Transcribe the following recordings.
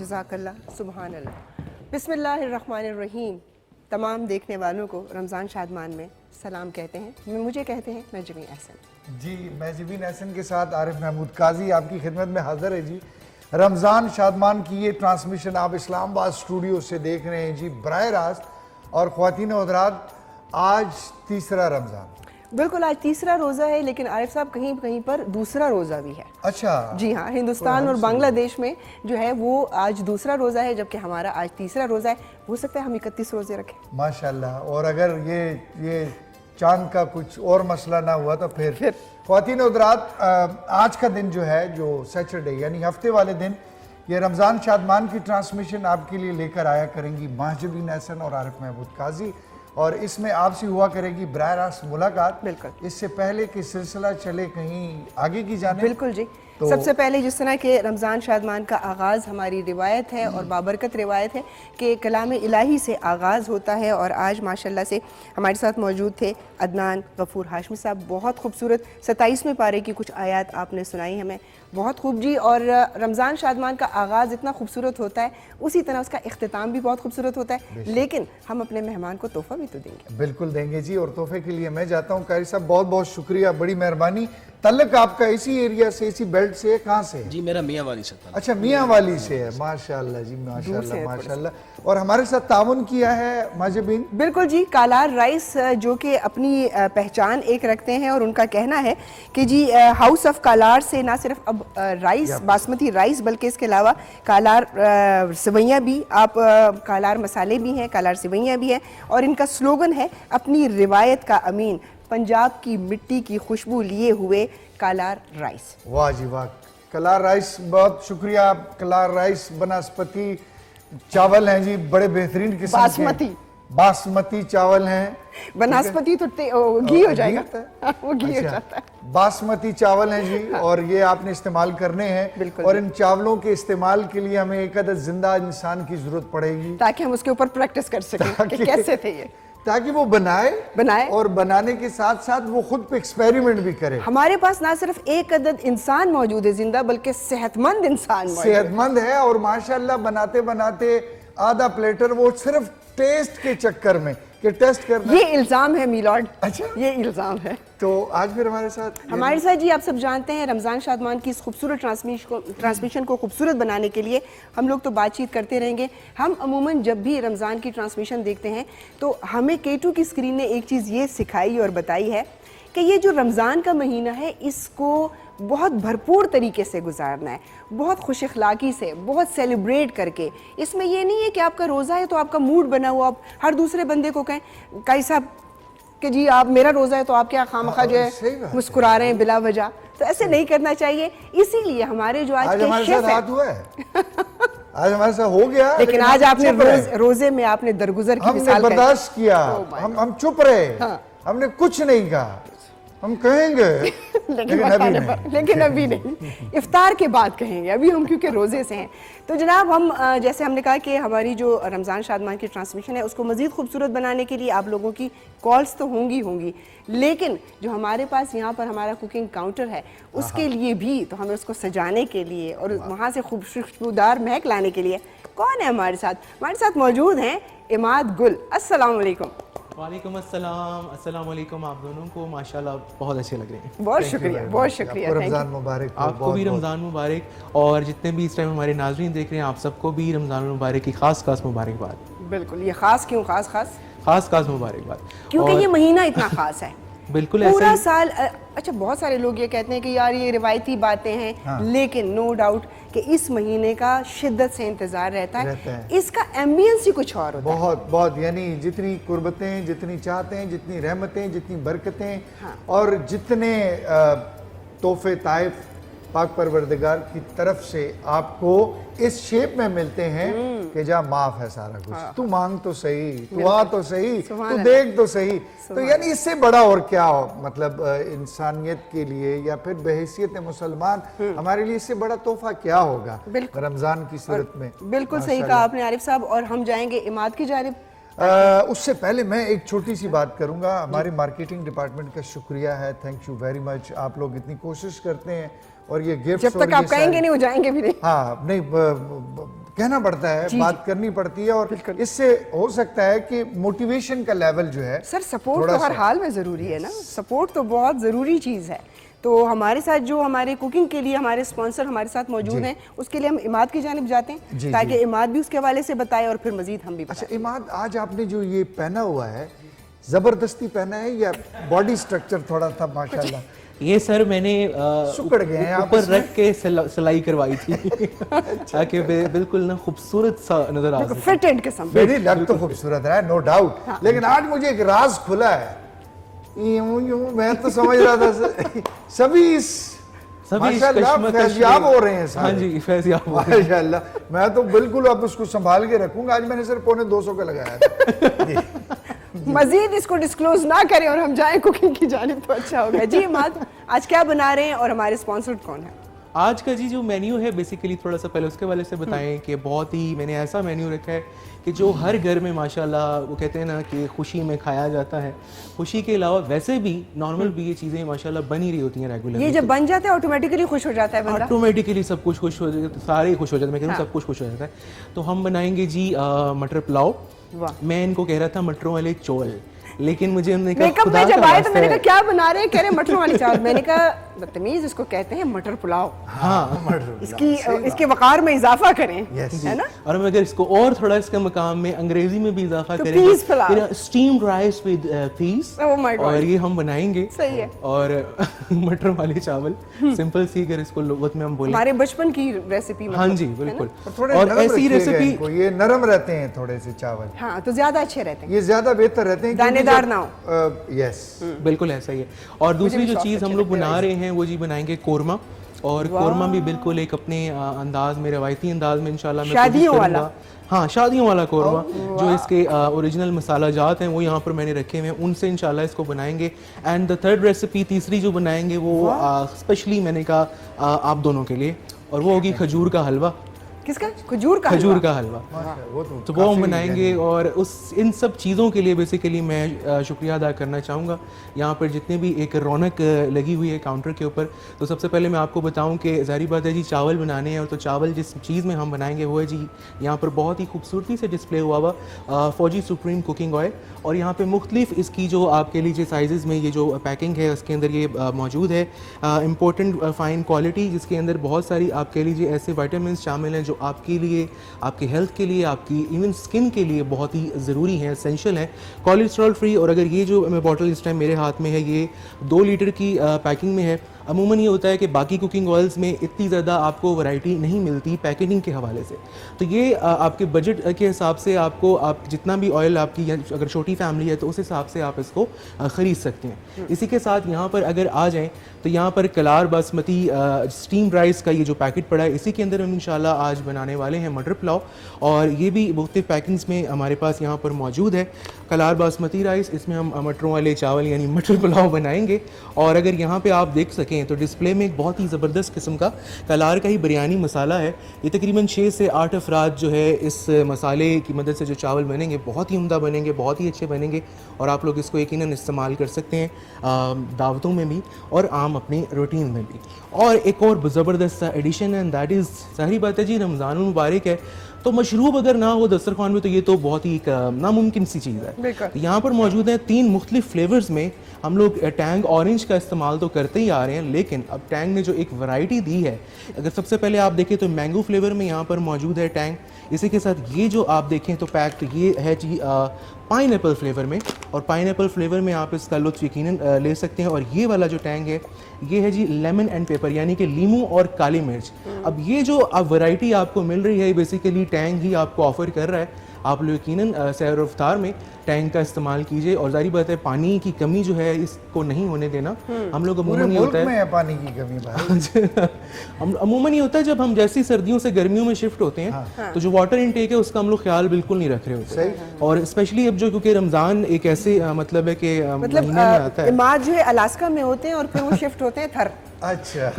जज़ाकल्लाह, सुभान अल्लाह। बिस्मिल्लाहिर्रहमानिर्रहीम। तमाम देखने वालों को रमज़ान शादमान में सलाम कहते हैं। मुझे कहते हैं नजमी अहसन। जी, मैं ज़बीन अहसन के साथ आरिफ महमूद काजी आपकी खिदमत में हाज़िर है जी। रमज़ान शादमान की ये ट्रांसमिशन आप इस्लामाबाद स्टूडियो से देख रहे हैं जी, बराह रास्त। और ख़वातीन व हज़रात, आज तीसरा रमज़ान, बिल्कुल आज तीसरा रोज़ा है, लेकिन आरिफ साहब कहीं कहीं पर दूसरा रोज़ा भी है। अच्छा जी हाँ, हिंदुस्तान और बांग्लादेश में जो है वो आज दूसरा रोज़ा है, जबकि हमारा आज तीसरा रोज़ा है। हो सकता है हम 31 रोज़े रखें माशाल्लाह। और अगर ये चांद का कुछ और मसला ना हुआ तो फिर ख़वातीन व हज़रात, आज का दिन जो है, जो सैटरडे यानी हफ्ते वाले दिन, ये रमज़ान शादमान की ट्रांसमिशन आपके लिए लेकर आया करेंगी ज़बीन अहसन और आरिफ महमूद काजी। और इसमें आपसे हुआ करेगी बराह रास्त मुलाकात। बिल्कुल। इससे पहले कि सिलसिला चले कहीं आगे की जाने, बिल्कुल जी, तो सबसे पहले जिस तरह के रमज़ान शादमान का आगाज़ हमारी रिवायत है और बाबरकत रिवायत है कि कलाम इलाही से आगाज़ होता है, और आज माशाल्लाह से हमारे साथ मौजूद थे अदनान गफूर हाशमी साहब। बहुत खूबसूरत 27वें पारे की कुछ आयत आपने सुनाई हमें, बहुत खूब जी। और रमज़ान शादमान का आगाज़ इतना खूबसूरत होता है, उसी तरह उसका इख्तिताम भी बहुत खूबसूरत होता है, लेकिन हम अपने मेहमान को तोहफ़ा भी तो देंगे। बिल्कुल देंगे जी, और तोहफे के लिए मैं जाता हूँ। कारी साहब बहुत बहुत शुक्रिया, बड़ी मेहरबानी। तल्लक आपका इसी एरिया से, इसी बेल्ट से है, कहाँ से है? जी मेरा मियाँ वाली से था। अच्छा, मियाँ वाली से है, माशाल्लाह जी, माशाल्लाह माशाल्लाह। और हमारे साथ ताउन किया है माजिबीन। बिल्कुल जी, कालार राइस जो कि अपनी पहचान एक रखते हैं, और उनका कहना है कि जी हाउस ऑफ कालार से ना सिर्फ अब राइस, बासमती राइस, बल्कि इसके अलावा कालार सेवैयाँ भी, आप कालार मसाले भी हैं, कालार सेवैयाँ भी हैं, और इनका स्लोगन है अपनी रिवायत का अमीन, पंजाब की मिट्टी की खुशबू लिए हुए कालार राइस। वाह जी वाह, कलार राइस, बहुत शुक्रिया। कलार राइस बनस्पति चावल हैं जी, बड़े बेहतरीन किस्म बासमती। बासमती चावल हैं। बनस्पति तो घी हो जाएगा, वो घी हो अच्छा, जाता है। बासमती चावल हैं जी, और ये आपने इस्तेमाल करने हैं। बिल्कुल और जी। इन चावलों के इस्तेमाल के लिए हमें एक अदद जिंदा इंसान की जरूरत पड़ेगी, ताकि हम उसके ऊपर प्रैक्टिस कर सकें कि कैसे थे ये, ताकि वो बनाए और बनाने के साथ साथ वो खुद पे एक्सपेरिमेंट भी करे। हमारे पास ना सिर्फ एक अदद इंसान मौजूद है जिंदा, बल्कि सेहतमंद इंसान मौजूद है। सेहतमंद है, और माशाल्लाह बनाते बनाते आधा प्लेटर वो सिर्फ टेस्ट के चक्कर में कि टेस्ट करना। ये इल्जाम है मीलॉर्ड, अच्छा, ये इल्जाम है। तो आज फिर हमारे साथ जी, आप सब जानते हैं रमज़ान शादमान की इस खूबसूरत ट्रांसमिशन को खूबसूरत बनाने के लिए हम लोग तो बातचीत करते रहेंगे। हम अमूमन जब भी रमज़ान की ट्रांसमिशन देखते हैं तो हमें K2 की स्क्रीन ने एक चीज़ ये सिखाई और बताई है कि ये जो रमज़ान का महीना है, इसको बहुत भरपूर तरीके से गुजारना है, बहुत खुश अखलाकी से, बहुत सेलिब्रेट करके। इसमें ये नहीं है कि आपका रोज़ा है तो आपका मूड बना हुआ, आप हर दूसरे बंदे को कहें काई साहब कि जी आप, मेरा रोज़ा है तो आप क्या खामखा जो है मुस्कुरा रहे हैं बिला वजह, तो ऐसे नहीं करना चाहिए। इसीलिए हमारे जो आज के शेफ है, हुआ है आज हमारे साथ हो गया, लेकिन आज आपने रोजे में आपने दरगुजर की मिसाल बर्दाश्त किया, हम चुप रहे, हमने कुछ नहीं कहा, हम कहेंगे लेकिन अभी नहीं, इफ्तार के बाद कहेंगे, अभी हम क्योंकि रोज़े से हैं। तो जनाब, हम जैसे हमने कहा कि हमारी जो रमज़ान शादमान की ट्रांसमिशन है उसको मज़ीद खूबसूरत बनाने के लिए आप लोगों की कॉल्स तो होंगी, लेकिन जो हमारे पास यहाँ पर हमारा कुकिंग काउंटर है उसके लिए भी, तो हमें उसको सजाने के लिए और वहाँ से खुशबूदार महक लाने के लिए कौन है हमारे साथ? हमारे साथ मौजूद हैं इमाद गुल। अस्सलाम वालेकुम। वालेकुम अस्सलाम, अस्सलाम वालेकुम। आप दोनों को माशाल्लाह बहुत अच्छे लग रहे हैं। बहुत शुक्रिया, बहुत शुक्रिया। रमज़ान मुबारक आपको भी रमज़ान मुबारक, और जितने भी इस टाइम हमारे नाज़रीन देख रहे हैं आप सबको भी रमज़ान मुबारक की खास मुबारकबाद। बिल्कुल, ये खास क्यों? खास मुबारकबाद क्योंकि ये महीना इतना खास है। बिल्कुल पूरा साल। अच्छा, बहुत सारे लोग ये कहते हैं कि यार ये रिवायती बातें हैं, लेकिन नो डाउट कि इस महीने का शिद्दत से इंतजार रहता है। इसका एम्बियंस ही कुछ और होता है। बहुत यानी जितनी कुर्बतें, जितनी चाहतें, जितनी रहमतें, जितनी बरकतें, और जितने तोहफे ताइफ पाक परवरदिगार की तरफ से आपको इस शेप में मिलते हैं कि जा माफ है सारा कुछ। तू मांग तो सही, तू आ तो सही, तू देख तो सही। तो यानी इससे बड़ा और क्या हो, मतलब इंसानियत के लिए या फिर बहैसियत मुसलमान हमारे लिए इससे बड़ा तोहफा क्या होगा रमजान की सूरत में। बिल्कुल सही कहा आपने आरिफ साहब। और हम जाएंगे इमाद की जानिब। उससे पहले मैं एक छोटी सी बात करूंगा। हमारे मार्केटिंग डिपार्टमेंट का शुक्रिया है, थैंक यू वेरी मच। आप लोग इतनी कोशिश करते हैं, और ये गिफ्ट जब तक आप कहेंगे नहीं, वो जाएंगे भी नहीं। हाँ, नहीं कहना पड़ता है, बात करनी पड़ती है, और इससे हो सकता है कि मोटिवेशन का लेवल जो है। सर, सपोर्ट तो हर हाल में जरूरी है ना, सपोर्ट तो बहुत जरूरी चीज है। तो हमारे साथ जो हमारे कुकिंग के लिए हमारे स्पॉन्सर हमारे साथ मौजूद हैं, उसके लिए हम इमाद की जानिब जाते हैं ताकि इमाद भी उसके हवाले से बताए और फिर मजीद हम भी बताएं। अच्छा इमाद, आज आपने जो ये पहना हुआ है, जबरदस्ती पहना है या बॉडी स्ट्रक्चर थोड़ा था माशाल्लाह? ये सर मैंने सुकड़ गए हैं ऊपर रख के सिलाई करवाई थी ताकि बिल्कुल ना खूबसूरत सा नजर आ सके। फिट एंड किस्म मेरी लग तो खूबसूरत है, नो डाउट, लेकिन आज मुझे एक राज खुला है। यूं मैं तो समझ रहा था सभी माशाल्लाह फैज़याब हो रहे हैं। हाँ जी, फैज़याब माशाल्लाह। मैं तो बिल्कुल अब उसको संभाल के रखूंगा। आज मैंने सिर्फ 250 का लगाया था। मजीद इसको डिस्क्लोज ना करें और हम जाएं कुकिंग की जानिब तो अच्छा होगा। जी इमाद, आज क्या बना रहे हैं और हमारे स्पॉन्सर कौन है? आज का जी जो मेन्यू है बेसिकली थोड़ा सा पहले उसके वाले से बताएं कि बहुत ही मैंने ऐसा मेन्यू रखा है कि जो हर घर में माशाल्लाह वो कहते हैं ना कि खुशी में खाया जाता है। खुशी के अलावा वैसे भी नॉर्मल भी ये चीज़ें माशाल्लाह बन ही रही होती हैं रेगुलर। ये जब बन जाता है ऑटोमेटिकली खुश हो जाता है बंदा, ऑटोमेटिकली सब कुछ खुश हो जाता है, सारे खुश हो जाते हैं, मैं कह रहा हूँ सब कुछ खुश हो जाता है। तो हम बनाएंगे जी मटर पुलाव। मैं इनको कह रहा था मटरों वाले चौल, लेकिन मुझे उन्होंने कहा मेकअप खुदा में का जब आए तो वास्ता मैंने है। कहा क्या बना रहे हैं, कह रहे मटरों वाली चावल। मैंने कहा बदतमीज, इसको कहते हैं मटर पुलाव, हाँ मटर इसकी इसके वकार में इजाफा करें, Yes. है ना। और अगर इसको और थोड़ा इसका मकाम में अंग्रेजी में भी इजाफा तो करेंगे, peas pulao. Steamed rice with piece, Oh my God. और ये हम बनाएंगे। सही है। और मटर वाले चावल सिंपल सी, अगर इसको लुगत में हम बोले, हमारे बचपन की रेसिपी, हाँ जी बिल्कुल। थोड़े और नरम ऐसी रखिएगा रेसिपी इनको, ये नरम रहते हैं थोड़े से चावल, हाँ तो ज्यादा अच्छे रहते हैं, ये ज्यादा बेहतर रहते हैं, दानेदार ना हो। यस बिल्कुल ऐसा ही है। और दूसरी भी जो sauce चीज़ अच्छे हम लोग लगते हैं बना रहे हैं वो जी बनाएंगे कोरमा। और कोरमा भी बिल्कुल एक अपने अंदाज में, रवायती अंदाज में इंशाल्लाह मैं कोशिश शादियों करूंगा। वाला। हाँ शादियों वाला कोरमा, जो इसके ओरिजिनल मसाला जात हैं वो यहाँ पर मैंने रखे हुए हैं, उनसे इंशाल्लाह इसको बनाएंगे। एंड द थर्ड रेसिपी, तीसरी जो बनाएंगे वो स्पेशली मैंने कहा आप दोनों के लिए, और वो होगी खजूर का हलवा। किसका? खजूर का खजूर हलवा। का हलवा, वो तो वो हम बनाएंगे। और उस इन सब चीज़ों के लिए बेसिकली मैं शुक्रिया अदा करना चाहूँगा यहाँ पर जितने भी एक रौनक लगी हुई है काउंटर के ऊपर। तो सबसे पहले मैं आपको बताऊँ कि ज़ाहिर बात है जी चावल बनाने हैं, और तो चावल जिस चीज़ में हम बनाएंगे वो है जी यहाँ पर बहुत ही खूबसूरती से डिस्प्ले हुआ हुआ फौजी सुप्रीम कुकिंग ऑयल। और यहाँ पे मुख्तलिफ इसकी जो आपके लिए साइज़ में ये जो पैकिंग है उसके अंदर ये मौजूद है, इम्पोर्टेंट फ़ाइन क्वालिटी, जिसके अंदर बहुत सारी आप कह लीजिए ऐसे विटामिन शामिल हैं जो आपके लिए, आपकी हेल्थ के लिए, आपकी इवन स्किन के लिए बहुत ही ज़रूरी है, एसेंशियल है, कोलेस्ट्रॉल फ्री। और अगर ये जो मैं बॉटल इस टाइम मेरे हाथ में है, ये 2 लीटर की पैकिंग में है। अमूमन ये होता है कि बाकी कुकिंग ऑयल्स में इतनी ज़्यादा आपको वैरायटी नहीं मिलती पैकेजिंग के हवाले से, तो ये आपके बजट के हिसाब से आपको, आप जितना भी ऑयल आपकी, अगर छोटी फैमिली है तो उस हिसाब से आप इसको ख़रीद सकते हैं। इसी के साथ यहाँ पर अगर आ जाएँ तो यहाँ पर कलार बासमती स्टीम राइस का ये जो पैकेट पड़ा है, इसी के अंदर हम इंशाल्लाह आज बनाने वाले हैं मटर पुलाव। और ये भी मुख्तलिफ पैकिंग्स में हमारे पास यहाँ पर मौजूद है। कलार बासमती राइस, इसमें हम मटरों वाले चावल यानी मटर पुलाव बनाएंगे। और अगर यहाँ पे आप देख सकें तो डिस्प्ले में एक बहुत ही ज़बरदस्त किस्म का कलार का ही बिरयानी मसाला है। ये तकरीबन 6 से 8 अफराद जो है इस मसाले की मदद से जो चावल बनेंगे बहुत ही उम्दा बनेंगे, बहुत ही अच्छे बनेंगे। और आप लोग इसको यकीनन इस्तेमाल कर सकते हैं दावतों में भी और आम अपनी रूटीन में भी। और एक और ज़बरदस्त सा एडिशन है, दैट इज़, सारी बात है जी रमज़ान मुबारक है, तो मशरूब अगर ना हो दस्तरखान में तो ये तो बहुत ही एक नामुमकिन सी चीज़ है। तो यहाँ पर मौजूद है 3 मुख्तलिफ फ्लेवर्स में। हम लोग टैंग ऑरेंज का इस्तेमाल तो करते ही आ रहे हैं, लेकिन अब टैंग ने जो एक वैरायटी दी है, अगर सबसे पहले आप देखें तो मैंगो फ्लेवर में यहाँ पर मौजूद है टैंग। इसी के साथ ये जो आप देखें तो पैक, तो ये है जी पाइनएप्पल फ्लेवर में, और पाइनएप्पल फ्लेवर में आप इसका लुत्फ़ यकीनन ले सकते हैं। और ये वाला जो टैंग है ये है जी लेमन एंड पेपर, यानी कि लीमू और काली मिर्च। अब ये जो अब वैरायटी आपको मिल रही है बेसिकली टैंग ही आपको ऑफ़र कर रहा है। आप लोग यकीनन सैर इफ्तार में टैंग का इस्तेमाल कीजिए। और जाहिर बात है पानी की कमी जो है इसको नहीं होने देना। हम लोग पूरे अमूमन ये मुल्क होता है में है पानी की कमी भाई। अमूमन ये होता है जब हम जैसी सर्दियों से गर्मियों में शिफ्ट होते हैं तो जो वाटर इनटेक है उसका हम लोग ख्याल बिल्कुल नहीं रख रहे होते। और स्पेशली अब जो, क्योंकि रमज़ान एक ऐसे मतलब है कि मतलब महीने में आता है। इमाद जो है अलास्का में होते हैं और फिर वो शिफ्ट होते हैं थर, अच्छा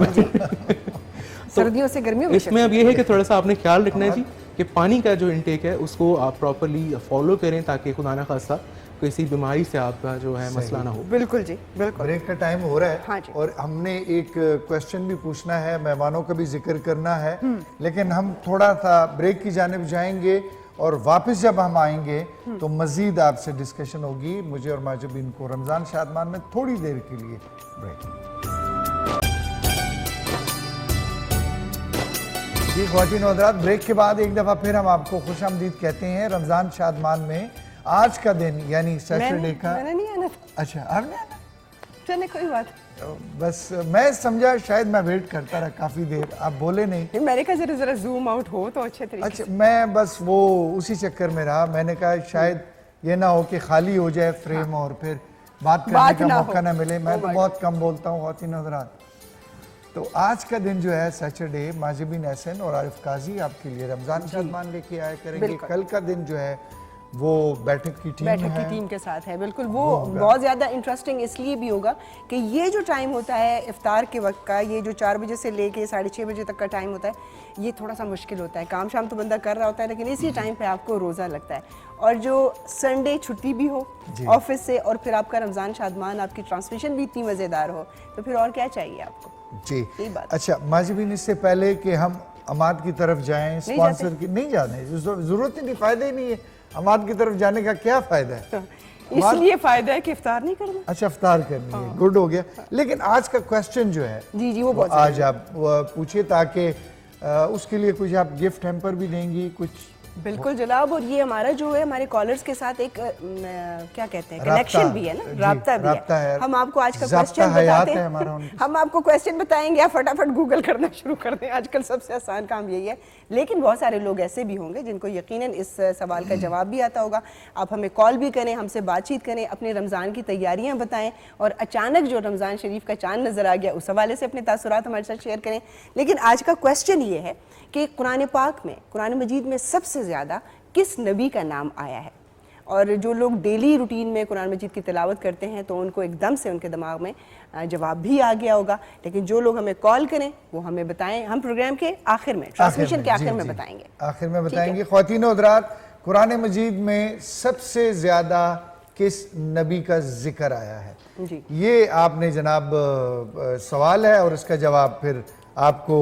सर्दियों से गर्मियों में। इसमें अब ये है कि थोड़ा सा आपने ख्याल रखना है जी कि पानी का जो इनटेक है उसको आप प्रॉपरली फॉलो करें, ताकि खुदा ना खास्ता किसी बीमारी से आपका जो है मसला ना हो। बिल्कुल जी, बिल्कुल। ब्रेक का टाइम हो रहा है। हाँ जी। और हमने एक क्वेश्चन भी पूछना है, मेहमानों का भी जिक्र करना है, लेकिन हम थोड़ा सा ब्रेक की जानिब जाएंगे और वापस जब हम आएंगे तो मजीद आपसे डिस्कशन होगी, मुझे और माजुबीन को, रमज़ान शादमान में थोड़ी देर के लिए ब्रेक। जी ख्वातीन और हज़रात, ब्रेक के बाद एक दफ़ा फिर हम आपको खुशामदीद कहते हैं रमज़ान शादमान में। आज का दिन यानी सैटरडे का, मैंने नहीं आना था। अच्छा आपने आना? चले कोई बात, बस मैं समझा शायद मैं वेट करता रहा काफ़ी देर, आप बोले नहीं। मैंने कहा जरा जरा जूम आउट हो तो अच्छे तरीके अच्छा मैं बस वो उसी चक्कर में रहा, मैंने कहा शायद ये ना हो कि खाली हो जाए फ्रेम और फिर बात करने का मौका ना मिले। मैं तो बहुत कम बोलता हूँ ख्वातीन और हज़रात। तो आज का दिन जो है सैटरडे, माजिबीन एहसन और आरिफ काजी आपके लिए रमज़ान शादमान लेके आया करेंगे। कल का दिन जो है वो बैठक की टीम बैठक है। की टीम के साथ है, बिल्कुल। वो बहुत ज़्यादा इंटरेस्टिंग इसलिए भी होगा कि ये जो टाइम होता है इफ्तार के वक्त का, ये जो 4 बजे से लेके 6:30 बजे तक का टाइम होता है, ये थोड़ा सा मुश्किल होता है। काम शाम तो बंदा कर रहा होता है, लेकिन इसी टाइम पे आपको रोज़ा लगता है। और जो संडे छुट्टी भी हो ऑफिस से, और फिर आपका रमज़ान शादमान, आपकी ट्रांसमिशन भी इतनी मज़ेदार हो, तो फिर और क्या चाहिए आपको? जी यही बात। अच्छा माजिबीन, इससे पहले कि हम अमाद की तरफ जाएं, स्पॉन्सर की नहीं जाने, जरूरत ही नहीं, फायदा ही नहीं है अमाद की तरफ जाने का। क्या फायदा है? इसलिए फायदा है कि इफ्तार नहीं करना। अच्छा, इफ्तार करनी है, गुड हो गया। लेकिन आज का क्वेश्चन जो है जी वो बहुत आज आप पूछिए, ताकि उसके लिए कुछ आप गिफ्ट हैम्पर भी देंगी कुछ। बिल्कुल जनाब, और ये हमारा जो है हमारे कॉलर्स के साथ एक क्या कहते हैं, कनेक्शन भी है ना, राब्ता भी है। हम आपको आज का क्वेश्चन बताते हैं, हम आपको क्वेश्चन बताएंगे, आप फटाफट गूगल करना शुरू कर दें। आजकल सबसे आसान काम यही है। लेकिन बहुत सारे लोग ऐसे भी होंगे जिनको यकीनन इस सवाल का जवाब भी आता होगा। आप हमें कॉल भी करें, हमसे बातचीत करें, अपने रमज़ान की तैयारियां बताएं, और अचानक जो रमज़ान शरीफ का चांद नज़र आ गया उस हवाले से अपने तासुरात हमारे साथ शेयर करें। लेकिन आज का क्वेश्चन ये है कि कुरान पाक में, कुरान मजीद में सबसे ज़्यादा किस नबी का नाम आया है? और जो लोग डेली रूटीन में कुरान मजीद की तिलावत करते हैं तो उनको एकदम से उनके दिमाग में जवाब भी आ गया होगा। लेकिन जो लोग हमें कॉल करें वो हमें बताएं, हम प्रोग्राम के आखिर में, ट्रांसमिशन के आखिर में बताएंगे। आखिर में बताएंगे। ख्वातीनो हज़रात, कुरान मजीद में सबसे ज़्यादा किस नबी का जिक्र आया है? जी, ये आपने जनाब सवाल है, और इसका जवाब फिर आपको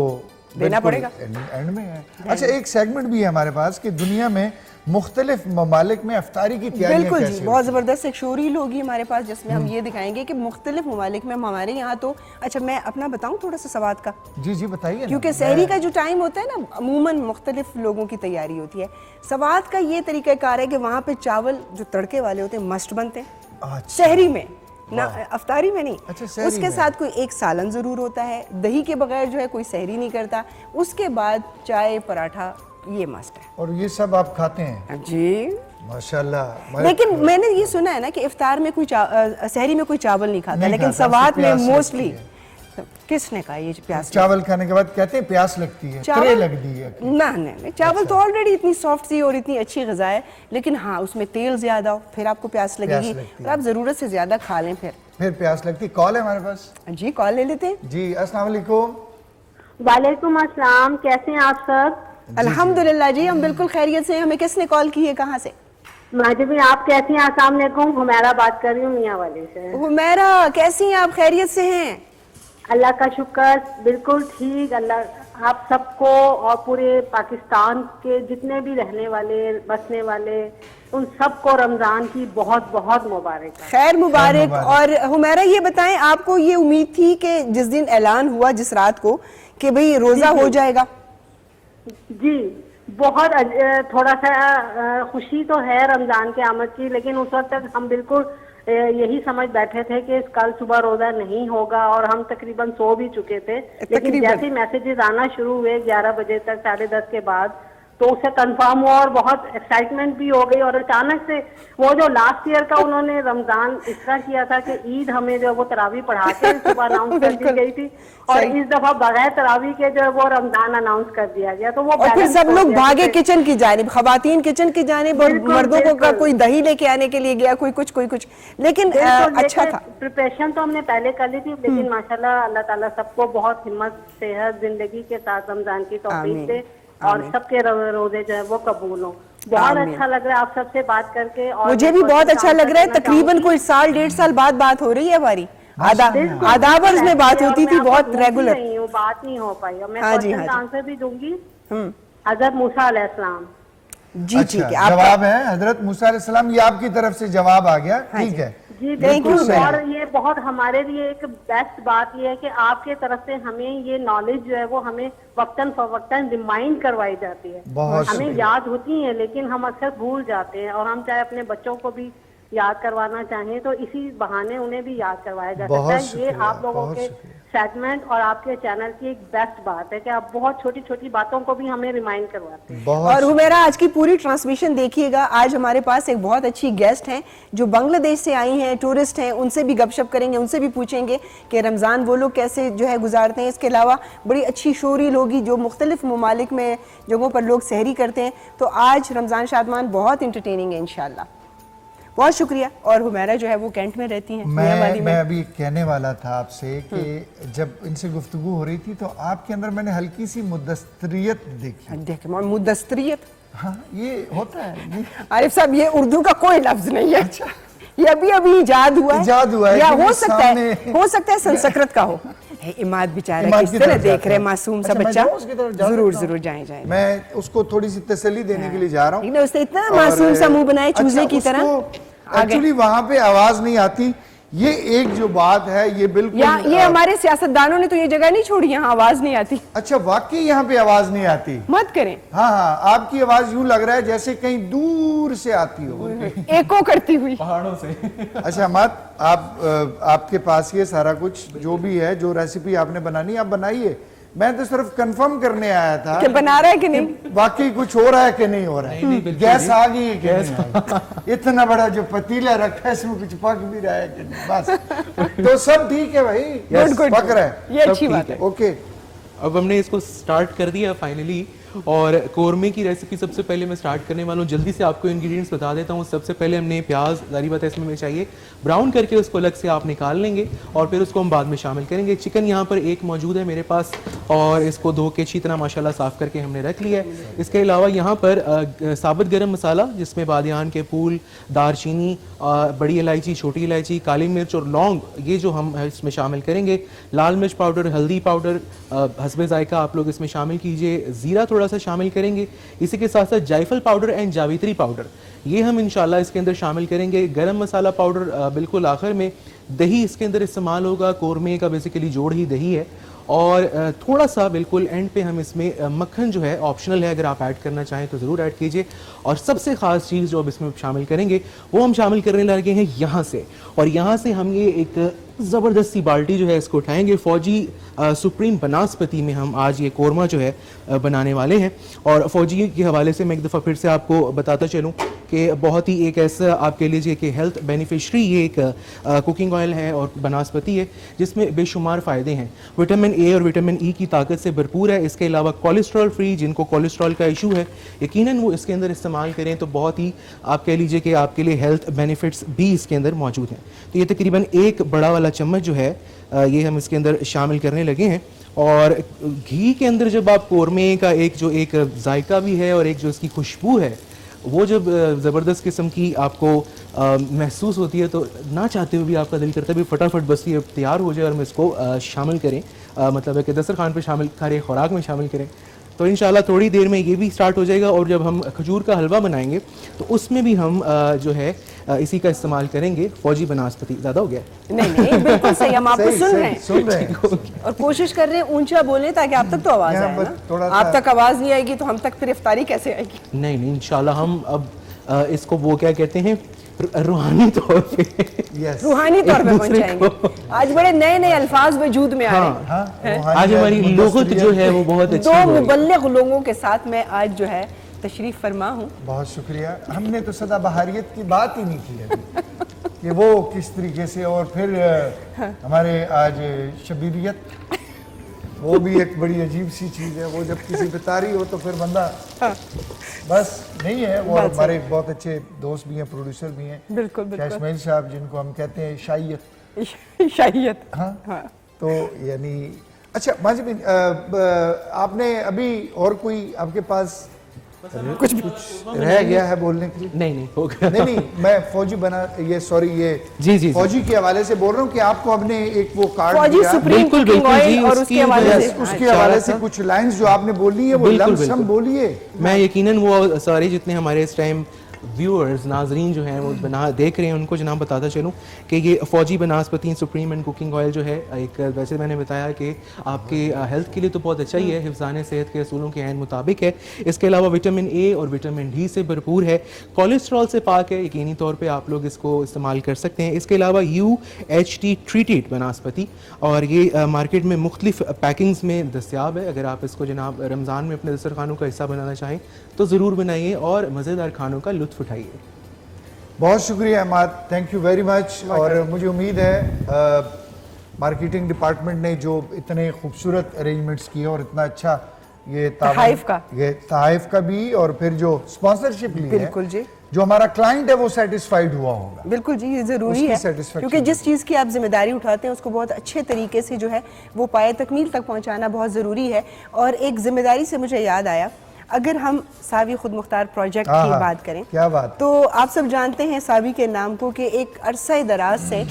देना पड़ेगा, एंड में है। अच्छा, एक सेगमेंट भी है हमारे पास कि दुनिया में मुख्तलिफ ममालिक में अफ्तारी की तैयारियां बिल्कुल कैसे जी, होती बहुत ज़बरदस्त एक शोरील होगी हमारे पास, जिसमें हम ये दिखाएंगे कि मुख्तलिफ ममालिक में, हमारे यहाँ तो, अच्छा मैं अपना बताऊँ थोड़ा सा सवाद का, जी जी बताइए ना। क्योंकि सहरी का जो टाइम होता है ना, अमूमन मुख्तलिफ लोगों की तैयारी होती है। सवाद का ये तरीक़ाकार है कि वहाँ पे चावल जो तड़के वाले होते हैं मस्ट बनते हैं अच्छा, सहरी में ना, अफ्तारी में नहीं। अच्छा, सहरी उसके में। साथ कोई एक सालन ज़रूर होता है, दही के बगैर जो है कोई सहरी नहीं करता। उसके बाद चाय, पराठा, ये मस्ट है। और ये सब आप खाते हैं? जी माशाल्लाह। लेकिन मैंने ये सुना है ना कि इफ्तार में कोई सहरी में कोई चावल नहीं खाता, नहीं लेकिन खाता, सवाद में प्यास मोस्टली लगती किसने कहा ये प्यास? चावल खाने के बाद कहते हैं प्यास लगती है, त्रे लगती है। ना नहीं, चावल तो ऑलरेडी इतनी सॉफ्ट सी और इतनी अच्छी ग़िज़ा है, लेकिन हाँ उसमें तेल ज्यादा हो फिर आपको प्यास लगेगी, और आप ज़रूरत से ज्यादा खा लें फिर प्यास लगती। कॉल है हमारे पास। जी, कॉल ले लेते हैं। जी अस्सलाम वालेकुम। वालेकुम अस्सलाम, कैसे हैं आप सब? अल्हम्दुलिल्लाह जी, हम बिल्कुल खैरियत से हैं। हमें किसने कॉल की है, कहाँ से? माजिबी, आप कैसी हैं? अस्सलाम वालेकुम, हुमैरा बात कर रही हूँ मियाँ वाले से। हुमैरा, कैसी हैं आप? खैरियत से हैं? अल्लाह का शुक्र, बिल्कुल ठीक। अल्लाह आप सबको और पूरे पाकिस्तान के जितने भी रहने वाले, बसने वाले, उन सबको रमजान की बहुत बहुत मुबारक। खैर मुबारक। और हुमैरा ये बताएं, आपको ये उम्मीद थी कि जिस दिन ऐलान हुआ, जिस रात को, कि भाई रोजा हो जाएगा? जी, बहुत थोड़ा सा खुशी तो है रमजान के आमद की, लेकिन उस वक्त तक हम बिल्कुल यही समझ बैठे थे कि कल सुबह रोजा नहीं होगा, और हम तकरीबन सो भी चुके थे। लेकिन जैसे मैसेजेस आना शुरू हुए 11 बजे तक, 10:30 के बाद, तो उससे कंफर्म हुआ और बहुत एक्साइटमेंट भी हो गई। और अचानक से वो जो लास्ट ईयर का उन्होंने रमजान इस तरह किया था कि ईद हमें जो वो तरावी पढ़ा के सुबह अनाउंस कर दी गई थी, और इस दफा बगैर तरावी के जो वो रमजान अनाउंस कर दिया गया, तो वो और फिर सब लोग भागे किचन की जानिब, खवातीन किचन की जानिब, और मर्दों को कोई दही लेके आने के लिए गया, कोई कुछ। लेकिन अच्छा था, प्रिपरेशन तो हमने पहले कर ली थी। लेकिन माशाल्लाह अल्लाह ताला सबको बहुत हिम्मत, सेहत, जिंदगी के साथ रमजान की तौफीक दे, और सबके रोजे जो है वो कबूल हो। बहुत अच्छा लग रहा है आप सबसे बात करके, और मुझे भी बहुत अच्छा लग रहा है। तकरीबन कोई 1.5 साल बाद बात हो रही है हमारी। आदाबर्स में बात होती थी बहुत रेगुलर, बात नहीं हो पाई। मैं आंसर भी दूंगी। हजरत मूसा अलैहिस्सलाम। जी ठीक है, जवाब है हजरत मूसा अलैहिस्सलाम। ये आपकी तरफ से जवाब आ गया, ठीक है जी, बिल्कुल। और ये बहुत हमारे लिए एक बेस्ट बात ये है कि आपके तरफ से हमें ये नॉलेज जो है वो हमें वक्तन फवक्तन रिमाइंड करवाई जाती है। हमें याद होती है, लेकिन हम अक्सर भूल जाते हैं, और हम चाहे अपने बच्चों को भी याद करवाना चाहें तो इसी बहाने उन्हें भी याद करवाया जा सकता बहुत है। ये शुक्रिया, आप लोगों बहुत के शुक्रिया। सेगमेंट और आपके चैनल की एक बेस्ट बात है कि आप बहुत छोटी छोटी बातों को भी हमें रिमाइंड करवाते हैं। बहुत और हुमेरा आज की पूरी ट्रांसमिशन देखिएगा। आज हमारे पास एक बहुत अच्छी गेस्ट हैं जो बांग्लादेश से आई हैं, टूरिस्ट हैं, उनसे भी गपशप करेंगे, उनसे भी पूछेंगे कि रमज़ान वो लोग कैसे जो है गुजारते हैं। इसके अलावा बड़ी अच्छी शोरील होगी जो मुख्तलिफ ममालिक में जगहों पर लोग सहरी करते हैं। तो आज रमज़ान शादमान बहुत इंटरटेनिंग है इंशाल्लाह। बहुत शुक्रिया। और हुमेरा जो है वो कैंट में रहती हैं, मियांवाली मैं में। अभी कहने वाला था आपसे कि जब इनसे गुफ्तगू हो रही थी तो आपके अंदर मैंने हल्की सी मुदस्तरियत देखी। देख मुदस्तरियत, हाँ, ये होता है ये आरिफ साहब ये उर्दू का कोई लफ्ज नहीं है। ये अभी अभी इजाद हुआ है। इजाद हुआ है या कि हो ये सकता है संस्कृत का हो। है इमाद बेचारा इमाद किस की तरह तरफ देख जाता रहे हूं। मासूम सा अच्छा, मैं बच्चा। जाऊं उसकी तरफ? जा जरूर सकता हूं? जरूर जाए। मैं उसको थोड़ी सी तसल्ली देने के लिए जा रहा हूँ। लेकिन उसने इतना मासूम सा मुंह बनाया चूजे की तरह। एक्चुअली वहां पे आवाज नहीं आती। ये एक जो बात है ये बिल्कुल ये हमारे सियासतदानों ने तो ये जगह नहीं छोड़ी, यहाँ आवाज नहीं आती। अच्छा, वाकई यहाँ पे आवाज नहीं आती। मत करें। हाँ हाँ, आपकी आवाज यूं लग रहा है जैसे कहीं दूर से आती हो। एको करती हुई पहाड़ों से। अच्छा मत आपके पास ये सारा कुछ जो भी है, जो रेसिपी आपने बनानी आप बनाइए। मैं तो सिर्फ कंफर्म करने आया था कि बना रहा है कि नहीं। बाकी कुछ हो रहा है कि नहीं हो रहा नहीं, है। बिल्कुल गैस नहीं। आ गई है कि नहीं आई? इतना बड़ा जो पतीला रखा है इसमें कुछ पक भी रहा है कि नहीं? बस तो सब ठीक है भाई। गुड गुड, पक रहा है, ये अच्छी सब बात ठीक है। ओके। अब हमने इसको स्टार्ट कर दिया फाइनली। और कोरमे की रेसिपी सबसे पहले मैं स्टार्ट करने वाला हूँ। जल्दी से आपको इंग्रेडिएंट्स बता देता हूँ। सबसे पहले हमने प्याज, जारी बात है इसमें हमें चाहिए, ब्राउन करके उसको अलग से आप निकाल लेंगे और फिर उसको हम बाद में शामिल करेंगे। चिकन यहाँ पर एक मौजूद है मेरे पास और इसको धो के अच्छी तरह माशाल्लाह साफ़ करके हमने रख लिया है। इसके अलावा यहाँ पर साबुत गरम मसाला जिसमें बादियान के फूल, दारचीनी, बड़ी इलायची, छोटी इलायची, काली मिर्च और लौंग, ये जो हम इसमें शामिल करेंगे। लाल मिर्च पाउडर, हल्दी पाउडर हस्बे जायका आप लोग इसमें शामिल कीजिए। ज़ीरा थोड़ा सा शामिल करेंगे। इसी के साथ साथ जायफल पाउडर एंड जावित्री पाउडर ये हम इंशाल्लाह इसके अंदर शामिल करेंगे। गरम मसाला पाउडर बिल्कुल आखिर में। दही इसके अंदर इस्तेमाल होगा, कोरमे का बेसिकली जोड़ ही दही है। और थोड़ा सा बिल्कुल एंड पे हम इसमें मक्खन जो है ऑप्शनल है, अगर आप ऐड करना चाहें तो ज़रूर ऐड कीजिए। और सबसे ख़ास चीज़ जो अब इसमें शामिल करेंगे वो हम शामिल करने लगे हैं यहाँ से। और यहाँ से हम ये एक ज़बरदस्त सी बाल्टी जो है इसको उठाएंगे। फौजी सुप्रीम बनास्पति में हम आज ये कोरमा जो है बनाने वाले हैं। और फौजी के हवाले से मैं एक दफ़ा फिर से आपको बताता चलूँ कि बहुत ही एक ऐसा आपके लिए कि हेल्थ बेनिफिशरी ये एक कुकिंग ऑयल है और बनास्पति है जिसमें बेशुमार फ़ायदे हैं। विटामिन ए और विटामिन ई की ताकत से भरपूर है। इसके अलावा कोलेस्ट्रॉल फ्री, जिनको कोलेस्ट्रॉल का इशू है यकीनन वो इसके अंदर इस्तेमाल करें तो बहुत ही आप कह लीजिए कि आपके लिए हेल्थ बेनिफिट्स भी इसके अंदर मौजूद हैं। तो ये तकरीबन एक बड़ा वाला चम्मच जो है ये हम इसके अंदर शामिल करने लगे हैं। और घी के अंदर जब आप कोरमे का एक जायका भी है और एक जो इसकी खुशबू है वो जब ज़बरदस्त किस्म की आपको महसूस होती है तो ना चाहते हुए भी आपका दिल करता है भी फटाफट बस ये तैयार हो जाए और हम इसको शामिल करें, मतलब है कि दस्तरखान पे शामिल करें, खुराक में शामिल करें। तो इंशाल्लाह थोड़ी देर में ये भी स्टार्ट हो जाएगा। और जब हम खजूर का हलवा बनाएंगे तो उसमें भी हम जो है इसी का इस्तेमाल करेंगे। फौजी बनास्पति ज़्यादा हो गया? नहीं नहीं बिल्कुल सही, हम आपको सही, सुन सही, रहे हैं सुन रहे हैं। और कोशिश कर रहे हैं ऊंचा बोले ताकि आप तक तो आवाज यहाँ आए पर ना। थोड़ा सा- आप तक आवाज नहीं आएगी तो हम तक फिर इफ्तारी कैसे आएगी। नहीं नहीं इंशाल्लाह हम अब इसको वो क्या कहते हैं रूहानी तौर पे यस, रूहानी तौर पे एक पहुंच दूसरे जाएंगे। आज बड़े नए नए अल्फाज वजूद में आ रहे हैं। हाँ, आज हमारी लुगत जो है वो बहुत अच्छी दो हो रही है। मुबल्लिग लोगों के साथ मैं आज जो है तशरीफ फरमा हूँ। बहुत शुक्रिया। हमने तो सदाबहारियत की बात ही नहीं की अभी कि वो किस तरीके से। और फिर हमारे आज शबीरियत, वो भी एक बड़ी अजीब सी चीज़ है। वो जब किसी पे तारी हो तो फिर बंदा बस नहीं है। वो हमारे बहुत अच्छे दोस्त भी हैं, प्रोड्यूसर भी हैं, बिल्कुल बिल्कुल कैशमेल साहब, जिनको हम कहते हैं शाइयत। शाहियत। हाँ, तो यानी अच्छा माजिद, आपने अभी और कोई आपके पास कुछ रह गया है बोलने के लिए? नहीं नहीं हो गया। नहीं नहीं, मैं फौजी बना ये सॉरी ये जी फौजी के हवाले से बोल रहा हूँ कि आपको हमने एक वो कार्ड फौजी दिया, सुप्रीम बिल्कुल, कुकिंग बिल्कुल जी, ऑयल और उसकी उसके हवाले वजह से से- उसके हवाले से कुछ लाइंस जो आपने बोली है वो बिल्कुल, लमसम बिल्कुल। बोलिए। मैं यकीनन वो सारे जितने हमारे इस टाइम व्यूअर्स नाजरीन जो हैं वो बना देख रहे हैं उनको जनाब बताता चलूँ कि ये फौजी बनास्पति सुप्रीम एंड कुकिंग ऑयल जो है एक वैसे मैंने बताया कि आपके हेल्थ के लिए तो बहुत अच्छा ही है, हिफ्ज़ान सेहत के असूलों के ऐन मुताबिक है। इसके अलावा विटामिन ए और विटामिन डी से भरपूर है, कोलेस्ट्रॉल से पाक है, यकीनी तौर पर आप लोग इसको इस्तेमाल कर सकते हैं। इसके अलावा UHT ट्रीटेड बनास्पति और ये मार्केट में मुख्तलिफ पैकिंग्स में दस्तियाब है। अगर आप इसको जनाब रमज़ान में अपने दस्तरखानों का हिस्सा बनाना चाहें तो ज़रूर बनाइए और मज़ेदार खानों का लुत्फ़ उठाइए। बहुत शुक्रिया Ahmed, thank you very much. और मुझे उम्मीद है मार्केटिंग डिपार्टमेंट ने जो इतने खूबसूरत अरेंजमेंट्स किए और इतना अच्छा ये तहाइफ का भी और फिर जो स्पॉन्सरशिप ली है, बिल्कुल जी, जो हमारा क्लाइंट है वो सेटिस्फाइड हुआ होगा। बिल्कुल जी, ये जरूरी है क्योंकि जिस चीज़ की आप जिम्मेदारी उठाते हैं उसको बहुत अच्छे तरीके से जो है वो पाए तकमील तक पहुंचाना बहुत ज़रूरी है। और एक जिम्मेदारी से मुझे याद आया, अगर हम सावी खुद मुख्तार प्रोजेक्ट की बात करें, क्या बात, तो आप सब जानते हैं सावी के नाम को कि एक अरसा दराज से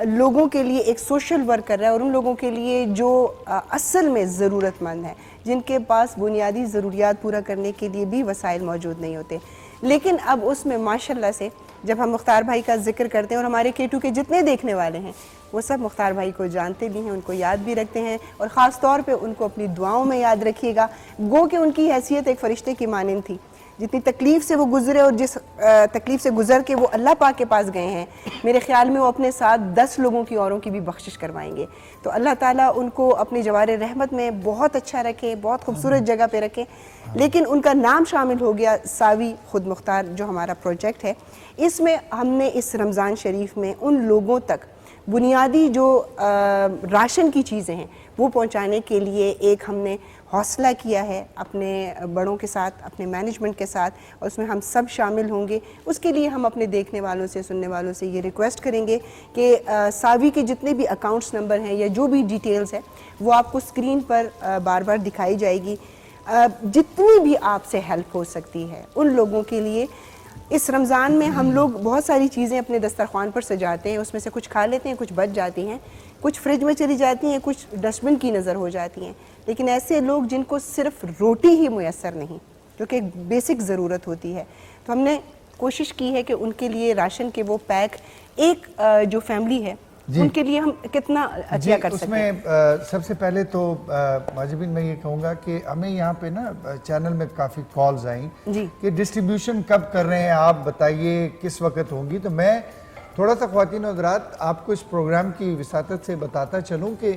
लोगों के लिए एक सोशल वर्क कर रहा है और उन लोगों के लिए जो असल में ज़रूरतमंद है, जिनके पास बुनियादी ज़रूरियात पूरा करने के लिए भी वसाइल मौजूद नहीं होते। लेकिन अब उसमें माशाल्लाह से जब हम मुख्तार भाई का जिक्र करते हैं और हमारे K2 के जितने देखने वाले हैं वो सब मुख्तार भाई को जानते भी हैं, उनको याद भी रखते हैं और ख़ास तौर पे उनको अपनी दुआओं में याद रखिएगा। गो कि उनकी हैसियत एक फ़रिश्ते की मानिंद थी, जितनी तकलीफ़ से वो गुज़रे और जिस तकलीफ़ से गुज़र के वो अल्लाह पाक के पास गए हैं, मेरे ख़्याल में वो अपने साथ 10 लोगों की औरों की भी बख्शिश करवाएंगे। तो अल्लाह ताला उनको अपनी जवारे रहमत में बहुत अच्छा रखे, बहुत खूबसूरत जगह पे रखे। लेकिन उनका नाम शामिल हो गया सावी खुद मुख्तार जो हमारा प्रोजेक्ट है। इसमें हमने इस रमज़ान शरीफ में उन लोगों तक बुनियादी जो राशन की चीज़ें हैं वो पहुंचाने के लिए एक हमने हौसला किया है अपने बड़ों के साथ, अपने मैनेजमेंट के साथ, और उसमें हम सब शामिल होंगे। उसके लिए हम अपने देखने वालों से, सुनने वालों से ये रिक्वेस्ट करेंगे कि सावी के जितने भी अकाउंट्स नंबर हैं या जो भी डिटेल्स है वो आपको स्क्रीन पर बार बार दिखाई जाएगी। जितनी भी आपसे हेल्प हो सकती है उन लोगों के लिए। इस रमज़ान में हम लोग बहुत सारी चीज़ें अपने दस्तरखान पर सजाते हैं, उसमें से कुछ खा लेते हैं, कुछ बच जाती हैं, कुछ फ्रिज में चली जाती हैं, कुछ डस्टबिन की नज़र हो जाती हैं। लेकिन ऐसे लोग जिनको सिर्फ रोटी ही मुयस्सर नहीं, जो कि एक बेसिक ज़रूरत होती है, तो हमने कोशिश की है कि उनके लिए राशन के वो पैक एक जो फैमिली है उनके लिए हम कितना अच्छा कर सकते हैं। उसमें सबसे पहले तो माजिबिन मैं ये कहूँगा कि हमें यहाँ पे ना चैनल में काफ़ी कॉल्स आई कि डिस्ट्रीब्यूशन कब कर रहे हैं, आप बताइए किस वक्त होंगी। तो मैं थोड़ा सा ख्वातीन और हज़रात आपको इस प्रोग्राम की विसातत से बताता चलूँ कि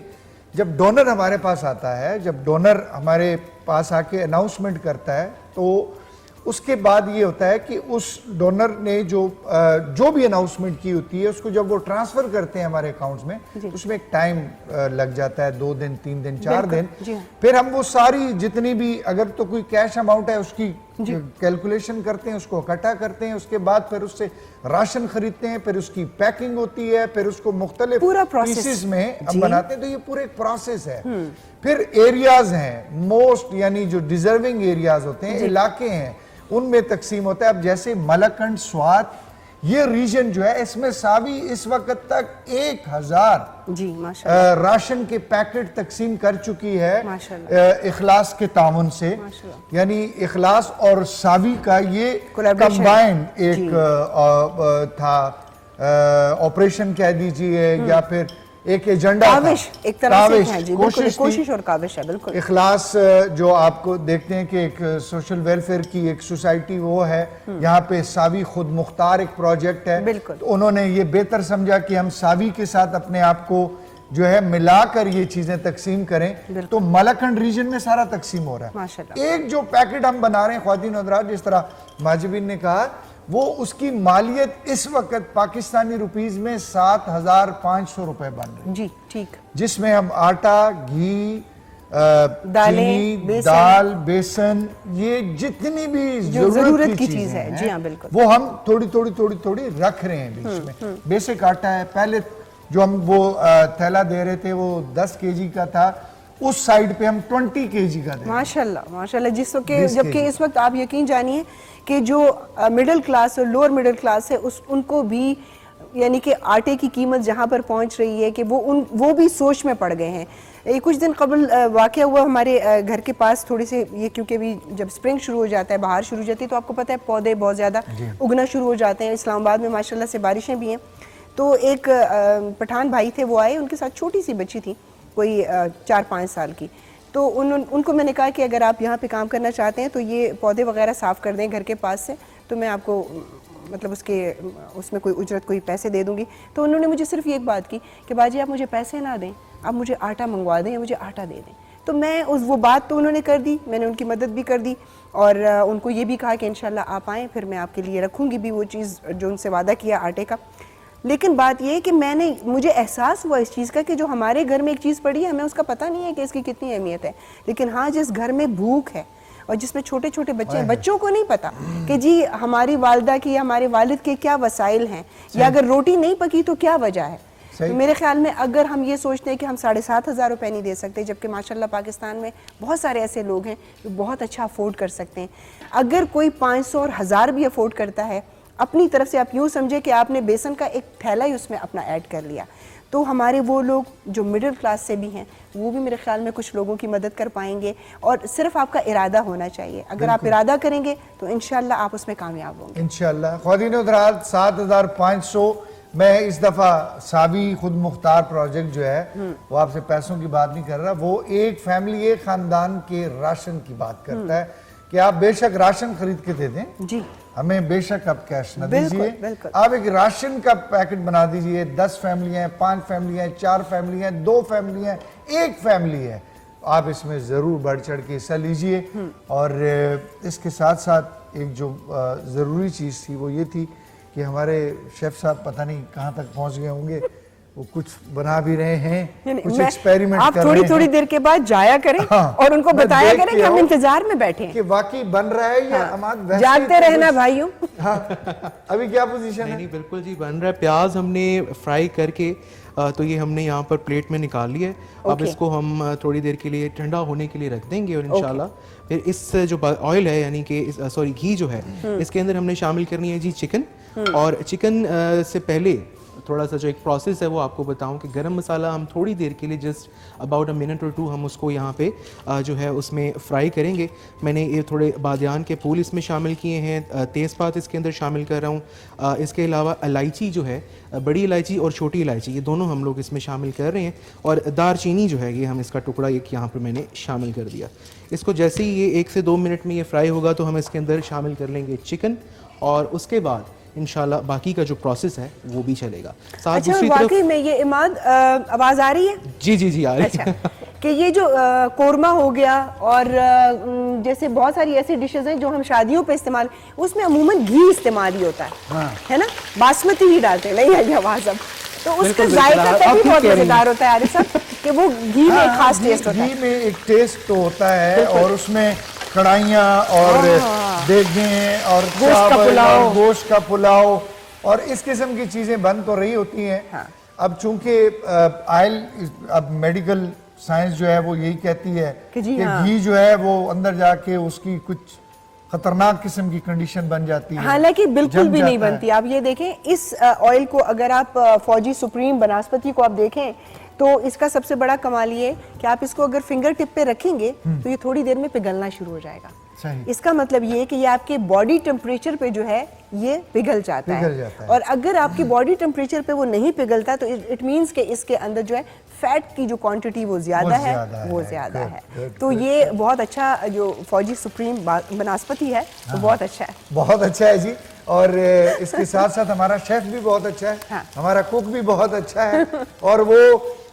जब डोनर हमारे पास आता है, जब डोनर हमारे पास आके अनाउंसमेंट करता है, तो उसके बाद ये होता है कि उस डोनर ने जो भी अनाउंसमेंट की होती है उसको जब वो ट्रांसफ़र करते हैं हमारे अकाउंट्स में, तो उसमें एक टाइम लग जाता है, 2 दिन, 3 दिन, 4 दिन। फिर हम वो सारी जितनी भी, अगर तो कोई कैश अमाउंट है उसकी कैलकुलेशन करते हैं, उसको इकट्ठा करते हैं, उसके बाद फिर उससे राशन खरीदते हैं, फिर उसकी पैकिंग होती है, फिर उसको मुख्तलिफ पीसेस में हम बनाते हैं। तो ये पूरा एक प्रोसेस है। फिर एरियाज हैं, मोस्ट यानी जो डिजर्विंग एरियाज होते हैं, इलाके हैं, उनमें तकसीम होता है। अब जैसे मलकंड, स्वात, ये रीजन जो है, इसमें सावी इस वक्त तक 1000 राशन के पैकेट तकसीम कर चुकी है इखलास के ताउन से। यानी इखलास और सावी का ये कंबाइंड एक था ऑपरेशन कह दीजिए या फिर एक एजेंडा, एक तरह से है जी, कोशिश और काविश है। बिल्कुल इखलास जो आपको देखते हैं कि एक सोशल वेलफेयर की एक सोसाइटी वो है, यहाँ पे सावी खुद मुख्तार एक प्रोजेक्ट है। तो उन्होंने ये बेहतर समझा कि हम सावी के साथ अपने आप को जो है मिलाकर ये चीजें तकसीम करें। तो मलकंड रीजन में सारा तकसीम हो रहा है। माशाल्लाह। एक जो पैकेट हम बना रहे हैं ख्वातीन हज़रात, जिस तरह माजिबिन ने कहा, वो उसकी मालियत इस वक्त पाकिस्तानी रुपीस में 7500 रुपए बन रही। जी ठीक। जिसमें हम आटा, घी, चीनी, दाल, बेसन, ये जितनी भी जरूरत की चीज है, जी हाँ बिल्कुल, वो हम थोड़ी थोड़ी रख रहे हैं बीच में। बेसिक आटा है, पहले जो हम वो थैला दे रहे थे वो 10 kg का था, उस साइड पे हम 20 kg का दे। माशाल्लाह माशाल्लाह। जबकि इस वक्त आप यकीन जानिए कि जो मिडिल क्लास और लोअर मिडिल क्लास है उनको भी यानी कि आटे की कीमत जहाँ पर पहुँच रही है कि वो भी सोच में पड़ गए हैं। ये कुछ दिन कबल वाक़या हुआ हमारे घर के पास थोड़ी से, ये क्योंकि अभी जब स्प्रिंग शुरू हो जाता है, बाहर शुरू हो जाती है, तो आपको पता है पौधे बहुत ज़्यादा उगना शुरू हो जाते हैं। इस्लामाबाद में माशाल्लाह से बारिशें भी हैं। तो एक पठान भाई थे, वो आए, उनके साथ छोटी सी बच्ची थी, कोई 4-5 साल की। तो उनको मैंने कहा कि अगर आप यहाँ पे काम करना चाहते हैं तो ये पौधे वगैरह साफ़ कर दें घर के पास से, तो मैं आपको मतलब उसमें कोई उजरत, कोई पैसे दे दूँगी। तो उन्होंने मुझे सिर्फ ये एक बात की कि बाजी आप मुझे पैसे ना दें, आप मुझे आटा मंगवा दें, मुझे आटा दे दें। तो मैं वो बात तो उन्होंने कर दी, मैंने उनकी मदद भी कर दी और उनको ये भी कहा कि इंशाल्लाह आप आएँ, फिर मैं आपके लिए रखूँगी भी वो चीज़ जो उनसे वादा किया आटे का। लेकिन बात ये है कि मुझे एहसास हुआ इस चीज़ का कि जो हमारे घर में एक चीज़ पड़ी है, हमें उसका पता नहीं है कि इसकी कितनी अहमियत है। लेकिन हाँ, जिस घर में भूख है और जिसमें छोटे छोटे बच्चे हैं, बच्चों को नहीं पता कि जी हमारी वालदा की, हमारे वालिद के क्या वसाइल हैं, या अगर रोटी नहीं पकी तो क्या वजह है। तो मेरे ख्याल में अगर हम ये सोचते हैं कि हम 7,500 रुपये नहीं दे सकते, जबकि माशाल्लाह पाकिस्तान में बहुत सारे ऐसे लोग हैं जो बहुत अच्छा अफोर्ड कर सकते हैं। अगर कोई 500 और 1000 भी अफोर्ड करता है अपनी तरफ से, आप यूँ समझे कि आपने बेसन का एक थैला ही उसमें अपना ऐड कर लिया, तो हमारे वो लोग जो मिडिल क्लास से भी हैं वो भी मेरे ख्याल में कुछ लोगों की मदद कर पाएंगे। और सिर्फ आपका इरादा होना चाहिए। अगर आप इरादा करेंगे तो इंशाल्लाह आप उसमें कामयाब होंगे इंशाल्लाह। ख्वातीन हज़रात, 7,500 मैं इस दफ़ा साबी खुद मुख्तार प्रोजेक्ट जो है वो आपसे पैसों की बात नहीं कर रहा, वो एक फैमिली, एक ख़ानदान के राशन की बात करता है कि आप बेशक राशन खरीद के दे दें जी, हमें बेशक आप कैश न दीजिए, आप एक राशन का पैकेट बना दीजिए। 10 फैमिलियाँ हैं, 5 फैमिलियाँ हैं, 4 फैमिलियाँ हैं, 2 फैमिलियाँ हैं, 1 फैमिली है, आप इसमें ज़रूर बढ़ चढ़ के हिस्सा लीजिए। और इसके साथ साथ एक जो ज़रूरी चीज़ थी वो ये थी कि हमारे शेफ़ साहब पता नहीं कहाँ तक पहुँच गए होंगे, वो कुछ बना भी रहे हैं, कुछ एक्सपेरिमेंट कर रहे हैं। आप थोड़ी देर के बाद जाया करें और उनको बताया करें कि हम इंतजार में बैठे हैं कि वाकई बन रहा है या हमारे जागते रहना भाइयों। अभी क्या पोजीशन है? नहीं, बिल्कुल जी बन रहा है। प्याज हमने फ्राई करके तो ये हमने यहाँ पर प्लेट में निकाल लिया है। अब इसको हम थोड़ी देर के लिए ठंडा होने के लिए रख देंगे और इंशाल्लाह फिर इस जो ऑयल है यानी कि सॉरी घी जो है इसके अंदर हमने शामिल करनी है जी चिकन। और चिकन से पहले थोड़ा सा जो एक प्रोसेस है वो आपको बताऊं कि गरम मसाला हम थोड़ी देर के लिए जस्ट अबाउट अ मिनट और 2 हम उसको यहाँ पे जो है उसमें फ्राई करेंगे। मैंने ये थोड़े बादियान के फूल इसमें शामिल किए हैं, तेज़पात इसके अंदर शामिल कर रहा हूँ। इसके अलावा इलायची जो है, बड़ी इलायची और छोटी इलायची, ये दोनों हम लोग इसमें शामिल कर रहे हैं। और दारचीनी जो है ये हम इसका टुकड़ा एक यहाँ पर मैंने शामिल कर दिया। इसको जैसे ही ये 1 से 2 मिनट में ये फ्राई होगा तो हम इसके अंदर शामिल कर लेंगे चिकन और उसके बाद इंशाल्लाह बाकी का जो प्रोसेस है वो भी चलेगा। साथ अच्छा, दूसरी वाकई तरफ में ये इमाद आवाज आ रही है? जी जी जी आ रही है। कि ये जो कोरमा हो गया और जैसे बहुत सारी ऐसी डिशेस हैं जो हम शादियों पे इस्तेमाल, उसमें अमूमन घी इस्तेमाल ही होता है ना, बासमती ही डालते हैं। नहीं आई आवाज अब तो उसका जायका तभी बहुत मजेदार होता है आरिफ साहब कि वो घी में एक खास टेस्ट होता है। घी में एक टेस्ट तो होता है और उसमें कढ़ाइयाँ और देगें और चावल और गोश्त का पुलाव और इस किस्म की चीजें बन तो रही होती हैं। अब चूंकि ऑयल, अब मेडिकल साइंस जो है वो यही कहती है कि घी जो है वो अंदर जाके उसकी कुछ खतरनाक किस्म की कंडीशन बन जाती है। हालांकि बिल्कुल भी नहीं बनती। आप ये देखें, इस ऑयल को अगर आप फौजी सुप्रीम बनास्पति को आप देखें तो इसका सबसे बड़ा कमाल ये कि आप इसको अगर फिंगर टिप पे रखेंगे तो ये थोड़ी देर में पिघलना शुरू हो जाएगा। इसका मतलब ये कि ये आपके बॉडी टेम्परेचर पे जो है ये पिघल जाता है। और अगर आपकी बॉडी टेम्परेचर पे वो नहीं पिघलता तो इट मींस कि इसके अंदर जो है फैट की जो क्वांटिटी वो ज्यादा है। तो ये बहुत अच्छा जो फौजी सुप्रीम बनास्पति है वो बहुत अच्छा है, बहुत अच्छा है जी। और इसके साथ साथ हमारा शेफ भी बहुत अच्छा है, हमारा कुक भी बहुत अच्छा है और वो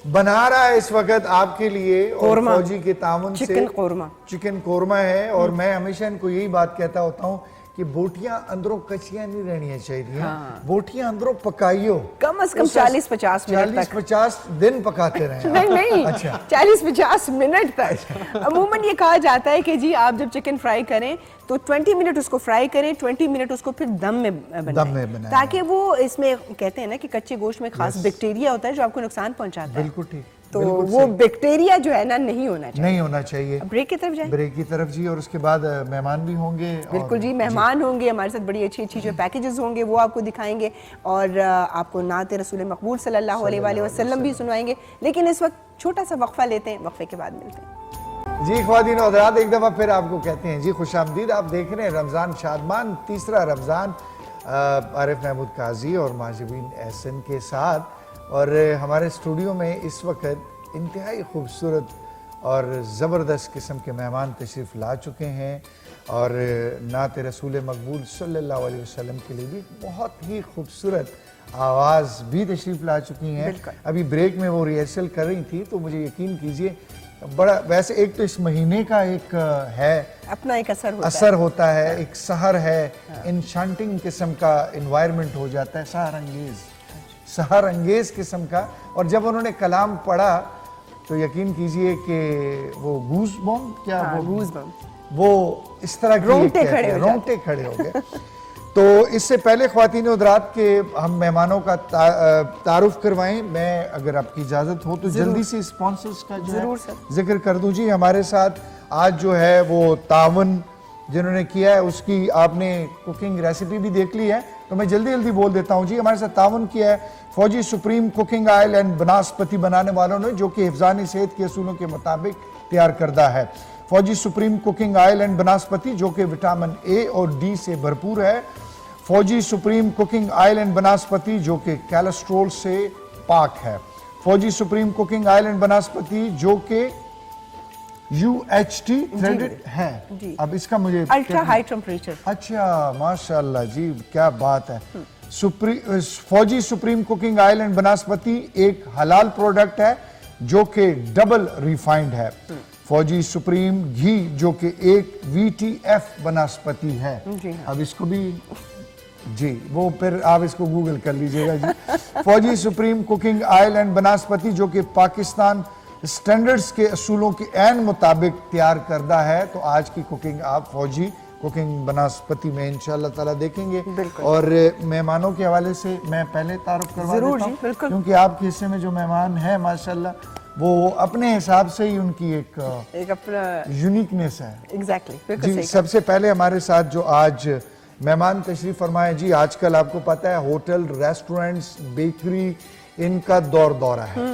बना रहा है इस वक्त आपके लिए और फौजी के ताउन से चिकन कोरमा है। और मैं हमेशा इनको यही बात कहता होता हूँ कि बोटियां अंदरों कच्चियां नहीं रहनी चाहिए, बोटियां अंदरों पकाइयो, कम से कम 40-50 दिन पकाते रहे। नहीं अच्छा 40-50 मिनट तक। अमूमन ये कहा जाता है कि जी आप जब चिकन फ्राई करें तो 20 मिनट उसको फ्राई करें, 20 मिनट उसको फिर दम में बनाएं ताकि वो, इसमें कहते हैं ना कि कच्चे गोश्त में खास बैक्टीरिया होता है जो आपको नुकसान पहुंचाता है। बिल्कुल ठीक। तो बिल्कुल वो सही। बैक्टीरिया जो है ना नहीं होना चाहिए। नहीं होना चाहिए। अब ब्रेक की तरफ जाए। ब्रेक की तरफ जी, और उसके बाद मेहमान भी होंगे। बिल्कुल जी, मेहमान होंगे हमारे साथ, बड़ी अच्छी अच्छी जो पैकेजेस होंगे वो आपको दिखाएंगे और आपको नात रसूल मकबूल सल्लल्लाहु अलैहि वसल्लम भी सुनाएंगे। लेकिन इस वक्त छोटा सा वक्फा लेते हैं, वक्फे के बाद मिलते हैं। जी ख्वातीन और हज़रात, एक दफ़ा फिर आपको कहते हैं जी खुशामदीद। आप देख रहे हैं रमज़ान शादमान, तीसरा रमज़ान आरिफ महमूद काजी और माजिबीन एहसन के साथ। और हमारे स्टूडियो में इस वक्त इंतहाई खूबसूरत और ज़बरदस्त किस्म के मेहमान तशरीफ़ ला चुके हैं और नात रसूल मकबूल सल्लल्लाहु अलैहि वसल्लम के लिए भी बहुत ही खूबसूरत आवाज़ भी तशरीफ़ ला चुकी हैं। अभी ब्रेक में वो रिहर्सल कर रही थी, तो मुझे यकीन कीजिए बड़ा, वैसे एक तो इस महीने का एक है अपना एक असर होता है, एक सहर है, इनशांटिंग किस्म का इन्वायरमेंट हो जाता है, सहर अंगेज किस्म का। और जब उन्होंने कलाम पढ़ा तो यकीन कीजिए कि वो गूज बम क्या वो इस तरह की रोंगटे खड़े हो गए। तो इससे पहले ख्वातीन हज़रात के हम मेहमानों का तारुफ करवाएं। मैं अगर आपकी इजाज़त हो तो जल्दी से स्पॉन्सर्स का जो है जिक्र कर दूं। जी हमारे साथ आज जो है वो तावन जिन्होंने किया है, उसकी आपने कुकिंग रेसिपी भी देख ली है, तो मैं जल्दी जल्दी बोल देता हूं। जी हमारे साथ तावन किया है फौजी सुप्रीम कुकिंग ऑयल एंड बनास्पति बनाने वालों ने, जो कि हिफ्ज़ानी सेहत के असूलों के मुताबिक तैयार करदा है। फौजी सुप्रीम कुकिंग ऑयल एंड बनास्पति जो कि विटामिन ए और डी से भरपूर है। फौजी सुप्रीम कुकिंग ऑयल एंड बनास्पति जो कि कोलेस्ट्रॉल से पाक है। फौजी सुप्रीम कुकिंग ऑयल एंड बनास्पति जो कि UHT थ्रेडेड है। अब इसका मुझे अल्ट्रा हाई टेम्परेचर। अच्छा माशाल्लाह जी, क्या बात है। फौजी सुप्रीम कुकिंग ऑयल एंड बनास्पति एक हलाल प्रोडक्ट है जो कि डबल रिफाइंड है। फौजी सुप्रीम घी जो कि एक VTF बनास्पति है। अब इसको भी जी, वो फिर आप इसको गूगल कर लीजिएगा जी। फौजी सुप्रीम कुकिंग ऑयल एंड बनास्पति जो कि पाकिस्तान स्टैंडर्ड्स के असूलों के ऐन मुताबिक तैयार करदा है। तो आज की कुकिंग आप फौजी कुकिंग बनास्पति में इंशाअल्लाह ताला देखेंगे। और मेहमानों के हवाले से मैं पहले तारुफ करवा देता हूं, क्योंकि आपके हिस्से में जो मेहमान है माशाअल्लाह वो अपने हिसाब से ही उनकी एक अपना यूनिकनेस है। एग्जैक्टली जी। सबसे पहले हमारे साथ जो आज मेहमान तशरीफ फरमाए जी, आजकल आपको पता है होटल, रेस्टोरेंट्स, बेकरी, इनका दौरा है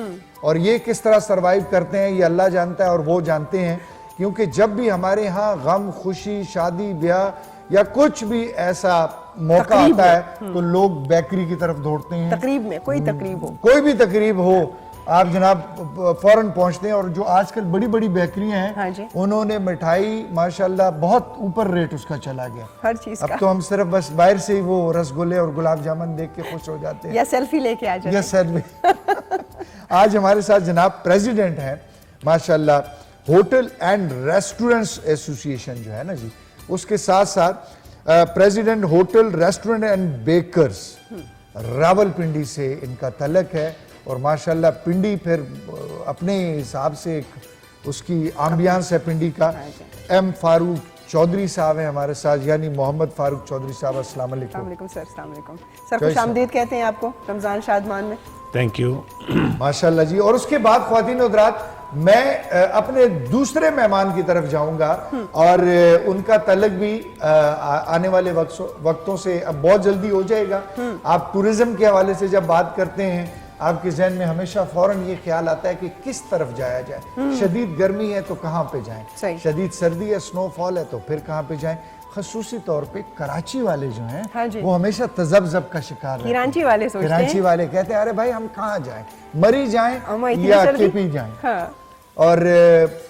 और ये किस तरह सरवाइव करते हैं ये अल्लाह जानता है और वो जानते हैं। क्योंकि जब भी हमारे यहाँ गम, खुशी, शादी, ब्याह या कुछ भी ऐसा मौका आता है तो लोग बेकरी की तरफ दौड़ते हैं। तकरीब में कोई भी तकरीब हो आप जनाब फौरन पहुंचते हैं। और जो आजकल बड़ी बड़ी बेकरियां हैं, हाँ उन्होंने मिठाई माशाल्लाह बहुत ऊपर रेट उसका चला गया हर चीज अब तो हम सिर्फ बस बाहर से ही वो रसगुल्ले और गुलाब जामुन देख के खुश हो जाते हैं या सेल्फी लेके आ जाते हैं। या सेल्फी आज हमारे साथ जनाब प्रेसिडेंट हैं माशाल्लाह होटल एंड रेस्टोरेंट्स एसोसिएशन जो है ना जी, उसके साथ साथ president hotel restaurant and bakers Rawalpindi से इनका तलक है। और माशाल्लाह पिंडी फिर अपने हिसाब से एक उसकी आम्बियांस है पिंडी का। M फारूक चौधरी साहब हैं हमारे साथ, यानी मोहम्मद फारूक चौधरी साहब। अस्सलाम वालेकुम सर। अस्सलाम वालेकुम सर, खुशामदीद कहते हैं आपको रमजान शादमान में। थैंक यू माशाल्लाह जी। और उसके बाद ख्वातीन और हज़रात मैं अपने दूसरे मेहमान की तरफ जाऊंगा और उनका तलक भी आने वाले वक्तों से अब बहुत जल्दी हो जाएगा। आप टूरिज्म के हवाले से जब बात करते हैं आपके जहन में हमेशा फौरन ये ख्याल आता है कि किस तरफ जाया जाए। शदीद गर्मी है तो कहाँ पे जाएं, शदीद सर्दी है, स्नोफॉल है तो फिर कहाँ पे जाएं। खसूसी तौर पे कराची वाले जो हैं हाँ वो हमेशा तजब्जब का शिकार हैं। कराची वाले सोचते हैं, कराची वाले कहते हैं अरे भाई हम कहाँ जाएं, मरी जाएं या केपी जाएं। हाँ। और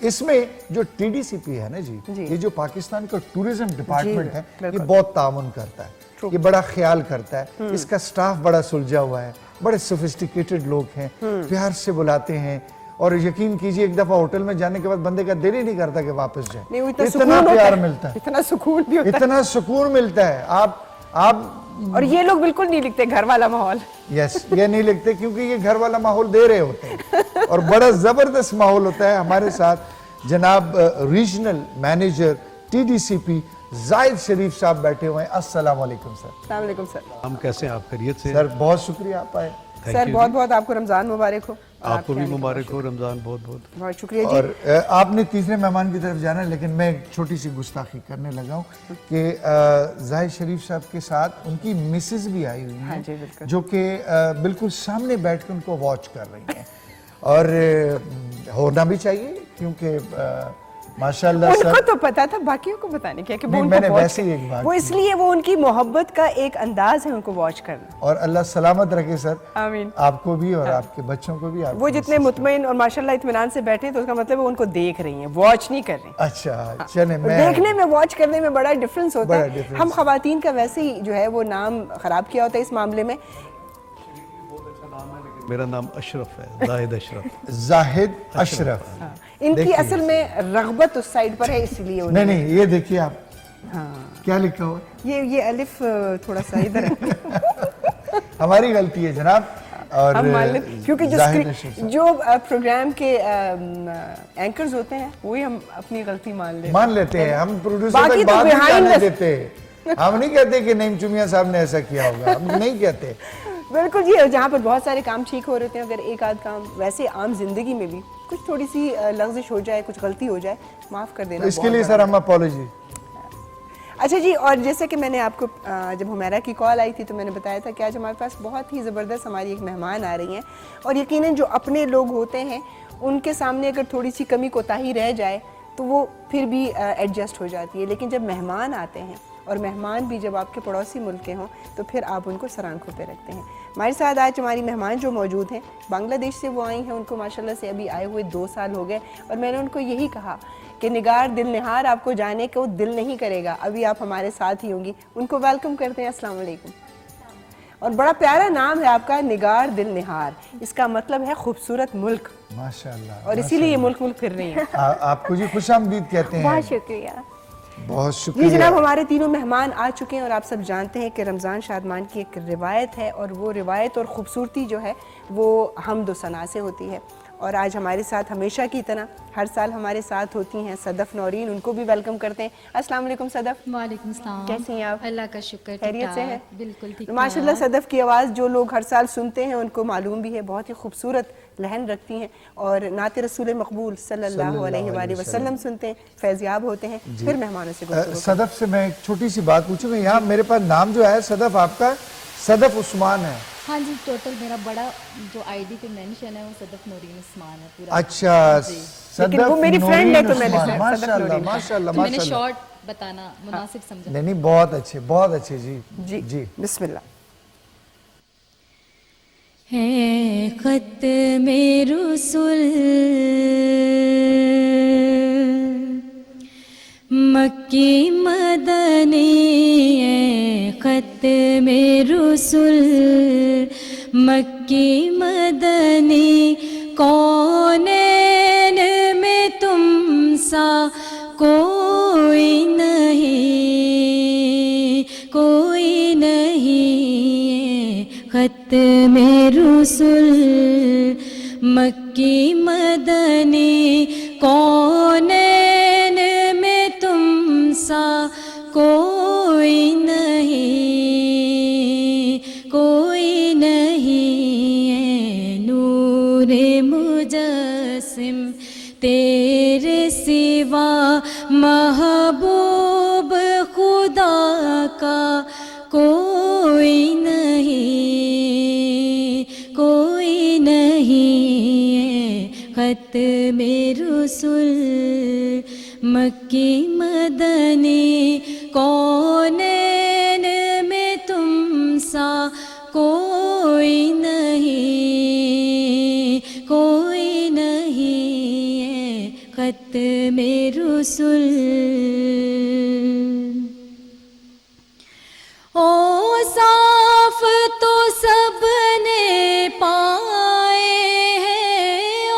इसमें जो TDCP है ना जी, ये जो पाकिस्तान का टूरिज्म डिपार्टमेंट है ये बहुत ताउन करता है, ये बड़ा ख्याल करता है। इसका स्टाफ बड़ा सुलझा हुआ है, बड़े सोफिस्टिकेटेड लोग हैं, प्यार से बुलाते हैं। और यकीन कीजिए एक दफा होटल में जाने के बाद बंदे का दिल ही नहीं करता कि वापस जाए। इतना प्यार मिलता है, इतना सुकून भी होता है, इतना सुकून मिलता है। आप और ये लोग बिल्कुल नहीं लिखते घर वाला माहौल। यस, ये नहीं लिखते क्योंकि ये घर वाला माहौल दे रहे होते हैं और बड़ा जबरदस्त माहौल होता है। हमारे साथ जनाब रीजनल मैनेजर TDCP जाहिद शरीफ साहब बैठे हुए हैं। अस्सलाम वालेकुम सर। अस्सलाम वालेकुम सर। हम कैसे हैं आप? खैरियत से? सर बहुत शुक्रिया आप आए। सर बहुत बहुत आपको रमजान मुबारक हो। आपको भी मुबारक हो रमज़ान बहुत बहुत। बहुत शुक्रिया जी। और आपने तीसरे मेहमान की तरफ जाना है, लेकिन मैं एक छोटी सी गुस्ताखी करने लगा हूँ कि जाहिद शरीफ साहब के साथ उनकी मिसेज भी आई हुई हाँ हैं, जी, बिल्कुल। जो कि बिल्कुल सामने बैठ के उनको वॉच कर रही हैं, और होना भी चाहिए क्योंकि माशाल्लाह उनको सर। तो पता था, बाकियों को बताने क्या कि वो नहीं, उनको मैंने वॉच वैसे ही एक बात वो की। इसलिए वो उनकी मोहब्बत का एक अंदाज है उनको वॉच करना। और अल्लाह सलामत रखे सर, आमीन। आपको भी और आपके बच्चों को भी। वो जितने मुतमईन और माशाल्लाह इत्मीनान से बैठे हैं, तो उसका मतलब वो उनको देख रही हैं, वॉच नहीं कर रही। अच्छा चले, मैं देखने में वॉच करने में बड़ा डिफरेंस होता बड़ा है। difference हम खवातीन का वैसे ही जो है वो नाम खराब किया होता है इस मामले में। मेरा नाम अशरफ है, जाहिद अशरफ। जाहिद अशरफ। इनकी देखिए। असल में रगबत उस साइड पर है, इसलिए नहीं उन्हें- नहीं, ये देखिए आप, हाँ, क्या लिखा हुआ है? ये अलिफ थोड़ा सा इधर है। हमारी गलती है जनाब। और हम मान लेते क्योंकि जो जाहिद अशरफ साहब। जो प्रोग्राम के एंकर्स होते हैं वही हम अपनी गलती मान लेते हैं। हम प्रोड्यूसर बाकी तक तो बात नहीं behind करने the- देते। हम नहीं कहते कि नईम चुमिया साहब ने ऐसा किया होगा, हम नहीं कहते। बिल्कुल जी, जहाँ पर बहुत सारे काम ठीक हो रहे थे, अगर एक आध काम वैसे आम जिंदगी में भी कुछ थोड़ी सी लफ्जिश हो जाए, कुछ गलती हो जाए, माफ कर देना। तो इसके बहुत लिए बड़ा सर हम अपॉलॉजी। अच्छा जी, और जैसे कि मैंने आपको जब हुमैरा की कॉल आई थी तो मैंने बताया था कि आज हमारे पास बहुत ही ज़बरदस्त हमारी एक मेहमान आ रही हैं, और यकीनन जो अपने लोग होते हैं उनके सामने अगर थोड़ी सी कमी कोताही रह जाए तो वो फिर भी एडजस्ट हो जाती है, लेकिन जब मेहमान आते हैं और मेहमान भी जब आपके पड़ोसी मुल्क के हों तो फिर आप उनको सर आंखों पे रखते हैं। हमारे साथ आज हमारी मेहमान जो मौजूद हैं, बांग्लादेश से वो आई हैं, उनको माशाल्लाह से अभी आए हुए 2 साल हो गए, और मैंने उनको यही कहा कि निगार दिल निहार आपको जाने को दिल नहीं करेगा, अभी आप हमारे साथ ही होंगी। उनको वेलकम करते हैं। अस्सलाम वालेकुम। और बड़ा प्यारा नाम है आपका, निगार दिल निहार, इसका मतलब है खूबसूरत मुल्क, माशाल्लाह। और इसीलिए ये मुल्क फिर रही है। आपको जी खुशामदीद कहते हैं। बहुत शुक्रिया। बहुत जी शुक्रिया जनाब, हमारे तीनों मेहमान आ चुके हैं, और आप सब जानते हैं कि रमज़ान शादमान की एक रिवायत है, और वो रिवायत और ख़ूबसूरती जो है वो हमदो सना से होती है। और आज हमारे साथ हमेशा की तरह हर साल हमारे साथ होती हैं सदफ़ नौरीन, उनको भी वेलकम करते हैं। अस्सलाम वालेकुम सदफ़। वालेकुम सलाम। कैसी हैं आप? अल्लाह का शुक्र, खैरियत से हैं? बिल्कुल ठीक। माशाल्लाह सदफ़ की आवाज़ जो लोग हर साल सुनते हैं उनको मालूम भी है, बहुत ही खूबसूरत लहन रखती हैं, और नाते रसूल मकबूल सल्लल्लाहु अलैहि वसल्लम सुनते हैं, फैज़याब होते हैं। फिर मेहमानों से गुफ्तगू सदफ से मैं एक छोटी सी बात पूछूंगा। यहाँ मेरे पास नाम जो है सदफ, आपका सदफ उस्मान है। हाँ जी, टोटल मेरा बड़ा जो आईडी पे मेंशन है वो सदफ नूरीन उस्मान है पूरा। अच्छा, लेकिन वो मेरी friend है, तो मैंने उस्मान, सदफ माशाल्लाह नूरीन कहा। माशाल्लाह तो मैंने माशाल्लाह। शॉर्ट बताना मुनासिब समझा। नहीं नहीं, बहुत अच्छे जी जी जी। बिस्मिल्लाह। है खत में रुसुल मक्की मदनी है, खत में रुसुल मक्की मदनी, कौनैन में तुम सा कोई नहीं, कोई नहीं। खत में रुसुल मक्की मदनी, कौनैन में तुम सा कोई नहीं, कोई नहीं। नूरे मुजस्सिम तेरे सिवा महबूब खुदा का कोई नहीं, कोई नहीं। खत में रुसुल मक्की मदनी, कौनैन में तुम सा कोई नहीं, कोई नहीं। खत में रुसुल। ओ साफ तो सबने पाए हैं, ओ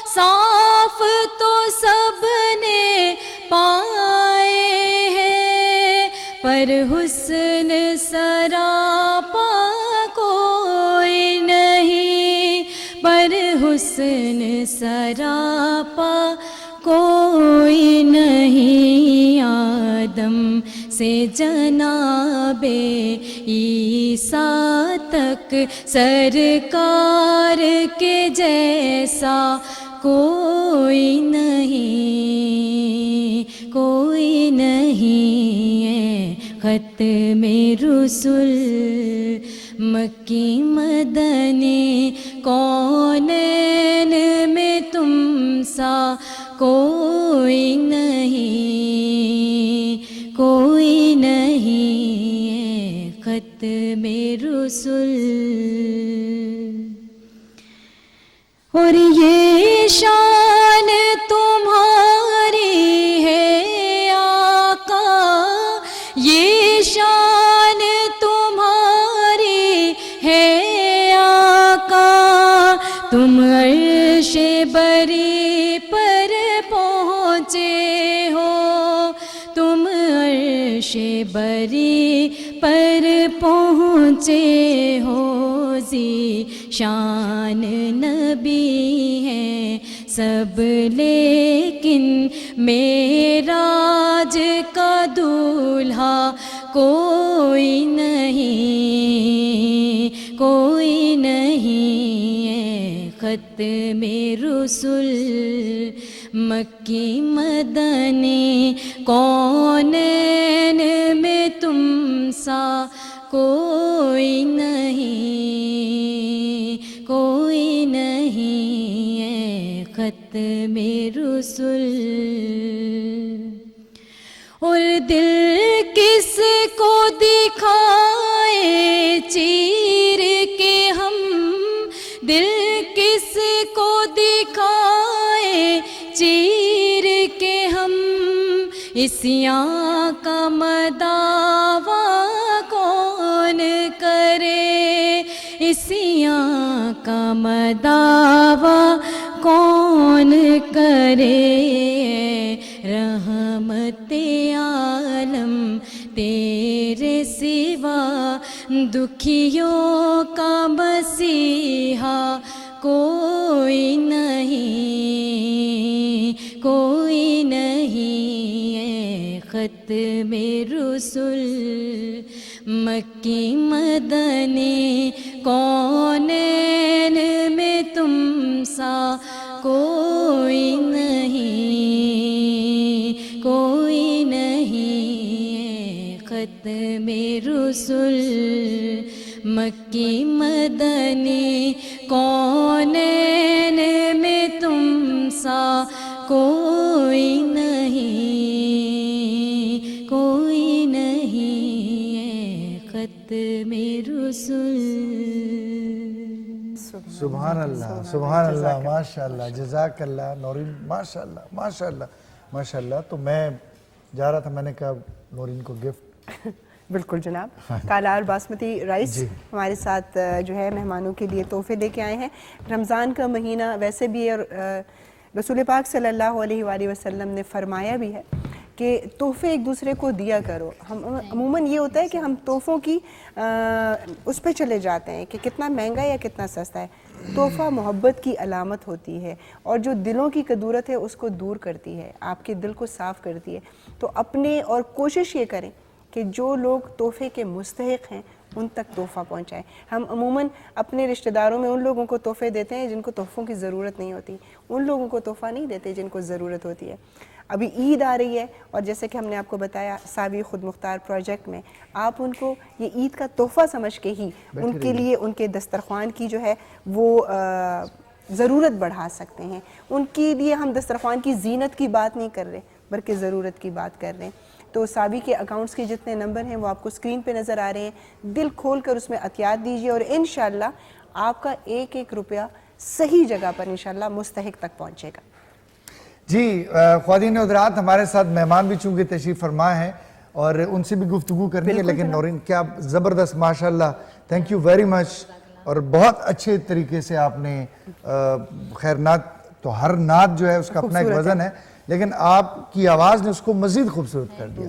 साफ तो सबने पाए हैं, पर हुस्न सरापा कोई नहीं, पर हुस्न सरापा कोई नहीं। आदम से जनाबे ईसा तक सरकार के जैसा कोई नहीं, कोई नहीं है ख़त्मे रुसूल मक्की मदनी कौनैन में तुम सा कोई नहीं, कोई नहीं है ख़त्मे रुसूल। और ये शान तुम्हारी है आका, ये शान तुम्हारी है आका, तुम अर्शे बरी पर पहुँचे हो, तुम अर्शे बरी पर पहुँचे हो। जी शान नबी है सब लेकिन मेराज का दूल्हा कोई नहीं, कोई नहीं है ख़त्मे रुसूल मक्की मदनी कौनैन में तुम सा कोई नहीं, कोई नहीं है ख़त्मे रुसूल। और दिल किसको दिखाए चीर के हम, दिल किसको दिखाए चीर के हम, इसियां का मदावा कौन करे, इसियां का मदावा कौन करे। रहमते आलम तेरे सिवा दुखियों का मसीहा कोई नहीं, कोई नहीं है ख़त्मे रुसूल मक्की मदनी कौनैन में तुम सा कोई नहीं, कोई नहीं है ख़त्मे रुसूल मक्की मदनी कौनैन में तुम सा कोई नहीं, कोई नहीं है ख़त्मे रुसूल। सुभान अल्लाह, सुभान अल्लाह, माशाअल्लाह, जज़ाकल्लाह नौरीन, माशाअल्लाह माशाअल्लाह माशाअल्लाह। तो मैं जा रहा था, मैंने कहा नौरीन को गिफ्ट। बिल्कुल जनाब, काला और बासमती राइस हमारे साथ जो है मेहमानों के लिए तोहफे लेके आए हैं। रमज़ान का महीना वैसे भी और रसूल पाक सल्लल्लाहु अलैहि वसल्लम ने फरमाया भी है कि तोहफे एक दूसरे को दिया करो। हम अमूमन ये होता है कि हम तोहफ़ों की उस पर चले जाते हैं कि कितना महंगा या कितना सस्ता है। तोहफ़ा मोहब्बत की अलामत होती है और जो दिलों की कदूरत है उसको दूर करती है, आपके दिल को साफ़ करती है। तो अपने और कोशिश ये करें कि जो लोग तोहफ़े के मुस्तहिक हैं उन तक तोहफ़ा पहुँचाएँ। हम अमूमन अपने रिश्तेदारों में उन लोगों को तोहफ़े देते हैं जिनको तोहफ़ों की ज़रूरत नहीं होती, उन लोगों को तोहफ़ा नहीं देते जिनको ज़रूरत होती है। अभी ईद आ रही है और जैसे कि हमने आपको बताया सावी खुद मुख्तार प्रोजेक्ट में आप उनको ये ईद का तोहफ़ा समझ के ही उनके लिए उनके दस्तरख्वान की जो है वो ज़रूरत बढ़ा सकते हैं। उनके लिए हम दस्तरख्वान की जीनत की बात नहीं कर रहे बल्कि ज़रूरत की बात कर रहे हैं। तो सावी के अकाउंट्स के जितने नंबर हैं वो आपको स्क्रीन पे नज़र आ रहे हैं। दिल खोल कर उसमें अतियात दीजिए और इंशाल्लाह आपका एक एक रुपया सही जगह पर इंशाल्लाह मुस्तहिक तक पहुँचेगा। जी ख्वातीन हज़रात, हमारे साथ मेहमान भी चूँकि तशरीफ़ फरमा हैं और उनसे भी गुफ्तगू करनी है, लेकिन नौरीन क्या ज़बरदस्त माशाल्लाह, थैंक यू वेरी मच। और बहुत अच्छे तरीके से आपने खैर नात तो हर नात जो है उसका अपना एक वज़न है, लेकिन आपकी आवाज़ ने उसको मज़ीद खूबसूरत कर दिया।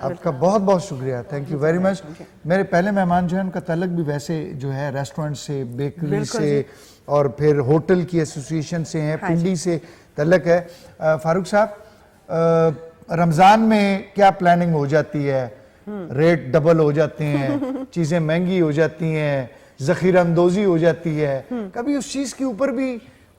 आपका बहुत बहुत शुक्रिया, थैंक यू वेरी मच। मेरे पहले मेहमान जो है उनका तल्लक भी वैसे जो है रेस्टोरेंट से, बेकरी से और फिर होटल की एसोसिएशन से हैं, पिंडी से तल्लक है। फारूक साहब, रमज़ान में क्या प्लानिंग हो जाती है? रेट डबल हो जाते हैं, चीजें महंगी हो जाती हैं, जखीरा अंदोजी हो जाती है। कभी उस चीज के ऊपर भी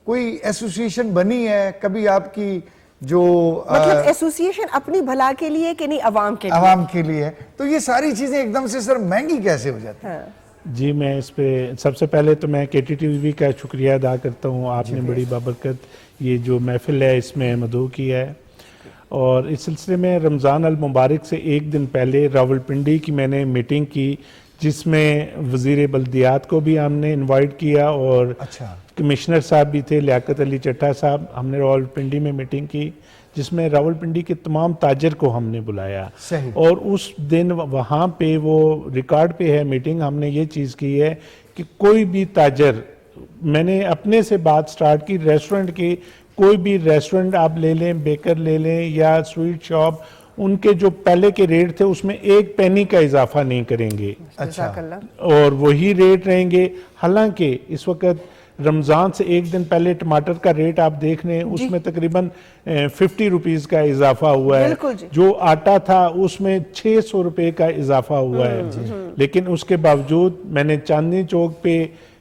कोई एसोसिएशन बनी है? कभी आपकी जो मतलब एसोसिएशन अपनी भला के लिए कि नहीं अवाम के लिए? आवाम के लिए है, तो ये सारी चीजें एकदम से सर महंगी कैसे हो जाती है? जी, मैं इस पे सबसे पहले तो मैं KTTV का शुक्रिया अदा करता हूँ। आपने बड़ी बाबरकत ये जो महफिल है इसमें मदऊ किया है। और इस सिलसिले में रमज़ान अल मुबारक से एक दिन पहले रावलपिंडी की मैंने मीटिंग की, जिसमें वज़ीर बल्दियात को भी हमने इनवाइट किया और कमिश्नर साहब भी थे, लियाकत अली चट्टा साहब। हमने रावलपिंडी में मीटिंग की जिसमें रावलपिंडी के तमाम ताजर को हमने बुलाया। सही। और उस दिन वहाँ पे वो रिकॉर्ड पे है मीटिंग, हमने ये चीज़ की है कि कोई भी ताजर, मैंने अपने से बात स्टार्ट की, रेस्टोरेंट की, कोई भी रेस्टोरेंट आप ले लें, बेकर ले लें या स्वीट शॉप, उनके जो पहले के रेट थे उसमें एक पेनी का इजाफा नहीं करेंगे। अच्छा। और वही रेट रहेंगे। हालांकि इस वक्त रमज़ान से एक दिन पहले टमाटर का रेट आप देख रहे हैं, उसमें तकरीबन 50 रुपीज़ का इजाफा हुआ है। जो आटा था उसमें 600 रुपये का इजाफा हुआ है। लेकिन उसके बावजूद मैंने चांदनी चौक पे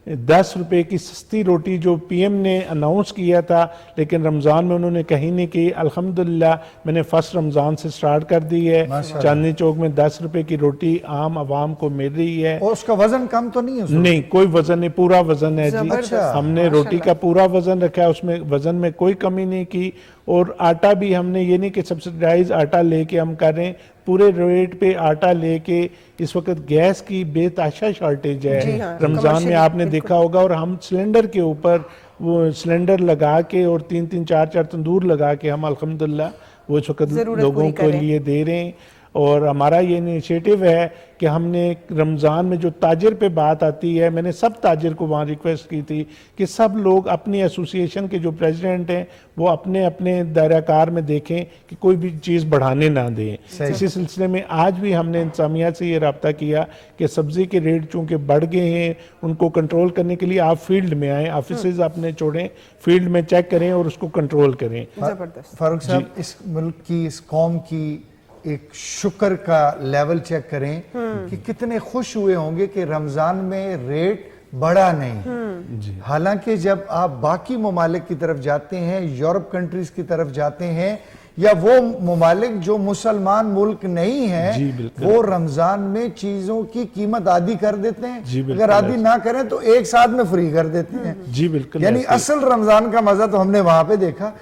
10 रुपए की सस्ती रोटी जो PM ने अनाउंस किया था, लेकिन रमज़ान में उन्होंने कहीं नहीं की। अल्हम्दुलिल्लाह मैंने फर्स्ट रमज़ान से स्टार्ट कर दी है। चांदनी चौक में 10 रुपए की रोटी आम आवाम को मिल रही है। और उसका वजन कम तो नहीं है उसमें? नहीं, कोई वजन नहीं, पूरा वजन है जी। अच्छा। हमने रोटी का पूरा वजन रखा है, उसमें वजन में कोई कमी नहीं की। और आटा भी हमने ये नहीं कि सब्सिडाइज आटा लेके हम कर रहे हैं, पूरे रेट पे आटा लेके। इस वक्त गैस की बेतहाशा शॉर्टेज है। रमज़ान में आपने देखा होगा, और हम सिलेंडर के ऊपर वो सिलेंडर लगा के और 3-3 4-4 तंदूर लगा के हम अल्हम्दुलिल्लाह वो इस वक्त लोगों के लिए दे रहे हैं। और हमारा ये इनिशिएटिव है कि हमने रमज़ान में जो ताजिर पे बात आती है, मैंने सब ताजिर को वहाँ रिक्वेस्ट की थी कि सब लोग अपनी एसोसिएशन के जो प्रेसिडेंट हैं वो अपने अपने दायराकार में देखें कि कोई भी चीज़ बढ़ाने ना दें। इसी सिलसिले में आज भी हमने इंतजामिया से ये रब्ता किया कि सब्ज़ी के रेट चूँकि बढ़ गए हैं, उनको कंट्रोल करने के लिए आप फील्ड में आएँ, ऑफिस अपने छोड़ें, फील्ड में चेक करें और उसको कंट्रोल करें। फारूक साहब, इस मुल्क की, इस कौम की एक शुक्र का लेवल चेक करें कि कितने खुश हुए होंगे कि रमजान में रेट बढ़ा नहीं। हालांकि जब आप बाकी ममालिक की तरफ जाते हैं, यूरोप कंट्रीज की तरफ जाते हैं, या वो ममालिक जो मुसलमान मुल्क नहीं है, वो रमजान में चीजों की कीमत आधी कर देते हैं। अगर आधी ना करें तो एक साथ में फ्री कर देते हैं। जी बिल्कुल। यानी असल रमजान का मजा तो हमने वहां पे देखा।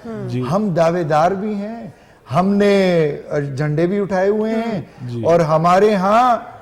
हम दावेदार भी हैं, हमने झंडे भी उठाए हुए हैं, और हमारे यहाँ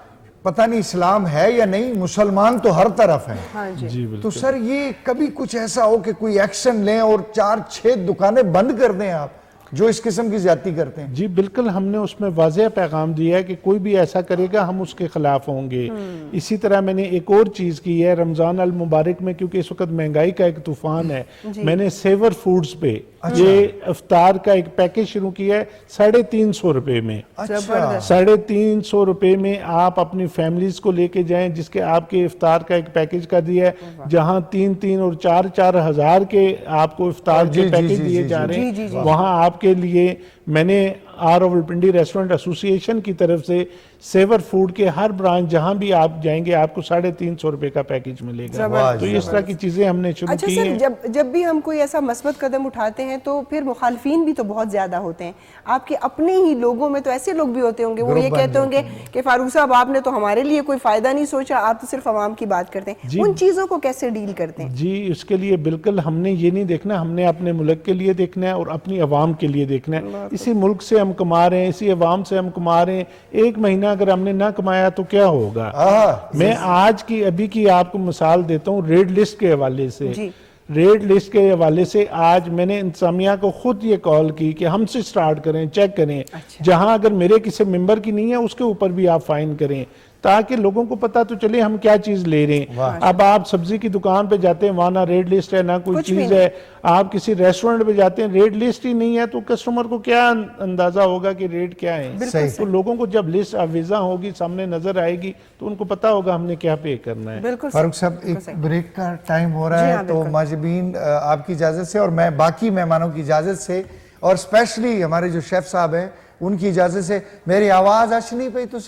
पता नहीं इस्लाम है या नहीं, मुसलमान तो हर तरफ है। हाँ जी। तो सर ये कभी कुछ ऐसा हो कि कोई एक्शन लें और 4-6 दुकानें बंद कर दें आप जो इस किस्म की ज्यादती करते हैं? जी बिल्कुल, हमने उसमें वाज़ेह पैगाम दिया है कि कोई भी ऐसा करेगा हम उसके खिलाफ होंगे। इसी तरह मैंने एक और चीज़ की है रमज़ान अल मुबारक में, क्योंकि इस वक्त महंगाई का एक तूफान है, मैंने सेवर फूड्स पे ये इफ्तार का एक पैकेज शुरू किया है 350 रुपए में। 350 रुपए में आप अपनी फैमिलीज को लेके जाएं, जिसके आपके इफ्तार का एक पैकेज कर दिया है, जहां 3-3 और 4-4 हज़ार के आपको इफ्तार के पैकेज दिए जा रहे हैं। वहां आपके लिए मैंने रावलपिंडी रेस्टोरेंट एसोसिएशन की तरफ से सेवर फूड के हर ब्रांच जहां भी आप जाएंगे आपको 350 रुपए का पैकेज मिलेगा। तो इस तरह की चीजें हमने शुरू की हैं। जब भी हम कोई ऐसा मस्बत कदम उठाते हैं तो फिर मुखालफीन भी तो बहुत ज्यादा होते हैं। आपके अपने ही लोगों में तो ऐसे लोग भी होते होंगे, वो ये कहते होंगे कि फारूक साहब आपने तो हमारे लिए कोई फायदा नहीं सोचा, आप तो सिर्फ आवाम की बात करते हैं। उन चीजों को कैसे डील करते हैं? जी, उसके लिए बिल्कुल हमने ये नहीं देखना, हमने अपने मुल्क के लिए देखना है और अपनी आवाम के लिए देखना है। इसी मुल्क से हम कमा रहे हैं, इसी अवाम से हम कमा रहे हैं। एक महीना अगर हमने ना कमाया तो क्या होगा? मैं आज की अभी की आपको मिसाल देता हूँ रेड लिस्ट के हवाले से। रेड लिस्ट के हवाले से आज मैंने इंतजामिया को खुद ये कॉल की कि हमसे स्टार्ट करें, चेक करें। जहां अगर मेरे किसी मेंबर की नहीं है उसके ऊपर भी आप फाइन करें, ताकि लोगों को पता तो चले हम क्या चीज ले रहे हैं। अब आप सब्जी की दुकान पे जाते हैं, वहां ना रेड लिस्ट है ना कोई चीज है। आप किसी रेस्टोरेंट पे जाते हैं, रेड लिस्ट ही नहीं है, तो कस्टमर को क्या अंदाजा होगा कि रेट क्या है? तो लोगों को जब लिस्ट अवीजा होगी, सामने नजर आएगी, तो उनको पता होगा हमने क्या पे करना है। फारूक साहब, एक ब्रेक का टाइम हो रहा है, तो माजिबीन आपकी इजाजत से और मैं बाकी मेहमानों की इजाजत से, और स्पेशली हमारे जो शेफ साहब हैं उनकी इजाज़त से मेरी आवाज़ अच नहीं पई तो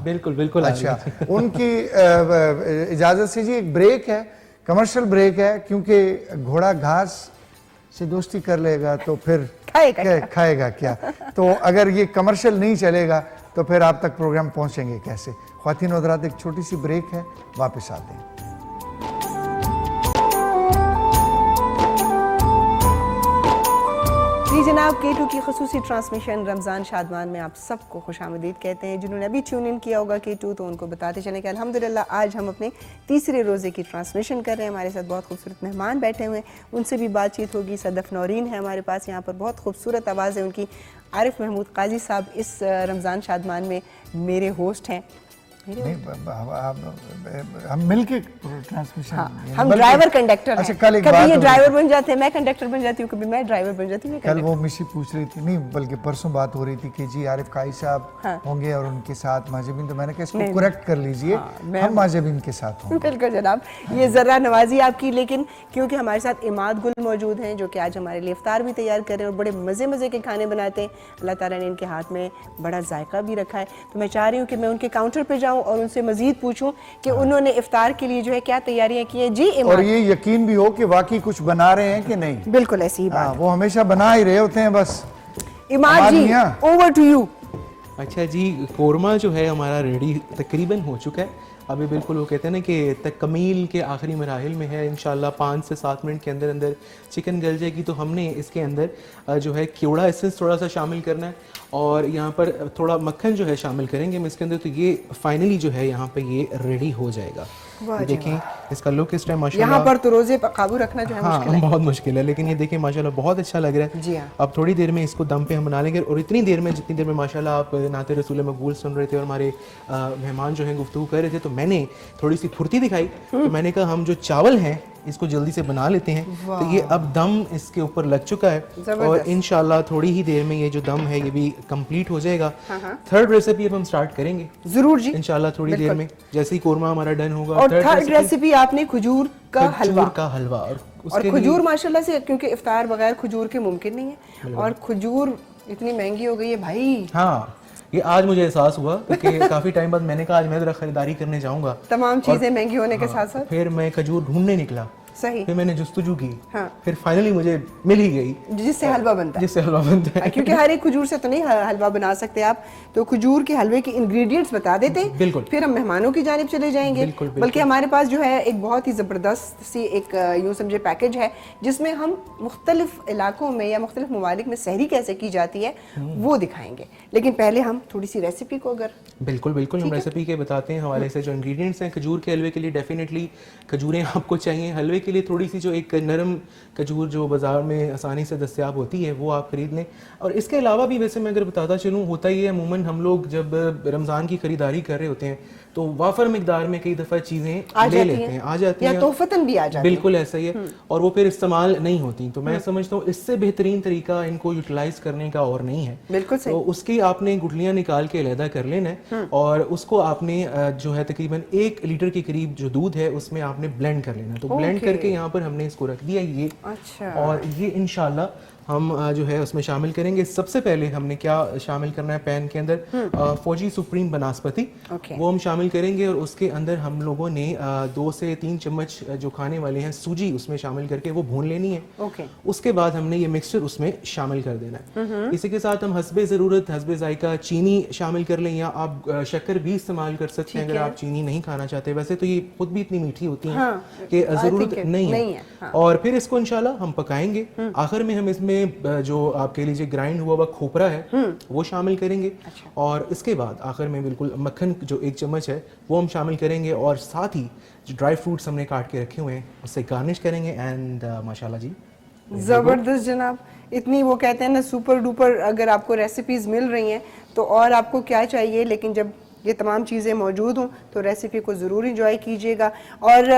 बिल्कुल बिल्कुल आ रही अच्छा उनकी इजाज़त से जी एक ब्रेक है, कमर्शियल ब्रेक है, क्योंकि घोड़ा घास से दोस्ती कर लेगा तो फिर खाएगा क्या। तो अगर ये कमर्शियल नहीं चलेगा तो फिर आप तक प्रोग्राम पहुंचेंगे कैसे। ख्वातीन और हज़रात, एक छोटी सी ब्रेक है, वापस आते हैं। जी जनाब, K2 की खसूसी ट्रांसमिशन रमज़ान शादमान में आप सबको खुशामदीद कहते हैं। जिन्होंने अभी ट्यून इन किया होगा K2 तो उनको बताते चलें कि अल्हम्दुलिल्लाह आज हम अपने तीसरे रोज़े की ट्रांसमिशन कर रहे हैं। हमारे साथ बहुत खूबसूरत मेहमान बैठे हुए हैं, उनसे भी बातचीत होगी। सदफ़ नौरीन है हमारे पास यहाँ पर, बहुत खूबसूरत आवाज़ है उनकी। आरिफ महमूद काजी साहब इस रमज़ान शादमान में मेरे होस्ट हैं। नहीं, हम मिलके ट्रांसमिशन हम ड्राइवर कंडक्टर अच्छा, हैं। कल एक कभी बात ये हो ड्राइवर बन जाते हैं, मैं कंडक्टर बन जाती हूँ, कभी मैं ड्राइवर बन जाती हूँ। कल वो मिशी पूछ रही थी, नहीं बल्कि परसों बात हो रही थी कि जी आरिफ काई साहब होंगे और उनके साथ माजिबीन, तो मैंने कहा इसको करेक्ट कर लीजिए, हम माजिबीन के साथ होंगे। बिल्कुल जनाब, ये ज़रा नवाजी आपकी। लेकिन क्योंकि हमारे साथ इमाद गुल मौजूद हैं जो कि आज हमारे लिए इफ्तार भी तैयार कर रहे हैं और बड़े मज़े मज़े के खाने बनाते हैं। अल्लाह ताला ने इनके हाथ में बड़ा जायका भी रखा है, तो मैं चाह रही हूँ कि मैं उनके काउंटर पे जाऊँ और उनसे मज़ीद पूछूँ कि उन्होंने इफ्तार के लिए जो है क्या तैयारियां की हैं। जी इमाद, और ये यकीन भी हो कि वाकई कुछ बना रहे हैं कि नहीं। बिल्कुल ऐसी ही बात। वो हमेशा बना ही रहे होते हैं बस। इमाद जी, ओवर टू यू। अच्छा जी, कोरमा जो है हमारा रेडी तकरीबन हो चुका है। अभी बिल्कुल वो कहते हैं ना कि तकमील के आखिरी मराहिल में है। इंशाल्लाह 5 से 7 मिनट के अंदर अंदर चिकन गल जाएगी। तो हमने इसके अंदर जो है केवड़ा एसेंस थोड़ा सा शामिल करना है और यहाँ पर थोड़ा मक्खन जो है शामिल करेंगे हम इसके अंदर। तो ये फाइनली जो है यहाँ पे ये रेडी हो जाएगा। देखें इसका लुक इस टाइम माशाल्लाह, यहाँ पर तो रोजे पर काबू रखना जो है मुश्किल है। बहुत मुश्किल है, लेकिन ये देखें माशाल्लाह बहुत अच्छा लग रहा है। जी हाँ। अब थोड़ी देर में इसको दम पे हम बना लेंगे और इतनी देर में जितनी देर में माशाल्लाह आप नाते रसूल मकबूल सुन रहे थे और हमारे मेहमान जो हैं गुफ्तगू कर रहे थे, तो मैंने थोड़ी सी फुर्ती दिखाई। तो मैंने कहा हम जो चावल हैं इसको जल्दी से बना लेते हैं। तो ये अब दम इसके ऊपर लग चुका है और इंशाल्लाह थोड़ी ही देर में ये जो दम है ये भी कंप्लीट हो जाएगा। थर्ड रेसिपी अब हम स्टार्ट करेंगे जरूर जी, इंशाल्लाह थोड़ी देर में, जैसे ही कोरमा हमारा डन होगा। और थर्ड रेसिपी आपने खजूर का हलवा और खजूर माशाल्लाह से, क्योंकि इफ्तार बगैर खजूर के मुमकिन नहीं है और खजूर इतनी महंगी हो गई है भाई। हाँ, ये आज मुझे एहसास हुआ क्योंकि काफी टाइम बाद मैंने कहा आज मैं जरा खरीदारी करने जाऊंगा। तमाम चीजें महंगी होने के साथ साथ फिर मैं खजूर ढूंढने निकला। सही। फिर मैंने जुस्तुजू की। हाँ। फिर फाइनली मुझे मिल ही गई, जिससे हलवा बनता है। जिससे हलवा बनता है। क्योंकि हर एक खजूर से तो नहीं हलवा बना सकते आप, तो खजूर के हलवे के इंग्रेडिएंट्स बता देते हैं। बिल्कुल। फिर हम मेहमानों की जानिब चले जाएंगे। बिल्कुल। बल्कि हमारे पास जो है एक बहुत ही ज़बरदस्त सी एक यूँ समझे पैकेज है जिसमें हम मुख्तलिफ इलाकों में या मुख्तलिफ ममालिक में सहरी कैसे की जाती है वो दिखाएंगे। लेकिन पहले हम थोड़ी सी रेसिपी को अगर बिल्कुल हम रेसिपी के बताते हैं हवाले से। जो इंग्रेडिएंट्स हैं खजूर के हलवे के लिए, डेफिनेटली खजूरें आपको चाहिए। हलवे के लिए थोड़ी सी जो एक नरम खजूर जो बाज़ार में आसानी से दस्तयाब होती है वो आप ख़रीद लें। और इसके अलावा भी वैसे मैं अगर बताता चलूँ, होता ही है अमूमन हम लोग जब रमज़ान की ख़रीदारी कर रहे होते हैं तो वाफर मिकदार में कई दफ़ा चीज़ें ले लेते हैं, आ जाती हैं, तोहफ़तन भी आ जाती हैं। बिल्कुल ऐसा ही है और वो फिर इस्तेमाल नहीं होती। तो मैं समझता हूँ इससे बेहतरीन तरीका इनको यूटिलाइज करने का और नहीं है। बिल्कुल सही। तो उसकी आपने गुठलियाँ निकाल के अलहदा कर लेना है और उसको आपने जो है तकरीबन 1 लीटर के करीब जो दूध है उसमें आपने ब्लेंड कर लेना। तो ब्लेंड करके यहाँ पर हमने इसको रख दिया ये। अच्छा। और ये इंशाल्लाह हम जो है उसमें शामिल करेंगे। सबसे पहले हमने क्या शामिल करना है पैन के अंदर, फौजी सुप्रीम बनास्पति, वो हम शामिल करेंगे। और उसके अंदर हम लोगों ने 2 से 3 चम्मच जो खाने वाले हैं सूजी उसमें शामिल करके वो भून लेनी है। उसके बाद हमने ये मिक्सचर उसमें शामिल कर देना है। इसी के साथ हम हस्बे ज़रूरत हस्बे जायका चीनी शामिल कर लें या आप शक्कर भी इस्तेमाल कर सकते हैं अगर आप चीनी नहीं खाना चाहते। वैसे तो ये खुद भी इतनी मीठी होती है कि ज़रूरत नहीं है। और फिर इसको इंशाल्लाह हम पकाएंगे। आखिर में हम इसमें जो आप कह लीजिए ग्राइंड हुआ खोपरा है वो शामिल करेंगे। और इसके बाद आखिर में बिल्कुल मक्खन जो 1 चम्मच है वो हम शामिल करेंगे और साथ ही जो ड्राई फ्रूट्स हमने काट के रखे हुए हैं उससे गार्निश करेंगे। एंड माशाल्लाह जी ज़बरदस्त जनाब, इतनी वो कहते हैं ना सुपर डुपर अगर आपको रेसिपीज़ मिल रही हैं तो और आपको क्या चाहिए। लेकिन जब ये तमाम चीज़ें मौजूद हों तो रेसिपी को ज़रूर इंजॉय कीजिएगा। और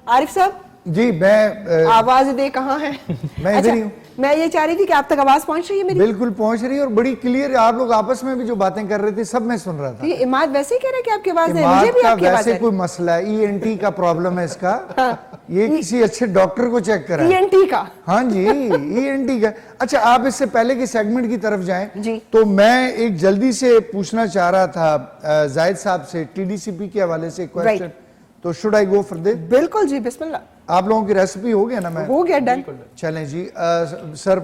आरिफ साहब जी, मैं आवाज़ दे कहाँ है? मैं इधर ही हूँ। मैं ये चाह रही थी कि आप तक आवाज पहुंच रही है मेरी। बिल्कुल पहुंच रही है और बड़ी क्लियर। आप लोग आपस में भी जो बातें कर रहे थे सब मैं सुन रहा तो था। ये इमाद वैसे ही कह रहा है कि आपकी आवाज है, इमाद मुझे भी का आपकी आवाज वैसे है। कोई मसला है, ईएनटी का प्रॉब्लम है इसका। ये किसी अच्छे डॉक्टर को चेक कराएं। ईएनटी का? हाँ जी, ईएनटी का। अच्छा, आप इससे पहले के सेगमेंट की तरफ जाएं जी। तो मैं एक जल्दी से पूछना चाह रहा था जाहिद साहब से टीडीसीपी के हवाले से क्वेश्चन। तो should I go for this? बिल्कुल जी, बिस्मिल्लाह। आप लोगों की रेसिपी हो गया ना? मैं हो गया, डन। चलें जी। Sir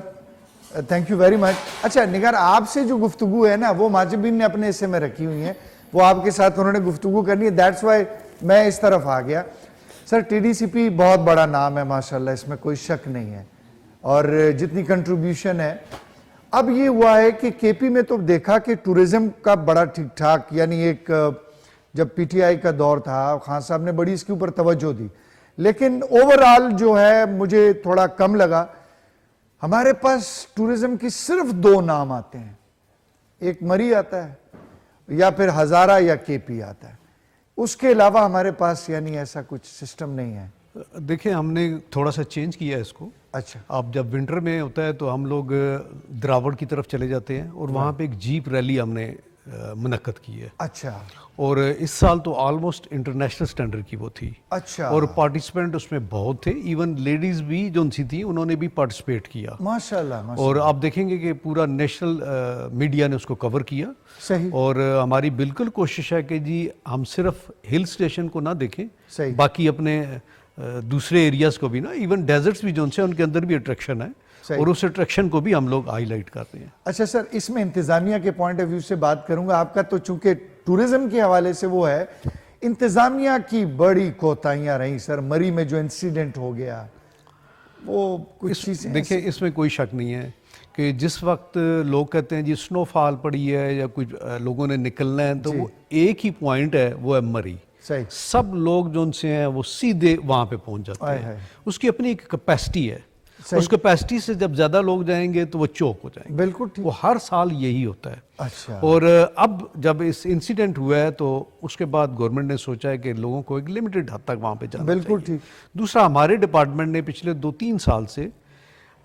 thank you very much. अच्छा निगार, आपसे जो गुफ्तगू है ना वो माजिबीन ने अपने हिस्से में रखी हुई है, वो आपके साथ उन्होंने गुफ्तगू करनी है, दैट्स वाई मैं इस तरफ आ गया। सर टीडीसीपी बहुत बड़ा नाम है माशाल्लाह, इसमें कोई शक नहीं है, और जितनी कंट्रीब्यूशन है। अब ये हुआ है कि केपी में तो देखा कि टूरिज्म का बड़ा ठीक ठाक, यानी एक जब पीटीआई का दौर था खान साहब ने बड़ी इसके ऊपर तवज्जो दी, लेकिन ओवरऑल जो है मुझे थोड़ा कम लगा। हमारे पास टूरिज्म की सिर्फ दो नाम आते हैं, एक मरी आता है या फिर हजारा या केपी आता है, उसके अलावा हमारे पास यानी ऐसा कुछ सिस्टम नहीं है। देखिए हमने थोड़ा सा चेंज किया है इसको। अच्छा। अब जब विंटर में होता है तो हम लोग द्रावड़ की तरफ चले जाते हैं और वहाँ पे एक जीप रैली हमने मुनक्कद की है। अच्छा। और इस साल तो ऑलमोस्ट इंटरनेशनल स्टैंडर्ड की वो थी। अच्छा। और पार्टिसिपेंट उसमें बहुत थे, इवन लेडीज भी जो सी थी उन्होंने भी पार्टिसिपेट किया। माशाल्लाह, माशाल्लाह। और आप देखेंगे कि पूरा नेशनल मीडिया ने उसको कवर किया। सही। और हमारी बिल्कुल कोशिश है कि जी हम सिर्फ हिल स्टेशन को ना देखें, सही। बाकी अपने दूसरे एरियाज को भी ना, इवन डेजर्ट्स भी जो से उनके अंदर भी अट्रैक्शन है, और उस अट्रैक्शन को भी हम लोग हाईलाइट करते हैं। अच्छा सर, इसमें इंतजामिया के पॉइंट ऑफ व्यू से बात करूंगा। आपका तो चूंकि टूरिज्म के हवाले से वो है, इंतजामिया की बड़ी कोताहियां रही सर। मरी में जो इंसिडेंट हो गया वो कुछ चीजें देखिए इसमें कोई शक नहीं है कि जिस वक्त लोग कहते हैं जी स्नोफॉल पड़ी है या कुछ लोगों ने निकलना है, तो वो एक ही पॉइंट है, वो है मरी। सही। सब लोग जो उनसे हैं वो सीधे वहां पे पहुंच जाते हैं। उसकी अपनी एक कैपेसिटी है, उस कैपेसिटी से जब ज्यादा लोग जाएंगे तो वो चौक हो जाएंगे। बिल्कुल ठीक। वो हर साल यही होता है। अच्छा। और अब जब इस इंसिडेंट हुआ है तो उसके बाद गवर्नमेंट ने सोचा है कि लोगों को एक लिमिटेड हद तक वहां पे जाना चाहिए। बिल्कुल ठीक। दूसरा, हमारे डिपार्टमेंट ने पिछले 2-3 साल से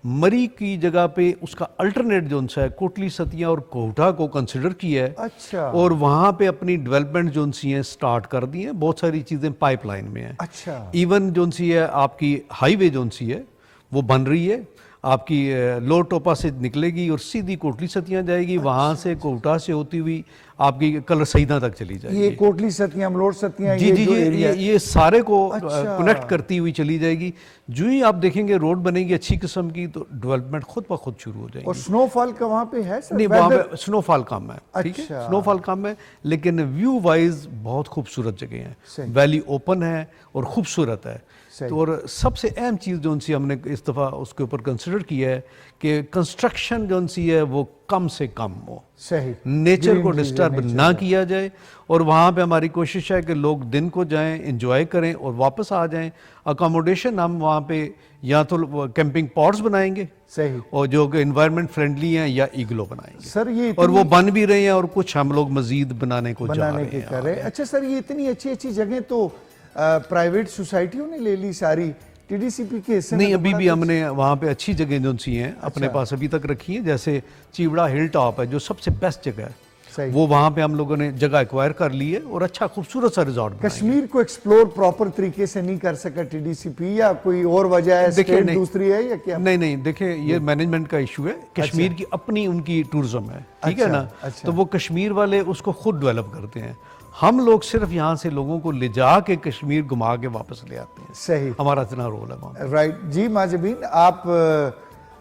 मरी की जगह पे उसका अल्टरनेट जो है कोटली सतिया और कोटा को कंसिडर किया है। अच्छा। और वहां पे अपनी डेवलपमेंट जो सी है स्टार्ट कर दी है, बहुत सारी चीजें पाइपलाइन में है। अच्छा। इवन जो सी है आपकी हाईवे जो सी है वो बन रही है, आपकी लोअर टोपा से निकलेगी और सीधी कोटली सतियां जाएगी। वहां से कोटा से होती हुई आपकी कलर सईदा तक चली जाएगी। ये कोटली सतियां, मलोट सतियां, जी जी जी, ये सारे को कनेक्ट करती हुई चली जाएगी। जो ही आप देखेंगे रोड बनेगी अच्छी किस्म की तो डेवलपमेंट खुद ब खुद शुरू हो जाएगी। और स्नोफॉल का वहां पे है सर? नहीं, वहाँ पे स्नोफॉल कम है। ठीक है, अच्छा। स्नोफॉल कम है, लेकिन व्यू वाइज बहुत खूबसूरत जगह है। वैली ओपन है और खूबसूरत है। तो और सबसे अहम चीज़ जो सी हमने इस दफ़ा उसके ऊपर कंसिडर किया है कि कंस्ट्रक्शन जो सी है वो कम से कम हो। सही। नेचर को डिस्टर्ब ना किया जाए। और वहाँ पे हमारी कोशिश है कि लोग दिन को जाएं, एंजॉय करें और वापस आ जाएं। अकोमोडेशन हम वहाँ पे या तो कैंपिंग पॉट्स बनाएंगे, सही, और जो इन्वायरमेंट फ्रेंडली हैं, या इग्लो बनाएंगे सर। ये और वो बन भी रहे हैं और कुछ हम लोग मजीद बनाने को जा रहे हैं। कर रहे हैं। अच्छा सर, ये इतनी अच्छी अच्छी जगह तो प्राइवेट सोसाइटियों ने ले ली सारी, टीडीसीपी के हिस्से नहीं, अभी भी हमने वहाँ पे अच्छी जगह जो सी हैं अपने पास अभी तक रखी है। जैसे चिवड़ा हिल टॉप है जो सबसे बेस्ट जगह है, वो वहाँ पे हम लोगों ने जगह एक्वायर कर ली है और अच्छा खूबसूरत सा रिजॉर्ट। कश्मीर को एक्सप्लोर प्रॉपर तरीके से नहीं कर सका टीडीसीपी, या कोई और वजह है? स्टेट दूसरी है या क्या? नहीं, देखिए ये मैनेजमेंट का इशू है। कश्मीर की अपनी उनकी टूरिज्म है, ठीक है ना। तो वो कश्मीर वाले उसको खुद डेवलप करते हैं। हम लोग सिर्फ यहाँ से लोगों को ले जा के कश्मीर घुमा के वापस ले आते हैं। सही। हमारा इतना रोल है वहाँ। राइट जी। माजिबीन, आप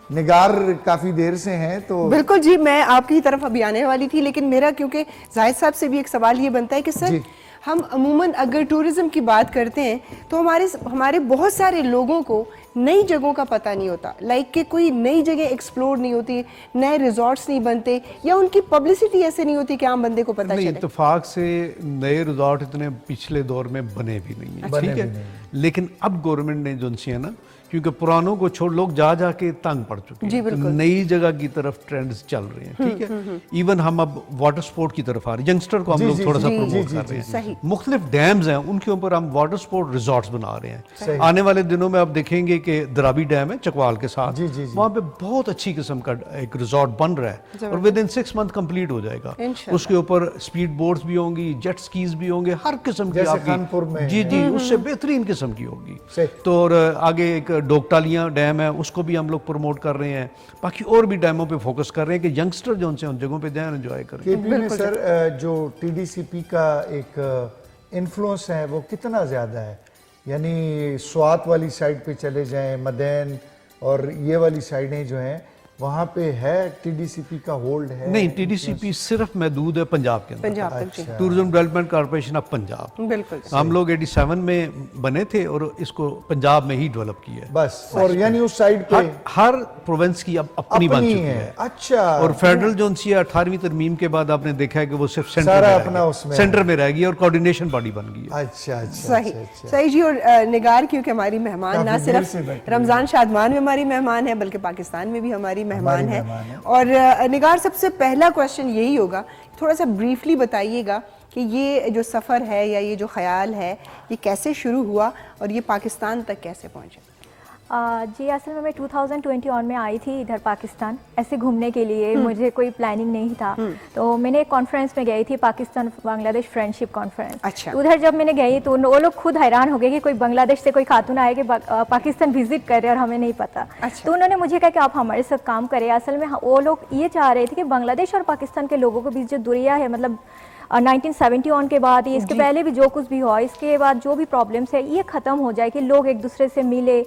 निगार काफी देर से हैं तो बिल्कुल जी, मैं आपकी तरफ अभी आने वाली थी, लेकिन मेरा क्योंकि जाहिद साहब से भी एक सवाल ये बनता है कि सर हम अमूमन अगर टूरिज्म की बात करते हैं तो हमारे बहुत सारे लोगों को नई जगहों का पता नहीं होता, लाइक कि कोई नई जगह एक्सप्लोर नहीं होती, नए रिजॉर्ट्स नहीं बनते, या उनकी पब्लिसिटी ऐसे नहीं होती कि आम बंदे को पता चले। इत्तेफाक से नए रिजॉर्ट इतने पिछले दौर में बने भी नहीं है, ठीक है। लेकिन अब गवर्नमेंट ने जो है ना क्योंकि पुरानों को छोड़ लोग जा जा के तंग पड़ चुके हैं, तो नई जगह की तरफ ट्रेंड्स चल रहे हैं, ठीक है। इवन हम अब वाटर स्पोर्ट की तरफ आ रहे हैं, यंगस्टर को हम लोग थोड़ा सा प्रमोट कर रहे हैं। मुख्तलिफ डैम्स हैं, उनके ऊपर हम वाटर स्पोर्ट रिजॉर्ट्स बना रहे हैं। आने वाले दिनों में आप देखेंगे कि दराबी डैम है चकवाल के साथ, वहाँ पे बहुत अच्छी किस्म का एक रिजॉर्ट बन रहा है और विद इन 6 मंथ कंप्लीट हो जाएगा। उसके ऊपर स्पीड बोट्स भी होंगी, जेट स्कीज भी होंगे, हर किस्म की आपकी जी उससे बेहतरीन किस्म की होगी। तो और आगे एक डोकटालियाँ डैम है, उसको भी हम लोग प्रमोट कर रहे हैं। बाकी और भी डैमों पे फोकस कर रहे हैं कि यंगस्टर जो उनसे उन जगहों पे जाएं, एंजॉय करें। केपी में सर जो टीडीसीपी का एक इन्फ्लुएंस है वो कितना ज़्यादा है? यानी स्वात वाली साइड पे चले जाएं, मदैन और ये वाली साइडें जो हैं वहाँ पे है टीडीसीपी का होल्ड है? नहीं, टीडीसीपी सिर्फ महदूद है पंजाब के अंदर, tourism development corporation of Punjab. बिल्कुल हम लोग 87 में बने थे और इसको पंजाब में ही डेवलप किया है बस। और यानी उस साइड पे हर प्रोविंस की अब अपनी बन चुकी है। अच्छा। और फेडरल जो सी 18वीं तरमीम के बाद आपने देखा है कि वो सिर्फ सेंटर में रह गई और कोऑर्डिनेशन बॉडी बन गई है। अच्छा सही सही जी। और निगार क्योंकि हमारी मेहमान ना सिर्फ रमजान शादमान में हमारी मेहमान है बल्कि पाकिस्तान में भी हमारी मेहमान है। और निगार, सबसे पहला क्वेश्चन यही होगा, थोड़ा सा ब्रीफली बताइएगा कि ये जो सफ़र है या ये जो ख्याल है ये कैसे शुरू हुआ और ये पाकिस्तान तक कैसे पहुंचा? जी असल में मैं 2021 में आई थी इधर पाकिस्तान ऐसे घूमने के लिए। मुझे कोई प्लानिंग नहीं था, तो मैंने एक कॉन्फ्रेंस में गई थी, पाकिस्तान बांग्लादेश फ्रेंडशिप कॉन्फ्रेंस। अच्छा। उधर जब मैंने गई तो वो लोग खुद हैरान हो गए कि कोई बांग्लादेश से कोई खातून आए कि पाकिस्तान विजिट कर रहे और हमें नहीं पता। अच्छा। तो उन्होंने मुझे कहा कि आप हमारे साथ काम करें। असल में वो लोग ये चाह रहे थे कि बांग्लादेश और पाकिस्तान के लोगों के बीच जो दूरियां है, मतलब 1971 के बाद, इसके पहले भी जो कुछ भी हुआ, इसके बाद जो भी प्रॉब्लम्स है ये ख़त्म हो जाए कि लोग एक दूसरे से मिले,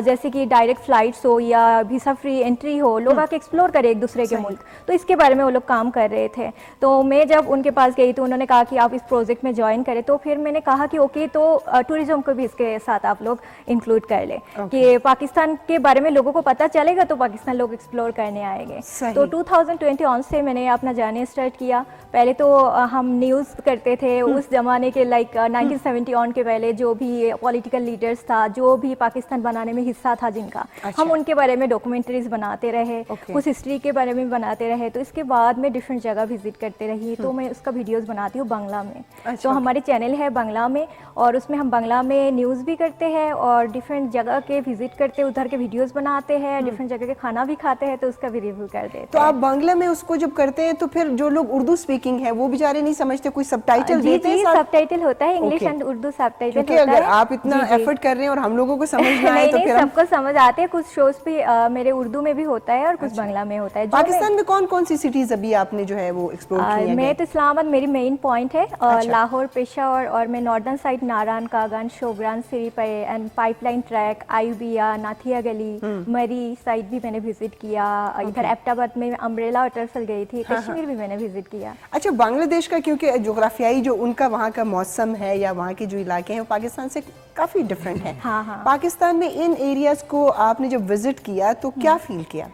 जैसे कि डायरेक्ट फ्लाइट्स हो या वीज़ा फ्री एंट्री हो, लोग आके एक्सप्लोर करें एक दूसरे के मुल्क। तो इसके बारे में वो लोग काम कर रहे थे। तो मैं जब उनके पास गई तो उन्होंने कहा कि आप इस प्रोजेक्ट में ज्वाइन करें। तो फिर मैंने कहा कि ओके, तो टूरिज़्म को भी इसके साथ आप लोग इंक्लूड कर लें कि पाकिस्तान के बारे में लोगों को पता चलेगा तो पाकिस्तान लोग एक्सप्लोर करने आएंगे। तो 2021 से मैंने अपना जाने स्टार्ट किया। पहले तो हम न्यूज़ करते थे उस ज़माने के, लाइक 1971 के पहले जो भी पॉलिटिकल लीडर्स था, जो भी पाकिस्तान बनाने में हिस्सा था जिनका, हम उनके बारे में डॉक्यूमेंट्रीज बनाते रहे, कुछ हिस्ट्री के बारे में बनाते रहे। तो इसके बाद मैं डिफरेंट जगह विजिट करते रही, तो मैं उसका वीडियोज़ बनाती हूँ बांग्ला में। तो हमारे चैनल है बांग्ला में और उसमें हम बांग्ला में न्यूज़ भी करते हैं और डिफरेंट जगह के विजिट करते हैं, उधर के वीडियोज़ बनाते हैं, डिफरेंट जगह के खाना भी खाते हैं, तो उसका भी रिव्यू करते हैं। तो आप बांग्ला में उसको जब करते हैं तो फिर जो लोग उर्दू स्पीकिंग है वो बेचारे नहीं समझते, कोई सबटाइटल देते हैं? सबटाइटल होता है, इंग्लिश एंड उर्दू सबटाइटल होता है। अगर आप इतना एफर्ट कर रहे हैं और हम लोगों को समझना है तो फिर सबको समझ आते हैं। कुछ शोज भी मेरे उर्दू में भी होता है और कुछ बांग्ला में होता है। पाकिस्तान में कौन कौन सी सिटीज अभी आपने जो है वो एक्सप्लोर की है? मैं तो इस्लामाबाद मेरी मेन पॉइंट है, लाहौर, पेशावर, और मैं northern side Naran Kaghan, Shogran, Siripaye and pipeline track, Ayubia, Nathia Gali, Murree side भी मैंने विजिट किया। इधर एबटाबाद में अम्ब्रेला वाटरफॉल गई थी। कश्मीर भी मैंने विजिट किया। अच्छा, बांग्लादेश का क्योंकि जोग्राफियाई जो उनका वहाँ का मौसम है या वहाँ के जो इलाके हैं वो पाकिस्तान से काफ़ी डिफरेंट है। हाँ। पाकिस्तान में इन एरियाज़ को आपने जब विजिट किया तो क्या फील किया?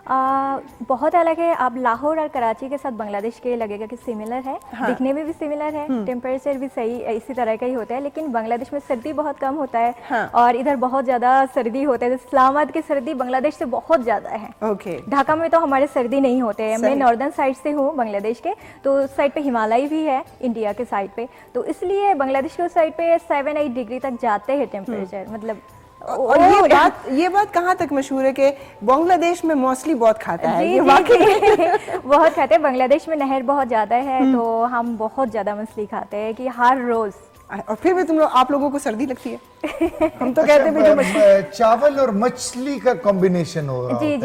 बहुत अलग है। अब लाहौर और कराची के साथ बांग्लादेश के लगेगा कि सिमिलर है, दिखने में भी सिमिलर है, टेम्परेचर भी सही इसी तरह का ही होता है, लेकिन बांग्लादेश में सर्दी बहुत कम होता है और इधर बहुत ज़्यादा सर्दी होता है। इस्लामाबाद की सर्दी बांग्लादेश से बहुत ज़्यादा है। ढाका में तो हमारे सर्दी नहीं होते हैं। मैं नॉर्दर्न साइड से हूँ बांग्लादेश के, तो उस साइड पे हिमालय भी है इंडिया के साइड पे, तो इसलिए बांग्लादेश के उस साइड पे 7-8 डिग्री तक जाते हैं टेम्परेचर। मतलब और ये बात कहाँ तक मशहूर है कि बांग्लादेश में मोस्टली बहुत खाता है। जी, बहुत खाते हैं। बांग्लादेश में नहर बहुत ज़्यादा है तो हम बहुत ज़्यादा मछली खाते हैं कि हर रोज़। और फिर भी आप लोगों को सर्दी लगती है? हम तो कहते हैं चावल और मछली का कॉम्बिनेशन हो रहा जी,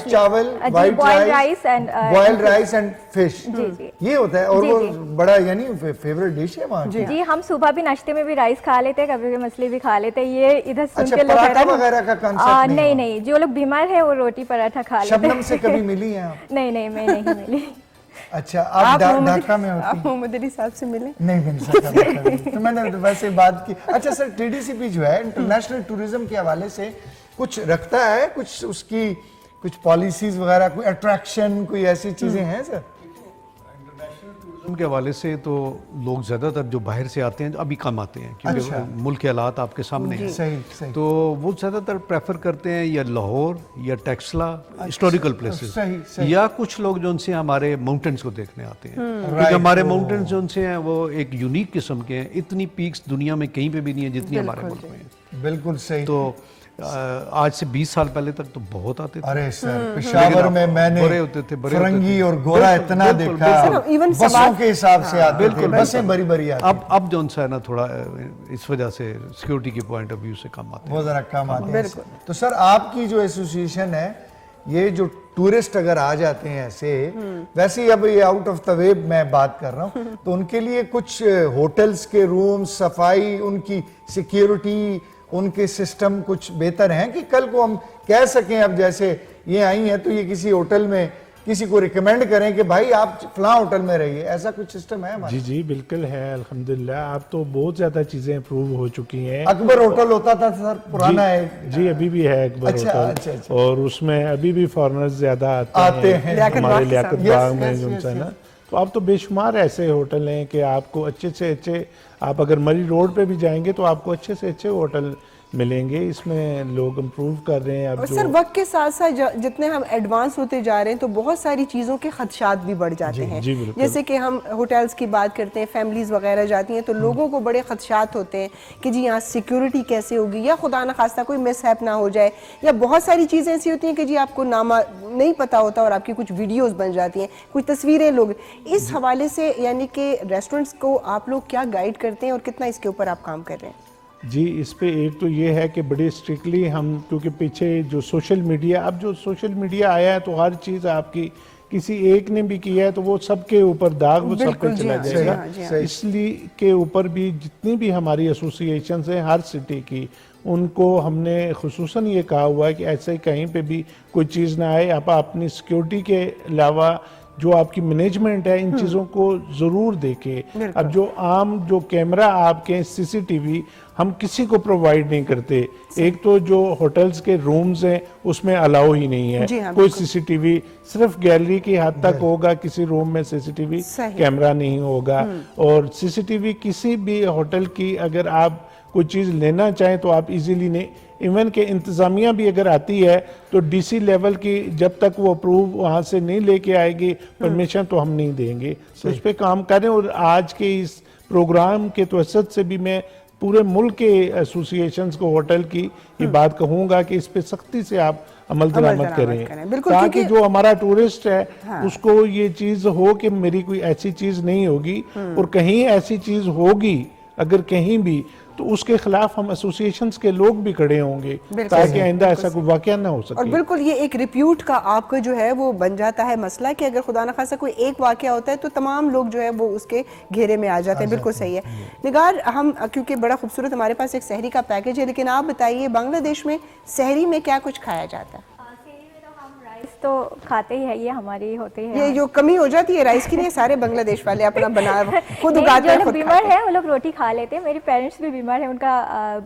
चावल, बॉइल्ड राइस एंड फिश, ये होता है। और वो बड़ा यानी फेवरेट डिश है वहाँ की। जी, हम सुबह भी नाश्ते में भी राइस खा लेते हैं, कभी कभी मछली भी खा लेते हैं। ये इधर सुन के लोग पराठा वगैरह का कांसेप्ट नहीं, जो लोग बीमार है वो रोटी पराठा खा लेते हैं। शबनम से कभी मिली है आप? नहीं, मैं नहीं मिली। अच्छा, आप ढाका में होती? आप मोहम्मद अली साहब से मिले? नहीं मिल सकता। तो मैंने वैसे बात की। अच्छा सर, टीडीसीपी जो है इंटरनेशनल टूरिज्म के हवाले से कुछ रखता है, कुछ उसकी कुछ पॉलिसीज वगैरह, कोई अट्रैक्शन, कोई ऐसी चीजें हैं सर? इंटरनेशनल उनके हवाले से तो लोग ज़्यादातर जो बाहर से आते हैं अभी कम आते हैं, क्योंकि मुल्क के हालात आपके सामने हैं। सही। तो वो ज़्यादातर प्रेफर करते हैं या लाहौर या टेक्सला, हिस्टोरिकल प्लेसेस, सही। या कुछ लोग जो उनसे हमारे माउंटेन्स को देखने आते हैं, क्योंकि हमारे माउंटेन्स जो उनसे हैं वो एक यूनिक किस्म के हैं। इतनी पीक्स दुनिया में कहीं पे भी नहीं है जितनी हमारे मुल्क में है। बिल्कुल सही। तो आज से 20 साल पहले तक तो बहुत आते थे। अरे सर, पेशावर में मैंने बड़े होते थे, फरंगी और गोरा इतना देखा, बसों के हिसाब से आते थे, बसें बड़ी बड़ी आती। अब जो है ना थोड़ा इस वजह से सिक्योरिटी के पॉइंट ऑफ व्यू से कम आते हैं, वो जरा कम आते हैं। तो सर आपकी जो एसोसिएशन है, ये जो टूरिस्ट अगर आ जाते हैं ऐसे, वैसे ही अब ये आउट ऑफ द वे मैं बात कर रहा हूँ, तो उनके लिए कुछ होटल्स के रूम, सफाई, उनकी सिक्योरिटी, उनके सिस्टम कुछ बेहतर हैं कि कल को हम कह सकें, अब जैसे ये आई हैं तो ये किसी होटल में किसी को रिकमेंड करें कि भाई आप फलां होटल में रहिए, ऐसा कुछ सिस्टम है हमारा? जी बिल्कुल है, अल्हम्दुलिल्लाह। अब तो बहुत ज्यादा चीजें इम्प्रूव हो चुकी हैं। अकबर होटल होता था सर, पुराना है जी, अभी भी है अकबर होटल। अच्छा। और उसमें अभी भी फॉरेनर्स ज्यादा आते हैं हमारे लियाकत बाग में जो है ना। तो अब तो बेशुमार ऐसे होटल हैं कि आपको अच्छे से अच्छे, आप अगर मरी रोड पे भी जाएंगे तो आपको अच्छे से अच्छे होटल मिलेंगे। इसमें लोग इम्प्रूव कर रहे हैं। अब और सर वक्त के साथ साथ जितने हम एडवांस होते जा रहे हैं तो बहुत सारी चीज़ों के खदशात भी बढ़ जाते हैं। जैसे कि हम होटल्स की बात करते हैं, फैमिलीज वगैरह जाती हैं तो लोगों को बड़े खदशात होते हैं कि जी यहाँ सिक्योरिटी कैसे होगी, या खुदा न खास्ता कोई मिसहैप ना हो जाए, या बहुत सारी चीज़ें ऐसी होती हैं कि जी आपको नामा नहीं पता होता और आपकी कुछ वीडियोज़ बन जाती हैं, कुछ तस्वीरें लोग। इस हवाले से यानी कि रेस्टोरेंट्स को आप लोग क्या गाइड करते हैं और कितना इसके ऊपर आप काम कर रहे हैं? जी, इस पे एक तो ये है कि बड़ी स्ट्रिक्टली हम, क्योंकि पीछे जो सोशल मीडिया, अब जो सोशल मीडिया आया है तो हर चीज़ आपकी किसी एक ने भी किया है तो वो सबके ऊपर दाग, वो सब पे चला जाएगा। इसलिए के ऊपर भी जितनी भी हमारी एसोसिएशंस हैं हर सिटी की, उनको हमने खुसूसन ये कहा हुआ है कि ऐसे कहीं पे भी कोई चीज़ ना आए। आप अपनी सिक्योरिटी के अलावा जो आपकी मैनेजमेंट है इन चीज़ों को ज़रूर देखें। अब जो आम जो कैमरा आपके सीसीटीवी हम किसी को प्रोवाइड नहीं करते। एक तो जो होटल्स के रूम्स हैं उसमें अलाउ ही नहीं है कोई सीसीटीवी, सिर्फ गैलरी की हद तक होगा, किसी रूम में सीसीटीवी कैमरा नहीं होगा। और सीसीटीवी किसी भी होटल की अगर आप कोई चीज़ लेना चाहें तो आप इजीली नहीं, इवन के इंतज़ामिया भी अगर आती है तो डीसी लेवल की जब तक वो अप्रूव वहाँ से नहीं लेके आएगी परमिशन तो हम नहीं देंगे। तो इस पे काम करें। और आज के इस प्रोग्राम के तवसत से भी मैं पूरे मुल्क के एसोसिएशंस को, होटल की ये बात कहूँगा कि इस पे सख्ती से आप अमल दरामद करें, ताकि जो हमारा टूरिस्ट है उसको ये चीज़ हो कि मेरी कोई ऐसी चीज़ नहीं होगी, और कहीं ऐसी चीज़ होगी अगर कहीं भी तो उसके खिलाफ हम एसोसिएशंस के लोग भी खड़े होंगे ताकि आइंदा ऐसा कोई वाकया ना हो सके। और बिल्कुल ये एक रिप्यूट का आपका जो है वो बन जाता है मसला कि अगर खुदा न खासा कोई एक वाकया होता है तो तमाम लोग जो है वो उसके घेरे में आ जाते हैं। बिल्कुल सही है निगार। हम क्योंकि बड़ा खूबसूरत हमारे पास एक सहरी का पैकेज है, लेकिन आप बताइए बांग्लादेश में सहरी में क्या कुछ खाया जाता है? तो खाते ही है, ये हमारी होते हैं। ये जो कमी हो जाती है राइस की नहीं, सारे बांग्लादेश वाले अपना बना खुद उगाते हैं, खुद बीमार है वो लोग रोटी खा लेते हैं। मेरे पेरेंट्स भी बीमार है, उनका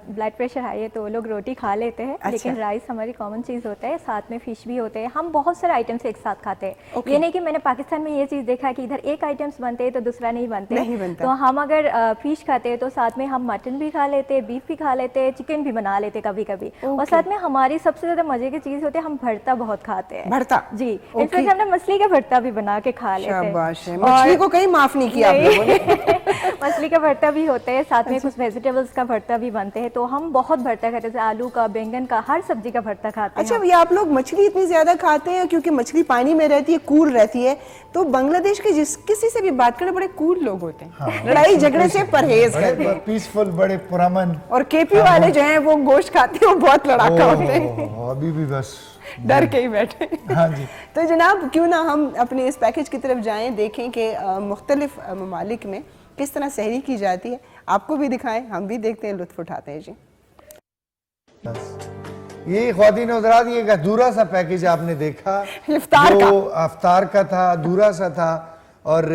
ब्लड प्रेशर हाई है तो वो लोग रोटी खा लेते हैं। अच्छा। लेकिन राइस हमारी कॉमन चीज़ होता है, साथ में फिश भी होते हैं। हम बहुत सारे आइटम्स एक साथ खाते हैं। ये नहीं कि मैंने पाकिस्तान में ये चीज़ देखा कि इधर एक आइटम्स बनते हैं तो दूसरा नहीं बनते। तो हम अगर फिश खाते हैं तो साथ में हम मटन भी खा लेते हैं, बीफ भी खा लेते हैं, चिकन भी बना लेते कभी कभी। और साथ में हमारी सबसे ज़्यादा मजे की चीज़ होती है, हम भरता बहुत खाते हैं। भरता? जी, इनफैक्ट हमने मछली का भरता भी बना के खा लेते हैं। मछली को कहीं माफ नहीं किया आप लोगों ने। मछली का भरता भी होता है, साथ में कुछ वेजिटेबल्स का भरता भी बनते हैं। तो हम बहुत भरता खाते हैं, आलू का, बैंगन का, हर सब्जी का भरता खाते हैं। अच्छा, ये आप लोग मछली इतनी ज्यादा खाते हैं क्योंकि मछली पानी में रहती है, कूल रहती है। तो बांग्लादेश के जिस किसी से भी बात करें बड़े कूल लोग होते हैं, लड़ाई झगड़े से परहेज करते हैं, पीसफुल, बड़े पुरअमन। और केपी वाले जो हैं वो गोश्त खाते हैं, वो बहुत लड़ाका होते हैं, अभी भी बस डर के ही बैठे। हाँ जी। तो जनाब क्यों ना हम अपने इस पैकेज की तरफ जाएं, देखें कि मुख्तलिफ ममालिक में किस तरह सहरी की जाती है, आपको भी दिखाएं, हम भी देखते हैं, लुत्फ उठाते हैं। जी ये ख्वातीन हज़रात, ये एक अधूरा सा पैकेज आपने देखा, इफ्तार का था, अधूरा सा था। और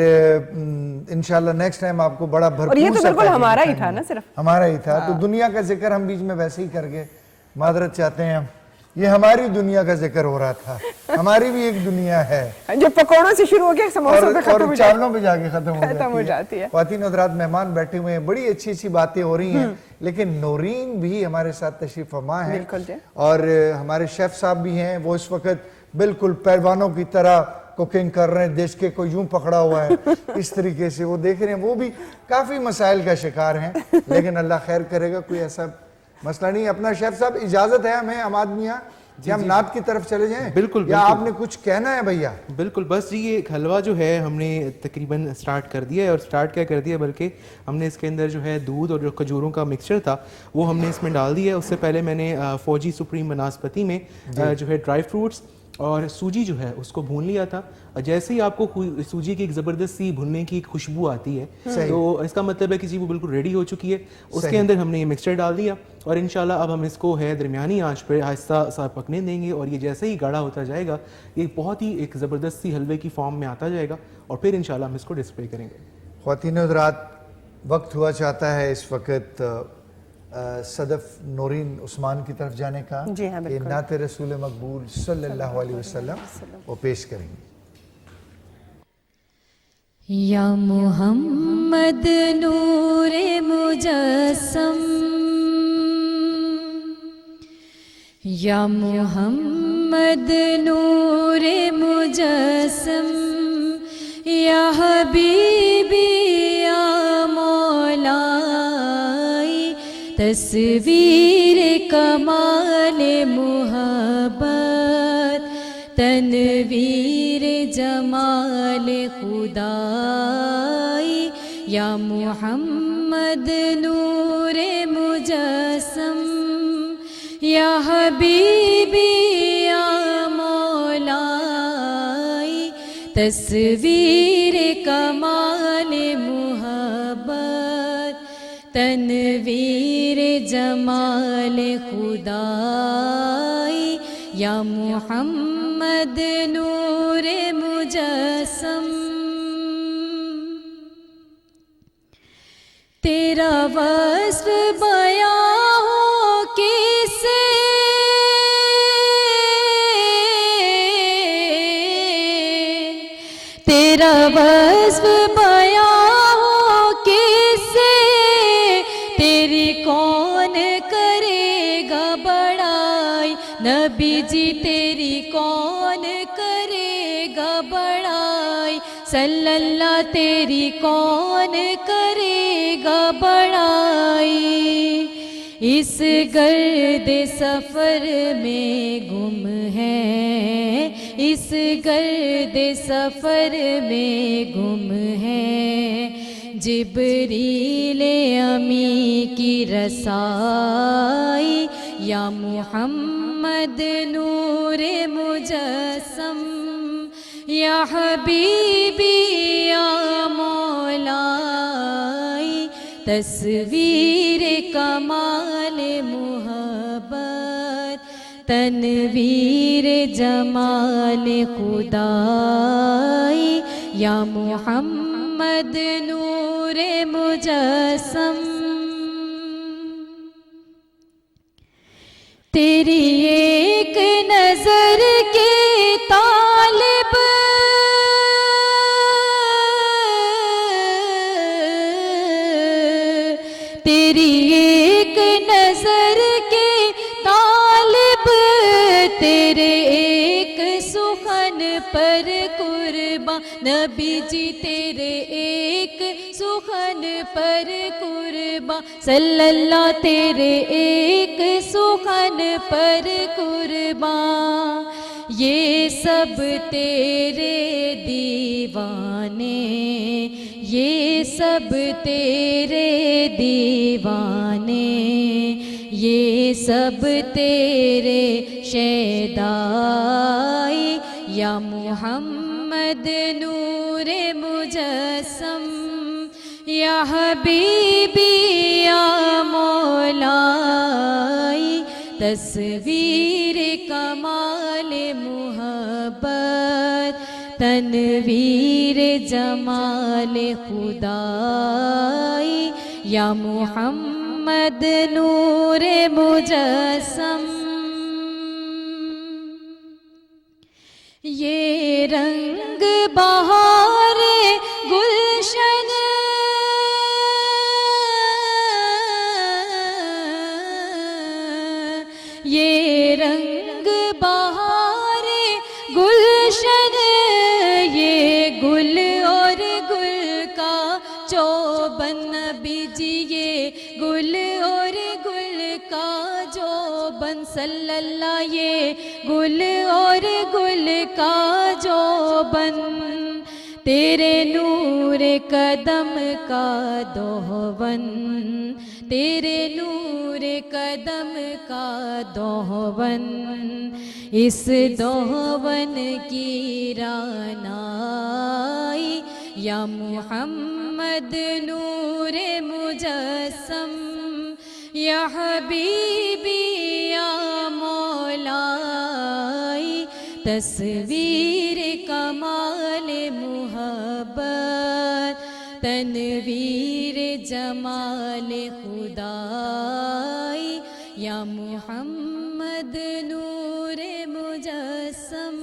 इंशाल्लाह नेक्स्ट टाइम आपको बड़ा भरपूर, और ये तो बिल्कुल हमारा ही था ना, सिर्फ हमारा ही था। तो दुनिया का जिक्र हम बीच में वैसे ही कर गए, मादरत चाहते हैं हम, ये हमारी दुनिया का जिक्र हो रहा था। हमारी भी एक दुनिया है जो पकौड़ों से शुरू हो के समोसों पे खत्म और हो चावलों पे जाके खत्म हो जाती है। ख्वातीन हज़रात, मेहमान बैठे हुए हैं, बड़ी अच्छी अच्छी बातें हो रही हैं, लेकिन नौरीन भी हमारे साथ तशरीफ फरमा है और हमारे शेफ साहब भी हैं। वो इस वक्त बिल्कुल पहलवानों की तरह कुकिंग कर रहे हैं, देश के को यूं पकड़ा हुआ है इस तरीके से वो देख रहे हैं। वो भी काफ़ी मसाइल का शिकार हैं, लेकिन अल्लाह खैर करेगा, कोई ऐसा मसला नहीं। अपना शेफ साहब, इजाज़त है हमें अमादमिया कि हम नात की तरफ चले जाएं? बिल्कुल, या बिल्कुल। आपने कुछ कहना है भैया? बिल्कुल, बस जी ये हलवा जो है हमने तकरीबन स्टार्ट कर दिया है, और स्टार्ट क्या कर दिया बल्कि हमने इसके अंदर जो है दूध और जो खजूरों का मिक्सचर था वो हमने इसमें डाल दिया है। उससे पहले मैंने फौजी सुप्रीम बनास्पति में जो है ड्राई फ्रूट्स और सूजी जो है उसको भून लिया था। जैसे ही आपको सूजी की एक ज़बरदस्त सी भुनने की खुशबू आती है तो इसका मतलब है कि जी वो बिल्कुल रेडी हो चुकी है। उसके अंदर हमने ये मिक्सचर डाल दिया और इंशाल्लाह अब हम इसको है दरमियानी आंच पर आहिस्ता सा पकने देंगे, और ये जैसे ही गाढ़ा होता जाएगा ये बहुत ही एक ज़बरदस्त सी हलवे की फॉर्म में आता जाएगा और फिर इंशाल्लाह हम इसको डिस्प्ले करेंगे। ख्वातीन हज़रात, वक्त हुआ चाहता है इस वक्त सदफ नौरीन उस्मान की तरफ जाने का। जी हाँ, ये नात रसूल मकबूल सल्लल्लाहु अलैहि वसल्लम वो पेश करेंगे। या मुहम्मद नूरे मुजस्सम, या मुहम्मद नूरे मुजस्सम, या हबीबी या मौलाई, तस्वीर कमाल मुहब्बत, तनवीर जमाल खुदाई, या मुहम्मद नूरे मुजस्सम, या हबीबी या मौलाई, तस्वीर कमाल मुहब्बत, तनवीर जमाल खुदाई, या मुहम्मद नूरे मुजस्सम। तेरा वस्फ बयां हो किसे, तेरा वस्फ बयां हो किसे, तेरी कौन करेगा बड़ाई, नबी जी तेरी कौन करेगा बड़ाई, सल्लल्लाह तेरी कौन करेगा बड़ाई। इस गर्द सफ़र में गुम है, इस गर्द सफ़र में गुम है, जिब्रील अमी की रसाई, या मुहम्मद नूरे मुजस्सम, या हबीबी या मौलाई, तस्वीर कमाल मुहब्बत, तनवीर जमाल खुदाई, या मुहम्मद नूरे मुजस्सम। तेरी एक नजर के तालिब, तेरी एक नजर के तालिब, तेरे एक सुखन पर कुर्बान, नबी जी तेरे एक सुखन पर कुर्बान, सल्लल्लाह तेरे एक सुखन पर कुर्बान। ये सब तेरे दीवाने, ये सब तेरे दीवाने, ये सब तेरे शैदाई, या मुहम्मद नूरे मुजस्सम, या हबीबी या मौलाई, तस्वीर कमाल मुहब्बत, तनवीर जमाल खुदाई, या मुहम्मद नूरे मुजस्सम। ये रंग बहारे गुलशन ये रंग बहारे गुलशन ये गुल और गुल का चौबन नबी जी ये गुल और गुल का चौबन सल्लल्लाह ये गुल और गुल का चौबन तेरे नूर कदम का दोहवन तेरे नूर कदम का दोहवन इस दोहवन की रानाई या मुहम्मद नूर मुजस्सम या हबीबी या मौलाई तस्वीर कमाल मुहब्बत तनवीर जमाल खुदाई या मुहम्मद नूर मुजस्सम।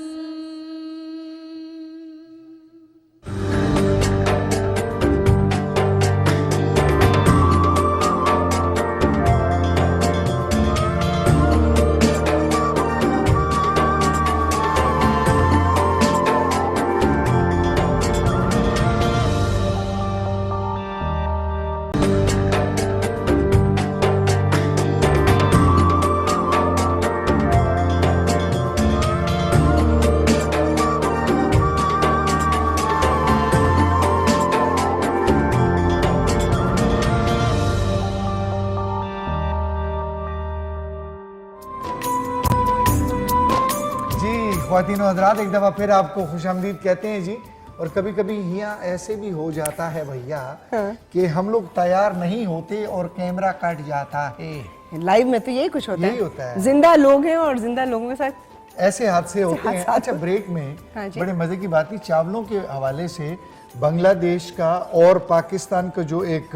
ख्वातीन और हज़रात, एक दफ़ा फिर आपको खुशामदीद कहते हैं जी। और कभी कभी यहाँ ऐसे भी हो जाता है भैया कि हम लोग तैयार नहीं होते और कैमरा कट जाता है। लाइव में तो यही कुछ होता यही होता है। जिंदा लोग हैं और जिंदा लोगों के साथ ऐसे हादसे होते हैं। अच्छा, ब्रेक में बड़े मजे की बात थी चावलों के हवाले से। बांग्लादेश का और पाकिस्तान का जो एक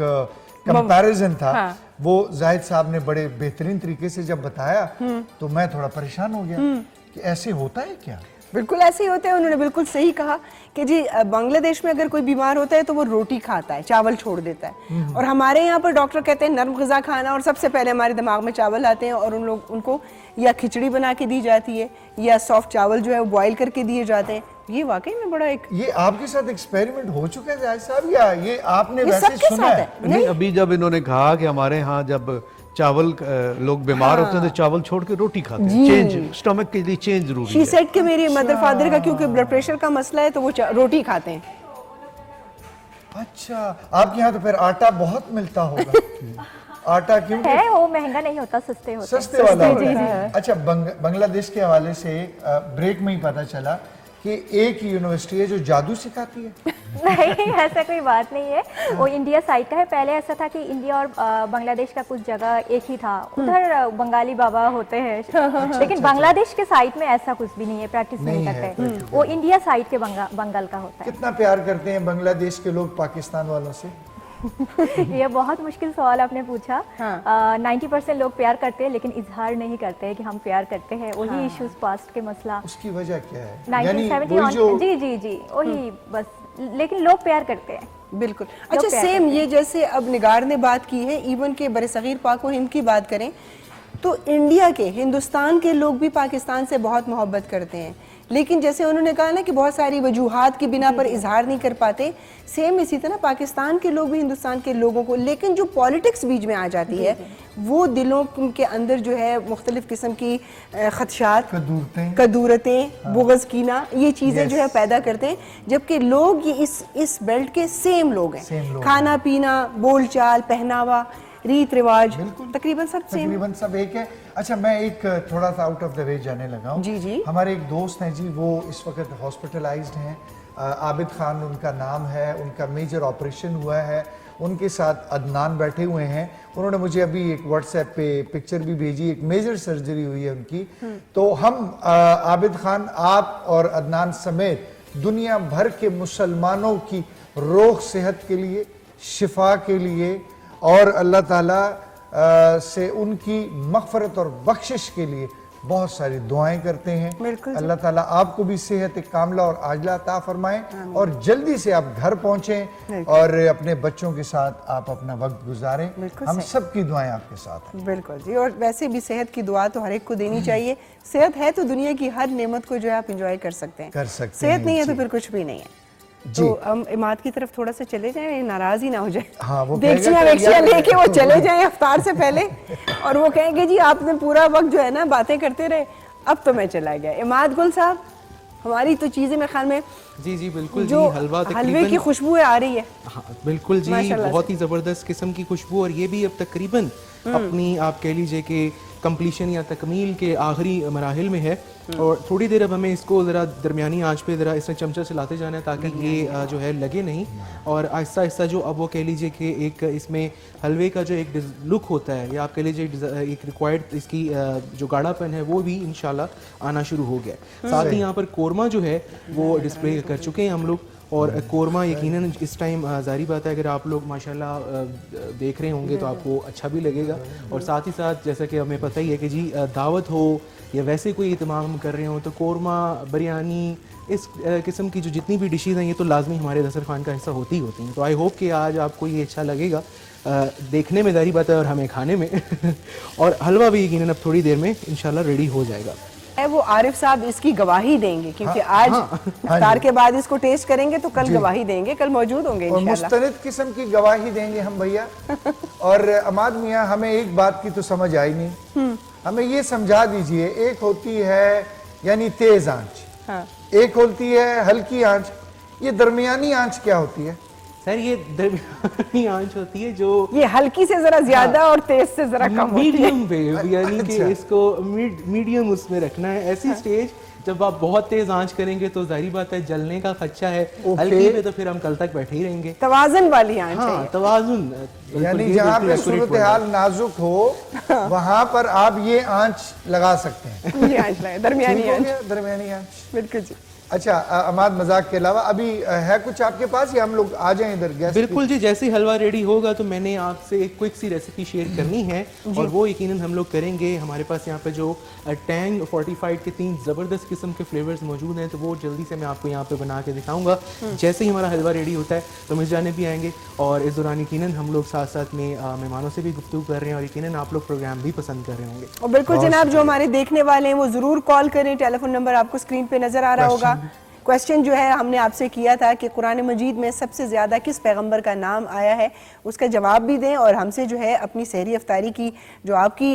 कंपैरिजन था वो जाहिद साहब ने बड़े बेहतरीन तरीके से जब बताया तो मैं थोड़ा परेशान हो गया कि ऐसे होता है क्या। बिल्कुल ऐसे ही होते हैं। उन्होंने बिल्कुल सही कहा कि जी बांग्लादेश में अगर कोई बीमार होता है तो वो रोटी खाता है, चावल छोड़ देता है। और हमारे यहाँ पर डॉक्टर कहते हैं नरम ग़िज़ा खाना, और सबसे पहले हमारे दिमाग में चावल आते हैं और उनको या खिचड़ी बना के दी जाती है या सॉफ्ट चावल जो है वो बॉयल करके दिए जाते हैं। ये वाकई में बड़ा एक ये आपके साथ एक्सपेरिमेंट हो चुका है जाहिद साहब या ये आपने वैसे सुना है? नहीं, अभी जब इन्होंने कहा कि हमारे यहाँ जब चावल लोग बीमार होते हैं तो चावल छोड़ के रोटी खाते हैं, चेंज स्टमक के लिए चेंज जरूरी है। शी सेड कि मेरे मदर फादर का क्योंकि ब्लड प्रेशर का मसला है तो वो रोटी खाते हैं। अच्छा, आपके यहाँ तो फिर आटा बहुत मिलता होगा। आटा क्यों है वो महंगा नहीं होता, सस्ते होते हैं। सस्ते वाला होता है। अच्छा, बांग्लादेश के हवाले से ब्रेक में ही पता चला कि एक यूनिवर्सिटी है जो जादू सिखाती है। नहीं, ऐसा कोई बात नहीं है। वो इंडिया साइड का है। पहले ऐसा था कि इंडिया और बांग्लादेश का कुछ जगह एक ही था, उधर बंगाली बाबा होते हैं। लेकिन बांग्लादेश के साइड में ऐसा कुछ भी नहीं है, प्रैक्टिस नहीं करते। वो इंडिया साइड के बंगाल का होता है। कितना प्यार करते हैं बांग्लादेश के लोग पाकिस्तान वालों से? ये बहुत मुश्किल सवाल आपने पूछा। 90% लोग प्यार करते हैं लेकिन इजहार नहीं करते हैं कि हम प्यार करते हैं। वही इश्यूज पास्ट के मसला। उसकी वजह क्या है? 1971 जी वही बस, लेकिन लोग प्यार करते हैं। बिल्कुल। अच्छा, सेम ये जैसे अब निगार ने बात की है, इवन के बरसगीर पाक और हिंद की बात करें तो इंडिया के, हिंदुस्तान के लोग भी पाकिस्तान से बहुत मोहब्बत करते हैं, लेकिन जैसे उन्होंने कहा ना कि बहुत सारी वजूहात की बिना पर इजहार नहीं कर पाते, सेम इसी तरह पाकिस्तान के लोग भी हिंदुस्तान के लोगों को, लेकिन जो पॉलिटिक्स बीच में आ जाती है वो दिलों के अंदर जो है मुख्तलिफ किस्म की खदशात, कदूरतें, बुग़्ज़, कीना, ये चीज़ें जो है पैदा करते हैं। जबकि लोग ये इस बेल्ट के सेम लोग हैं। खाना पीना, बोलचाल, पहनावा, रीत रिवाज तकरीबन सब एक है। अच्छा, मैं एक थोड़ा सा आउट ऑफ द वे जाने लगा हूँ। जी। हमारे एक दोस्त हैं जी, वो इस वक्त हॉस्पिटलाइज्ड हैं। आबिद खान उनका नाम है, उनका मेजर ऑपरेशन हुआ है। उनके साथ अदनान बैठे हुए हैं। उन्होंने मुझे अभी एक व्हाट्सएप पे पिक्चर भी भेजी, एक मेजर सर्जरी हुई है उनकी। तो हम आबिद खान, आप और अदनान समेत दुनिया भर के मुसलमानों की रोग सेहत के लिए, शिफा के लिए और अल्लाह ताला से उनकी मग़फ़रत और बख्शिश के लिए बहुत सारी दुआएं करते हैं। बिल्कुल जी। अल्लाह ताला आपको भी सेहत कामिला और आजिला अता फरमाए और जल्दी से आप घर पहुंचें और अपने बच्चों के साथ आप अपना वक्त गुजारें। बिल्कुल हम सही। सबकी दुआएं आपके साथ हैं। बिल्कुल जी। और वैसे भी सेहत की दुआ तो हर एक को देनी चाहिए। सेहत है तो दुनिया की हर नेमत को जो है आप इंजॉय कर सकते हैं। कर सकते सेहत हैं, नहीं है तो जी। फिर कुछ भी नहीं है। जी। तो हम इमाद की तरफ थोड़ा सा चले जाएं, नाराज ही ना हो जाए। हाँ, वो देगचियां कहेगा वेगचियां यार- लेके वो चले जाएं इफ्तार से पहले और वो कहेंगे जी आपने पूरा वक्त जो है ना बातें करते रहे, अब तो मैं चला गया। इमाद गुल साहब, हमारी तो चीजें मेरे ख्याल में जी जी बिल्कुल जो जी, हलवा हलवे की तकरीबन खुशबू आ रही है। हाँ बिल्कुल जी, माशाल्लाह बहुत ही ज़बरदस्त किस्म की खुशबू, और ये भी अब तकरीबन अपनी आप कह लीजिए कि कंप्लीशन या तकमील के आखिरी मराहिल में है। और थोड़ी देर अब हमें इसको ज़रा दरमियानी आंच पे ज़रा इसमें चमचा चलाते जाना है ताकि ये जो है लगे नहीं, और आहिस्ता आहिस्ता जो अब वो कह लीजिए कि एक इसमें हलवे का जो एक लुक होता है या आप कह लीजिए एक रिक्वायर्ड इसकी जो गाढ़ापन है वो भी इंशाल्लाह आना शुरू हो गया है। साथ ही यहाँ पर कोरमा जो है वो डिस्प्ले कर चुके हैं हम लोग, और कोरमा यकीनन इस टाइम जारी बात है अगर आप लोग माशाल्लाह देख रहे होंगे तो आपको अच्छा भी लगेगा। और साथ ही साथ जैसा कि हमें पता ही है कि जी दावत हो या वैसे कोई इत्माम कर रहे हो तो कोरमा, बिरयानी, इस किस्म की जो जितनी भी डिशेज़ हैं ये तो लाजमी हमारे दस्तरखान का हिस्सा होती ही होती हैं। तो आई होप कि आज आपको ये अच्छा लगेगा, देखने में जारी बात है और हमें खाने में और हलवा भी यकीनन अब थोड़ी देर में इंशाल्लाह रेडी हो जाएगा। है वो आरिफ साहब इसकी गवाही देंगे क्योंकि आज इफ्तार के बाद इसको टेस्ट करेंगे तो कल गवाही देंगे, कल मौजूद होंगे और इंशाल्लाह। मुस्तनिद किस्म की गवाही देंगे हम भैया। और अमाद मियाँ, हमें एक बात की तो समझ आई नहीं, हमें ये समझा दीजिए, एक होती है यानी तेज आंच, हाँ। एक होती है हल्की आंच, ये दरमियानी आंच क्या होती है? सर ये दरमियानी आंच होती है जो ये हल्की से जरा ज्यादा और तेज से जरा कम होती है। मीडियम पे, यानी कि अच्छा। इसको मीडियम उसमें रखना है। ऐसी स्टेज जब आप बहुत तेज आंच करेंगे तो जाहिर बात है जलने का खदशा है, हल्की पे तो फिर हम कल तक बैठे ही रहेंगे। तवाज़ुन वाली आंच है हाँ ये। तवाज़ुन, यानी जहाँ पे सूरत हाल नाजुक हो वहाँ पर आप ये आंच लगा सकते हैं। ये आंच लगे, दरमियानी ठीक हो आंच। गया, दरमियानी आंच। बिल्कुल जी। अच्छा अमाद, मजाक के अलावा अभी है कुछ आपके पास या हम लोग आ जाएं इधर गैस? बिल्कुल जी, जैसे ही हलवा रेडी होगा तो मैंने आपसे एक क्विक सी रेसिपी शेयर करनी है और वो यकीनन हम लोग करेंगे। हमारे पास यहाँ पे जो टैंग फोर्टिफाइड के 3 ज़बरदस्त किस्म के फ्लेवर्स मौजूद हैं तो वो जल्दी से मैं आपको यहाँ पे बना के दिखाऊंगा। जैसे ही हमारा हलवा रेडी होता है तो मिस जाने भी आएंगे और इस दौरान यकीनन हम लोग साथ साथ में मेहमानों से भी गुफ्तगू कर रहे हैं और यकीनन आप लोग प्रोग्राम भी पसंद कर रहे होंगे। और बिल्कुल जनाब, जो हमारे देखने वाले हैं वो जरूर कॉल करें। टेलीफोन नंबर आपको स्क्रीन पे नजर आ रहा होगा। क्वेश्चन जो है हमने आपसे किया था कि कुरान मजीद में सबसे ज़्यादा किस पैगंबर का नाम आया है, उसका जवाब भी दें और हमसे जो है अपनी सहरी अफ्तारी की जो आपकी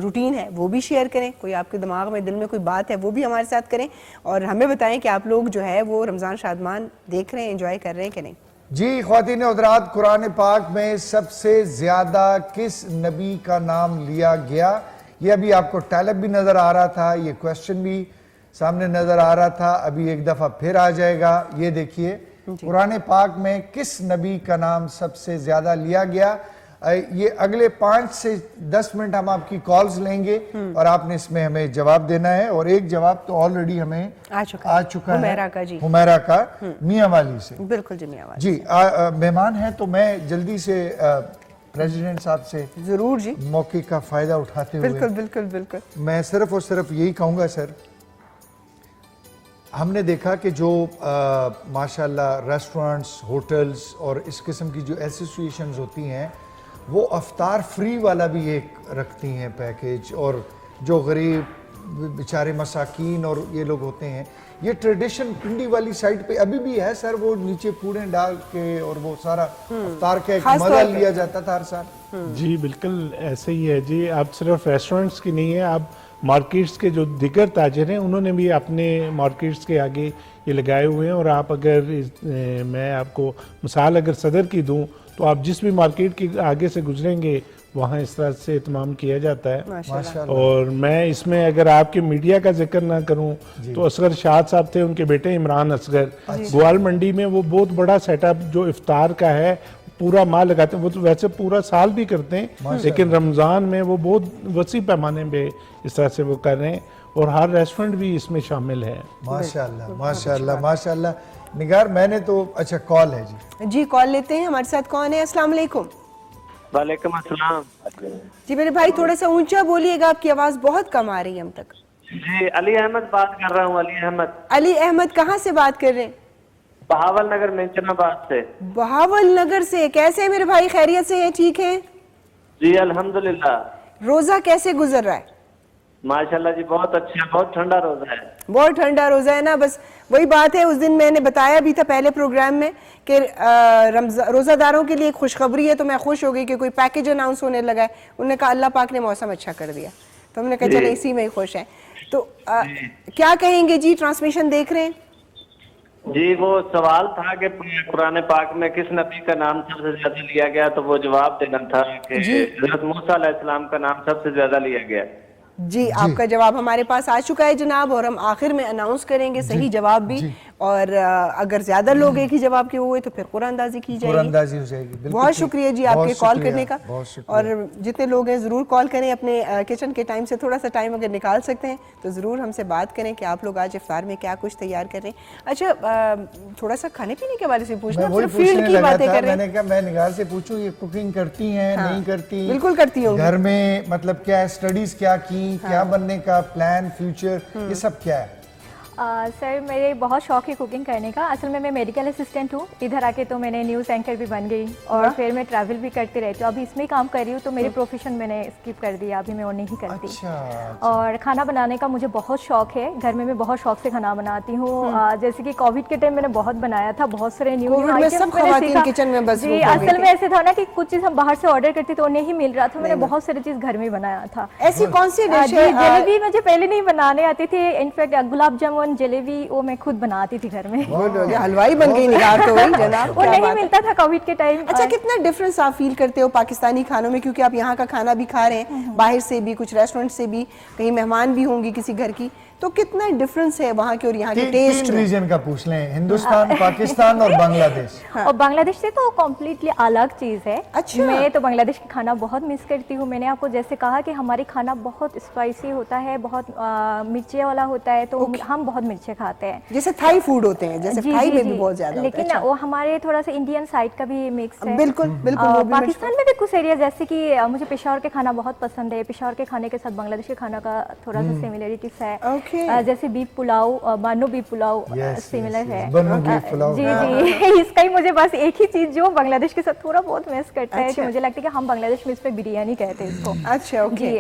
रूटीन है वो भी शेयर करें। कोई आपके दिमाग में, दिल में कोई बात है वो भी हमारे साथ करें और हमें बताएं कि आप लोग जो है वो रमज़ान शादमान देख रहे हैं, एंजॉय कर रहे हैं कि नहीं। जी ख्वातीन हज़रात, कुरान पाक में सबसे ज़्यादा किस नबी का नाम लिया गया, ये अभी आपको टैलब भी नज़र आ रहा था, ये क्वेश्चन भी सामने नजर आ रहा था, अभी एक दफा फिर आ जाएगा। ये देखिए कुरान पाक में किस नबी का नाम सबसे ज्यादा लिया गया। ये अगले 5 से 10 मिनट हम आपकी कॉल्स लेंगे और आपने इसमें हमें जवाब देना है। और एक जवाब तो ऑलरेडी हमें आ चुका है हुमैरा का जी, हुमैरा का मियाँ वाली से। बिल्कुल जी, मियाँ वाली जी मेहमान है तो मैं जल्दी से प्रेसिडेंट साहब से जरूर जी मौके का फायदा उठाते हुए बिल्कुल बिल्कुल बिल्कुल मैं सिर्फ और सिर्फ यही कहूँगा सर, हमने देखा कि जो माशाल्लाह रेस्टोरेंट्स, होटल्स और इस किस्म की जो एसोसिएशंस होती हैं वो अफ्तार फ्री वाला भी एक रखती हैं पैकेज, और जो गरीब बेचारे मसाकीन और ये लोग होते हैं, ये ट्रेडिशन पिंडी वाली साइड पे अभी भी है सर, वो नीचे पूड़े डाल के और वो सारा अफ्तार का एक मजा लिया जाता था हर साल। जी बिल्कुल ऐसे ही है जी। आप सिर्फ रेस्टोरेंट्स की नहीं है, आप मार्केट्स के जो दिगर ताजर हैं उन्होंने भी अपने मार्केट्स के आगे ये लगाए हुए हैं। और आप अगर मैं आपको मिसाल अगर सदर की दूं तो आप जिस भी मार्केट के आगे से गुजरेंगे वहाँ इस तरह से इत्माम किया जाता है माशाल्लाह। और मैं इसमें अगर आपके मीडिया का जिक्र ना करूं तो असगर शाद साहब थे, उनके बेटे इमरान असगर, ग्वाल मंडी में वो बहुत बड़ा सेटअप जो इफ्तार का है पूरा माल लगाते हैं। वो तो वैसे पूरा साल भी करते हैं लेकिन रमज़ान में वो बहुत वसी पैमाने पे इस तरह से वो कर रहे हैं और हर रेस्टोरेंट भी इसमें शामिल है। माशाल्लाह माशाल्लाह माशाल्लाह। निगार मैंने तो अच्छा कॉल है जी, जी कॉल लेते हैं। हमारे साथ कौन है? अस्सलाम वालेकुम। वालेकुम अस्सलाम। जी मेरे भाई थोड़ा सा ऊंचा बोलिएगा, आपकी आवाज बहुत कम आ रही है हम तक। जी अली अहमद बात कर रहा हूँ। अली अहमद। अली अहमद कहाँ से बात कर रहे हैं? बहावल नगर मेंशनाबाद से। बहावल नगर से। कैसे है मेरे भाई, खैरियत से है? ठीक है जी अल्हम्दुलिल्लाह। रोजा कैसे गुजर रहा है? माशाल्लाह जी बहुत अच्छा, बहुत ठंडा रोजा है। बहुत ठंडा रोजा है ना। बस वही बात है, उस दिन मैंने बताया भी था पहले प्रोग्राम में कि रोजादारों के लिए एक खुशखबरी है, तो मैं खुश हो गई कि कोई पैकेज अनाउंस होने लगा है। उन्होंने कहा अल्लाह पाक ने मौसम अच्छा कर दिया, तो हमने कहा चलो इसी में ही खुश हैं। तो क्या कहेंगे जी, ट्रांसमिशन देख रहे हैं? जी वो सवाल था कि कुरान पाक में किस नबी का नाम सबसे ज्यादा लिया गया, तो वो जवाब देना था कि हज़रत मूसा अलैहिस्सलाम का नाम सबसे ज्यादा लिया गया। जी आपका जवाब हमारे पास आ चुका है जनाब, और हम आखिर में अनाउंस करेंगे सही जवाब भी। और अगर ज्यादा लोग एक ही जवाब के हुए तो फिर कुरानंदाजी की जाएगी। कुरानंदाजी हो जाएगी। बहुत शुक्रिया जी आपके कॉल करने का। और और जितने लोग हैं जरूर कॉल करें, अपने किचन के टाइम से थोड़ा सा टाइम अगर निकाल सकते हैं तो जरूर हमसे बात करें कि आप लोग आज इफ्तार में क्या कुछ तैयार कर रहे हैं। अच्छा थोड़ा सा खाने पीने के बारे से पूछना, फील्ड की बातें कर रहे हैं। मैंने कहा मैं निगार से पूछूं, ये कुकिंग करती हैं? नहीं करती? बिल्कुल करती हूँ। घर में मतलब क्या स्टडीज क्या की, क्या बनने का प्लान, फ्यूचर, ये सब क्या है? सर मेरे बहुत शौक है कुकिंग करने का। असल में मैं मेडिकल असिस्टेंट हूँ। इधर आके तो मैंने न्यूज़ एंकर भी बन गई और फिर मैं ट्रैवल भी करती रहती हूँ। अभी इसमें काम कर रही हूँ, तो मेरे प्रोफेशन मैंने स्किप कर दिया, अभी मैं और नहीं करती। अच्छा। और खाना बनाने का मुझे बहुत शौक है। घर में मैं बहुत शौक से खाना बनाती हूँ। जैसे कि कोविड के टाइम मैंने बहुत बनाया था, बहुत सारे न्यू किचन में। बस जी असल में ऐसे था ना कि कुछ चीज़ हम बाहर से ऑर्डर करते तो नहीं मिल रहा था, मैंने बहुत सारी चीज़ घर में बनाया था। ऐसी कौन सी डिश है? जलेबी मुझे पहले नहीं बनाने आती थी। इनफैक्ट गुलाब जामुन, जलेबी वो मैं खुद बनाती थी घर में। हलवाई बन गई निगार तो वही जनाब। वो नहीं मिलता था कोविड के टाइम। अच्छा कितना डिफरेंस आप फील करते हो पाकिस्तानी खानों में, क्योंकि आप यहाँ का खाना भी खा रहे हैं, बाहर से भी, कुछ रेस्टोरेंट से भी, कहीं मेहमान भी होंगी किसी घर की, तो कितना डिफरेंस है वहाँ के और यहाँ के टेस्ट? तीन रीजन का पूछ लें, हिंदुस्तान, पाकिस्तान और बांग्लादेश। और बांग्लादेश से तो कम्प्लीटली अलग चीज़ है। अच्छा। मैं तो बांग्लादेश का खाना बहुत मिस करती हूँ। मैंने आपको जैसे कहा कि हमारी खाना बहुत स्पाइसी होता है, बहुत मिर्चे वाला होता है, तो हम बहुत मिर्चे खाते हैं। जैसे थाई फूड होते हैं, जैसे थाई में भी बहुत ज्यादा। लेकिन वो हमारे थोड़ा सा इंडियन साइड का भी मिक्स है। बिल्कुल बिल्कुल। पाकिस्तान में भी कुछ एरिया, जैसे कि मुझे पेशावर के खाना बहुत पसंद है। पेशावर के खाने के साथ बांग्लादेश के खाना का थोड़ा सा सिमिलरिटीज है। जैसे beef pulao, Bano beef pulao similar है। जी जी इसका ही मुझे बस एक ही चीज जो बांग्लादेश के साथ थोड़ा बहुत मिस करता है कि मुझे लगता है कि हम बांग्लादेश में इस पे बिरयानी कहते हैं इसको। अच्छा जी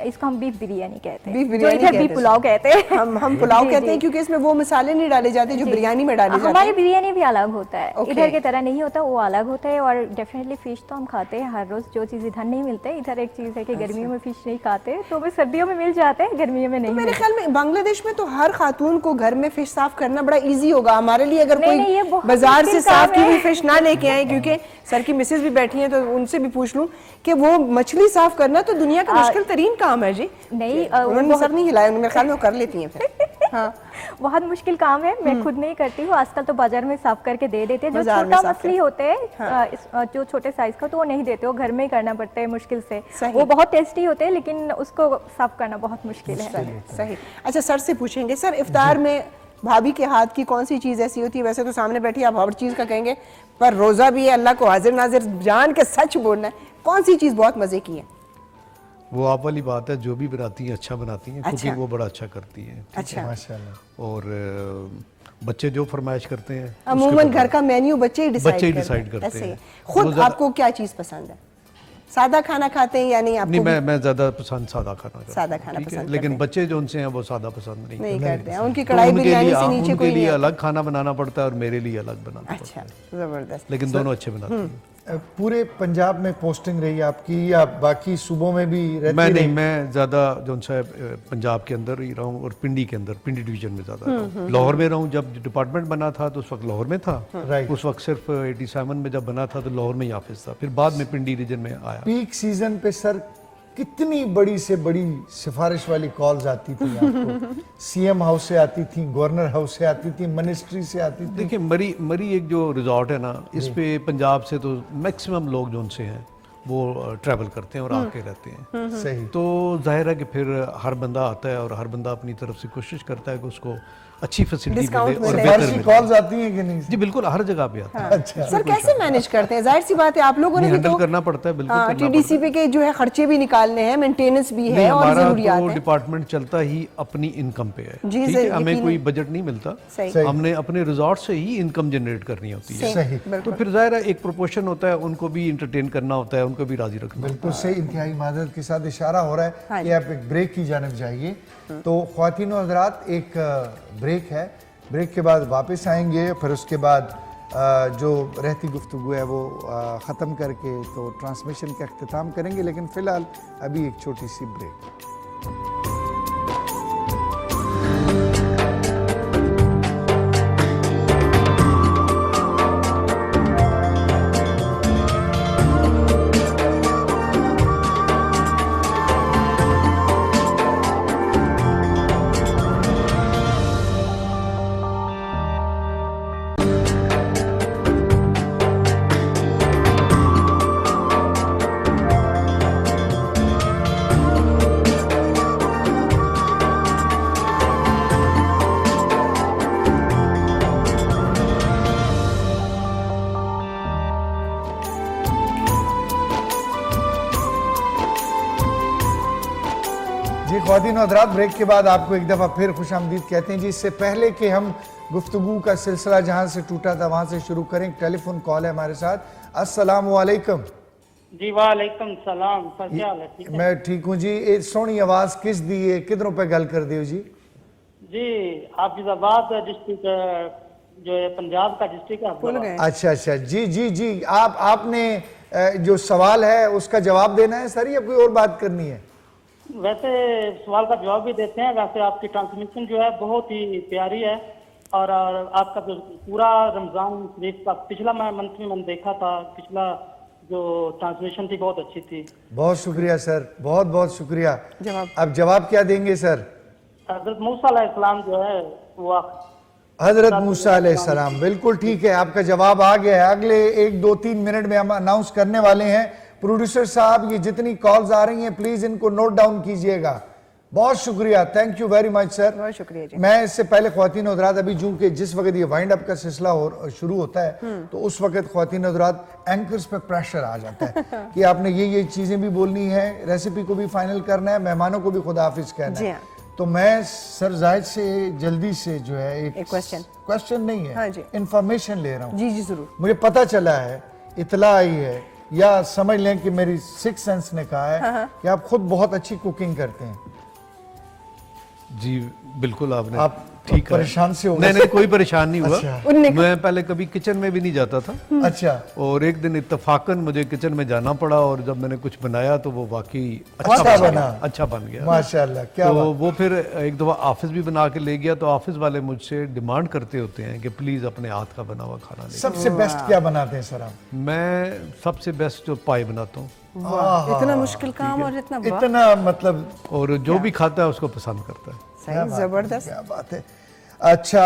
इसको हम बीफ बिरयानी कहते हैं, जो इधर बीफ पुलाव कहते हैं। हम पुलाव कहते हैं क्योंकि इसमें वो मसाले नहीं डाले जाते जो बिरयानी में डाले जाते हैं। हमारी बिरयानी भी अलग होता है, इधर की तरह नहीं होता, वो अलग होता है। और डेफिनेटली फिश तो हम खाते हैं हर रोज, जो चीज इधर नहीं मिलता है। इधर एक चीज है कि गर्मियों में फिश नहीं खाते, तो भी सर्दियों में मिल जाते हैं, गर्मियों में नहीं। मेरे ख्याल में बांग्लादेश में तो हर खातून को घर में फिश साफ करना बड़ा इजी होगा। हमारे लिए अगर कोई बाजार से साफ की हुई फिश ना लेके आए, क्योंकि सर की मिसेज भी बैठी हैं तो उनसे भी पूछ लूं कि वो मछली साफ करना तो दुनिया का मुश्किल तरीन काम है जी। नहीं उन्होंने सर नहीं हिलाया, मेरे ख्याल में वो कर लेती हैं फिर। हाँ बहुत मुश्किल काम है, मैं खुद नहीं करती हूँ। आजकल तो बाजार में साफ करके दे देते हैं। जो छोटा मछली होते हैं जो छोटे साइज का, तो वो नहीं देते, वो घर में ही करना पड़ता है मुश्किल से। वो बहुत टेस्टी होते हैं, लेकिन उसको साफ करना बहुत मुश्किल है। सही। अच्छा सर से पूछेंगे, सर इफ्तार में भाभी के हाथ की कौन सी चीज़ ऐसी होती है? वैसे तो सामने बैठी आप हर चीज़ का कहेंगे, पर रोज़ा भी है, अल्लाह को हाजिर नाजिर जान के सच बोलना है, कौन सी चीज़ बहुत मज़े की है? वो आप वाली बात है, जो भी बनाती हैं अच्छा बनाती हैं। कुकिंग वो बड़ा अच्छा करती हैं। अच्छा माशाल्लाह। और बच्चे जो फरमाइश करते हैं, अमूमन घर का मेन्यू बच्चे ही डिसाइड करते हैं। खुद आपको क्या चीज़ पसंद है? सादा खाना खाते हैं या नहीं? आपको नहीं, मैं ज़्यादा पसंद सादा खाना पसंद, लेकिन बच्चे जो उनसे हैं वो सादा पसंद नहीं करते हैं। उनकी कढ़ाई बिरयानी से नीचे कोई लिए अलग खाना बनाना पड़ता है और मेरे लिए अलग बनाना पड़ता है। अच्छा जबरदस्त। लेकिन दोनों अच्छे बनाते हैं। पूरे पंजाब में पोस्टिंग रही आपकी या बाकी सूबों में भी रहती? मैं ज़्यादा जो सा पंजाब के अंदर ही रहा हूँ और पिंडी के अंदर, पिंडी डिवीजन में ज़्यादा लाहौर में रहा हूँ। जब डिपार्टमेंट बना था तो उस वक्त लाहौर में था। उस वक्त सिर्फ 87 में जब बना था तो लाहौर में ही ऑफिस था, फिर बाद में पिंडी रीजन में आया। पीक सीजन पे सर कितनी बड़ी से बड़ी सिफारिश वाली कॉल्स आती थी आपको? सीएम हाउस से आती थी, गवर्नर हाउस से आती थी, मिनिस्ट्री से आती थी। देखिए मरी एक जो रिजॉर्ट है ना, इस पे पंजाब से तो मैक्सिमम लोग जो उनसे हैं वो ट्रैवल करते हैं और आके रहते हैं। सही। तो जाहिर है कि फिर हर बंदा आता है और हर बंदा अपनी तरफ से कोशिश करता है कि उसको अच्छी फैसिलिटी Discount मिले और मिले। बेहतर फारसी मिले। कॉल्स आती हैं कि नहीं? जी बिल्कुल, हर जगह पे आता है। अच्छा। सर कैसे मैनेज करते हैं? जाहिर सी बात है आप लोगों ने भी हैंडल तो करना पड़ता है, बिल्कुल करना टीडीसी पड़ता पे के जो है खर्चे भी निकालने हैं, मेंटेनेंस भी नहीं, है और हमारा जरूरियात तो है। डिपार्टमेंट चलता ही अपनी इनकम पे है। जी, ठीक सर, है, हमें यकीनन। कोई बजट नहीं मिलता, सही। हमने अपने रिजॉर्ट से ही इनकम जनरेट करनी होती है। सही। तो फिर जाहिर है एक प्रोपोर्शन होता है, उनको भी इंटरटेन करना होता है, उनको भी राजी रखना होता बिल्कुल सही, इंतहाई मादरत के साथ इशारा हो रहा हाँ है जी। कि आप एक ब्रेक की जानिब जाइए। तो ख्वातीन और हज़रात, एक ब्रेक है, ब्रेक के बाद वापस आएंगे, फिर उसके बाद जो रहती गुफ्तगू है वो ख़त्म करके तो ट्रांसमिशन का अख्तिताम करेंगे, लेकिन फ़िलहाल अभी एक छोटी सी ब्रेक। जी ख्वातीन और हज़रात, ब्रेक के बाद आपको एक दफ़ा फिर खुश आमदीद कहते हैं जी। इससे पहले कि हम गुफ्तगू का सिलसिला जहाँ से टूटा था वहाँ से शुरू करें, एक टेलीफोन कॉल है हमारे साथ। अस्सलाम वालेकुम। जी वालेकुम सलाम, सर क्या हाल है? ठीक है मैं ठीक हूँ जी। ये सोहनी आवाज़ किस दी है, किधरों पे गल कर दियो जी? जी, हाफिजाबाद डिस्ट्रिक्ट जो है पंजाब का डिस्ट्रिक्ट है। भूल गए। अच्छा अच्छा, जी जी जी, आपने जो सवाल है उसका जवाब देना है सर, या कोई और बात करनी है? वैसे सवाल का जवाब भी देते हैं। वैसे आपकी ट्रांसमिशन जो है बहुत ही प्यारी है, और आपका जो पूरा रमजान शरीफ का पिछला मंथ में मैंने देखा था, पिछला जो ट्रांसमिशन थी बहुत अच्छी थी। बहुत शुक्रिया सर, बहुत बहुत शुक्रिया। जवाब अब जवाब क्या देंगे सर? हजरत मूसा अलैहिस्सलाम जो है वो हजरत मूसा अलैहिस्सलाम, बिल्कुल ठीक है, आपका जवाब आ गया है। अगले 1-2-3 मिनट में हम अनाउंस करने वाले हैं। प्रोड्यूसर साहब, ये जितनी कॉल्स आ रही हैं प्लीज इनको नोट डाउन कीजिएगा। बहुत शुक्रिया, thank you very much sir. बहुत शुक्रिया जी। मैं इससे पहले ख्वातीन और हज़रात, अभी चूंकि जिस वक्त ये वाइंड अप का सिलसिला शुरू होता है तो उस वक्त ख्वातीन और हज़रात एंकर्स पे प्रेशर आ जाता है कि आपने ये चीज़ें भी बोलनी है, रेसिपी को भी फाइनल करना है, मेहमानों को भी खुदा हाफिज कहना जी है। हाँ। तो मैं सर जाहिद से जल्दी से जो है एक क्वेश्चन नहीं है, हाँ जी। इंफॉर्मेशन ले रहा हूँ। जी जी जरूर। मुझे पता चला है, इतला आई है, या समझ लें कि मेरी सिक्स सेंस ने कहा है कि आप खुद बहुत अच्छी कुकिंग करते हैं। जी बिल्कुल, आपने आप ठीक कहा। परेशान से हो गए? नहीं नहीं, कोई परेशान नहीं हुआ। अच्छा। मैं पहले कभी किचन में भी नहीं जाता था। अच्छा। और एक दिन इत्तफाकन मुझे किचन में जाना पड़ा, और जब मैंने कुछ बनाया तो वो वाकई अच्छा बना। अच्छा बन गया माशाल्लाह, क्या तो बात। वो फिर एक दफ़ा ऑफिस भी बना के ले गया, तो ऑफिस वाले मुझसे डिमांड करते होते हैं कि प्लीज़ अपने हाथ का बना हुआ खाना ले। सबसे बेस्ट क्या बनाते हैं सर आप? मैं सबसे बेस्ट जो पाई बनाता हूँ, वाह, इतना मुश्किल काम और इतना इतना मतलब, और जो भी खाता है उसको पसंद करता है। क्या बात है, जबरदस्त। क्या बात है। अच्छा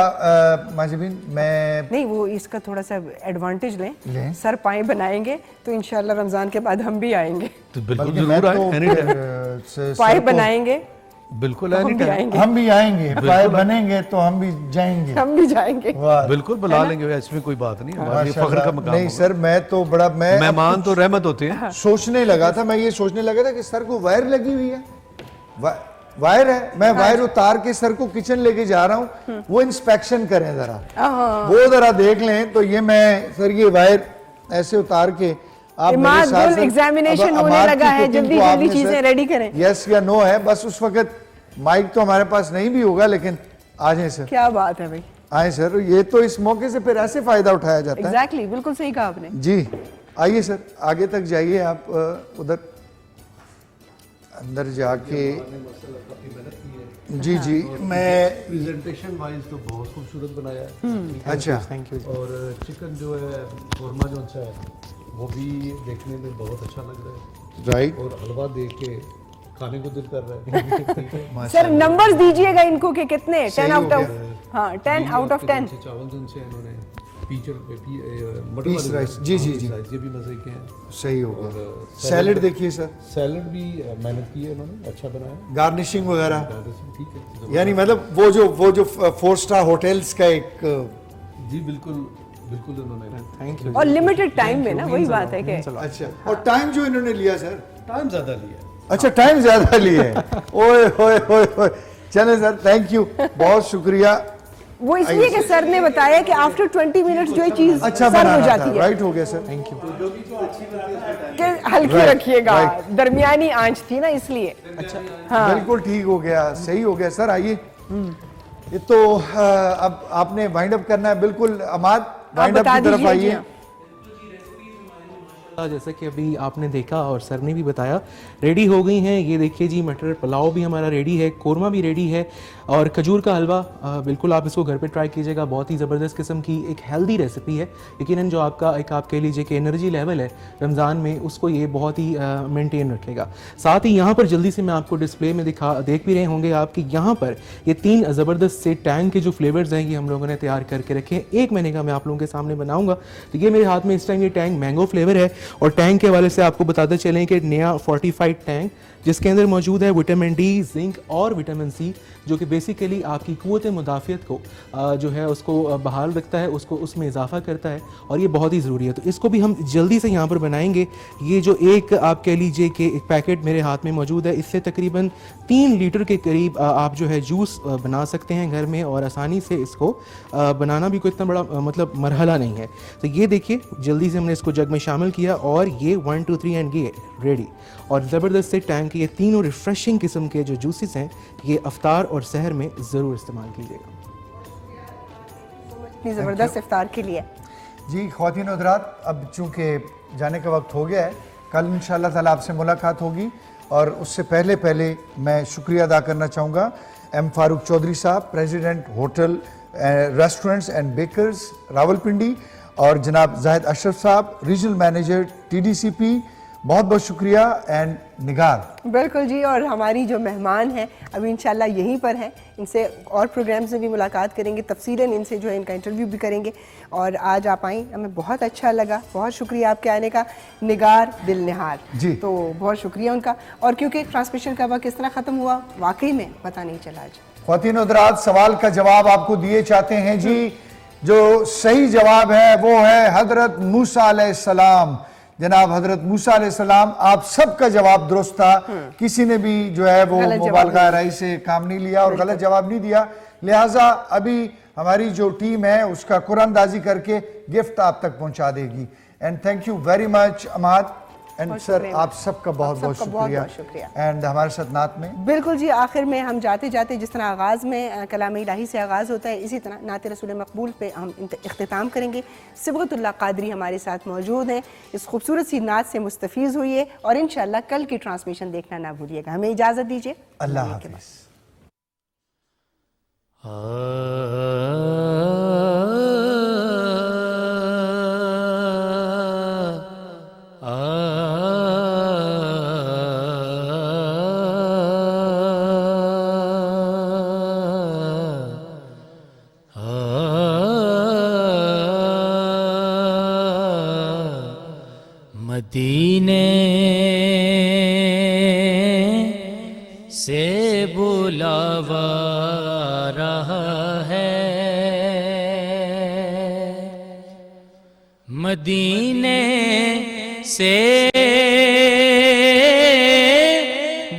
माजिबीन, मैं नहीं, वो इसका थोड़ा सा एडवांटेज लें। लें। सर पाए बनाएंगे तो इंशाल्लाह रमजान के बाद हम भी आएंगे। तो बिल्कुल बल्कि मैं जरूर आए, तो एनी टाइम। पाए सर को- बनाएंगे बिल्कुल तो हम एनी भी टाइम, आएंगे। हम भी आएंगे, पाए बनेंगे तो हम भी जाएंगे। हम भी जाएंगे। वाह, बिल्कुल बुला लेंगे, इसमें कोई बात नहीं, हमारे लिए फख्र का माशाल्लाह। मकाम नहीं होगा। सर, मैं तो बड़ा मैं मेहमान तो रहमत होते हैं। सोचने लगा था, मैं ये सोचने लगा था कि सर को वायर लगी हुई है, वायर है, मैं वायर उतार के सर को किचन लेके जा रहा हूँ, वो इंस्पेक्शन करें जरा, वो जरा देख लें। तो ये मैं सर ये वायर ऐसे उतार के आप इमाद गुल एग्जामिनेशन होने लगा है, जल्दी जल्दी चीजें रेडी करें। यस या नो है, बस उस वक्त माइक तो हमारे पास नहीं भी होगा, लेकिन आ जाए सर। क्या बात है भाई, आए सर, ये तो इस मौके से फिर ऐसे फायदा उठाया जाता है। एग्जैक्टली, बिल्कुल सही कहा आपने। जी आइए सर, आगे तक जाइए आप, उधर अंदर जाके। जी जी, मैं प्रेजेंटेशन वाइज तो बहुत खूबसूरत बनाया है। अच्छा, थैंक यू। और चिकन जो है कोरमा जो है वो भी देखने में बहुत अच्छा लग रहा है, राइट। और हलवा देख के खाने को दिल कर रहा है। सर नंबर्स दीजिएगा इनको कि कितने? 10 सही आउट हो ऑफ, हाँ 10 आउट ऑफ 10। चावल जिनसे इन्होंने मटर पीस राइस, जी जी जी, ये भी मज़े के हैं। सही हो गया। सैलेड देखिए सर, सैलड भी मेहनत की है उन्होंने, अच्छा बनाया। गार्निशिंग वगैरह, ठीक है, यानी मतलब वो जो 4 स्टार होटल्स का एक जी बिल्कुल बिल्कुल उन्होंने, थैंक यू। और लिमिटेड टाइम में ना, वही बात है कि अच्छा, और टाइम जो इन्होंने लिया सर, टाइम ज़्यादा लिया। अच्छा टाइम ज्यादा लिए है। ओए होए होए होए, चले सर, थैंक यू, बहुत शुक्रिया। वो इसलिए कि सर ने बताया कि आफ्टर 20 मिनट्स जो है चीज अच्छा सर्व हो बनाना जाती था, है। राइट हो गया सर, थैंक यू। कि हल्की Right, रखिएगा, right. दरमियानी आंच थी ना इसलिए। अच्छा हाँ। बिल्कुल ठीक हो गया, सही हो गया सर। आइए, ये तो अब आपने वाइंड अप करना है, बिल्कुल अमाद वाइंड अप बता की तरफ दीजिए, जी आइए। हाँ। जैसा कि अभी आपने देखा और सर ने भी बताया, रेडी हो गई हैं। ये देखिए जी, मटर पुलाव भी हमारा रेडी है, कोरमा भी रेडी है, और खजूर का हलवा। बिल्कुल आप इसको घर पे ट्राई कीजिएगा, बहुत ही ज़बरदस्त किस्म की एक हेल्दी रेसिपी है। यकीनन जो आपका एक आप कह लीजिए कि एनर्जी लेवल है रमज़ान में, उसको ये बहुत ही मेंटेन रखेगा। साथ ही यहाँ पर जल्दी से मैं आपको डिस्प्ले में देख भी रहे होंगे आप कि यहाँ पर ये 3 ज़बरदस्त से टैंग के जो फ्लेवर्स हैं ये हम लोगों ने तैयार करके रखे हैं। 1 महीने का मैं आप लोगों के सामने बनाऊँगा। तो ये मेरे हाथ में इस टाइम ये टैंग मैंगो फ्लेवर है, और टैंग के हवाले से आपको बताते चलें कि नया फोर्टिफाइड टैंग जिसके अंदर मौजूद है विटामिन डी, जिंक और विटामिन सी, जो कि बेसिकली आपकी क़ुव्वत मुदाफ़ियत को जो है उसको बहाल रखता है, उसको उसमें इजाफा करता है, और ये बहुत ही ज़रूरी है। तो इसको भी हम जल्दी से यहाँ पर बनाएंगे। ये जो एक आप कह लीजिए कि एक पैकेट मेरे हाथ में मौजूद है, इससे तकरीबन 3 लीटर के करीब आप जो है जूस बना सकते हैं घर में, और आसानी से इसको बनाना भी कोई इतना बड़ा मतलब मरहला नहीं है। तो ये देखिए, जल्दी से हमने इसको जग में शामिल किया, और ये 1 2 3 एंड ये रेडी। और ज़बरदस्त से टैंक के ये तीनों रिफ़्रेशिंग किस्म के जो जूसेस हैं, ये अफ्तार और सहर में ज़रूर इस्तेमाल कीजिएगा। इतनी ज़बरदस्त इफ्तार के लिए। जी ख्वातीन और हज़रात, अब चूँकि जाने का वक्त हो गया है, कल इंशाअल्लाह ताला आपसे मुलाकात होगी, और उससे पहले मैं शुक्रिया अदा करना चाहूँगा एम फारूक चौधरी साहब, president hotel restaurants and bakers Rawalpindi, और जनाब जाहिद अशरफ साहब, रीजनल मैनेजर TDCP, बहुत बहुत शुक्रिया। एंड निगार, बिल्कुल जी, और हमारी जो मेहमान हैं अभी इंशाल्लाह यहीं पर हैं, इनसे और प्रोग्राम्स में भी मुलाकात करेंगे, तफसीलन इनसे जो है इनका इंटरव्यू भी करेंगे। और आज आप आई, हमें बहुत अच्छा लगा, बहुत शुक्रिया आपके आने का। निगार दिल निहार जी, तो बहुत शुक्रिया उनका। और क्योंकि ट्रांसमिशन का वक्त किस तरह ख़त्म हुआ वाकई में पता नहीं चला। आज ख्वातीन और हज़रात, सवाल का जवाब आपको दिए चाहते हैं जी। जो सही जवाब है वो है हज़रत मूसा अलैहिस्सलाम। जनाब हज़रत मूसा अलैहिस्सलाम, आप सबका जवाब दुरुस्त था, किसी ने भी जो है वो मुबालगा राय से काम नहीं लिया और गलत जवाब नहीं दिया। लिहाजा अभी हमारी जो टीम है उसका कुरानदाजी करके गिफ्ट आप तक पहुंचा देगी। And thank you very much Amad and sir, आप सबका बहुत बहुत शुक्रिया। एंड हमारे साथ नात में बिल्कुल जी, आखिर में हम जाते जाते जिस तरह आगाज़ में कलाम इलाही से आगाज़ होता है, इसी तरह नात रसूल मकबूल पे हम इख्तिताम करेंगे। सिबगतुल्लाह कादरी हमारे साथ मौजूद हैं, इस खूबसूरत सी नात से मुस्तफ़ीज़ हुई, और इंशाअल्लाह कल की ट्रांसमिशन देखना ना भूलिएगा। हमें इजाज़त दीजिए, अल्लाह हाफ़िज़। मदीने से बुलावा रहा है, मदीने से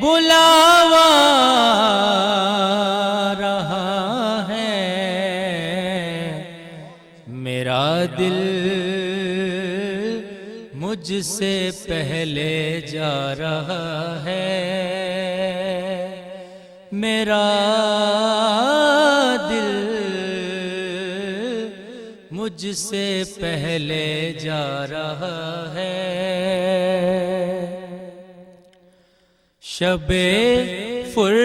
बुलावा रहा है, मेरा दिल मुझसे पहले जा रहा है, मेरा दिल मुझसे पहले जा रहा है। शबे फुरकत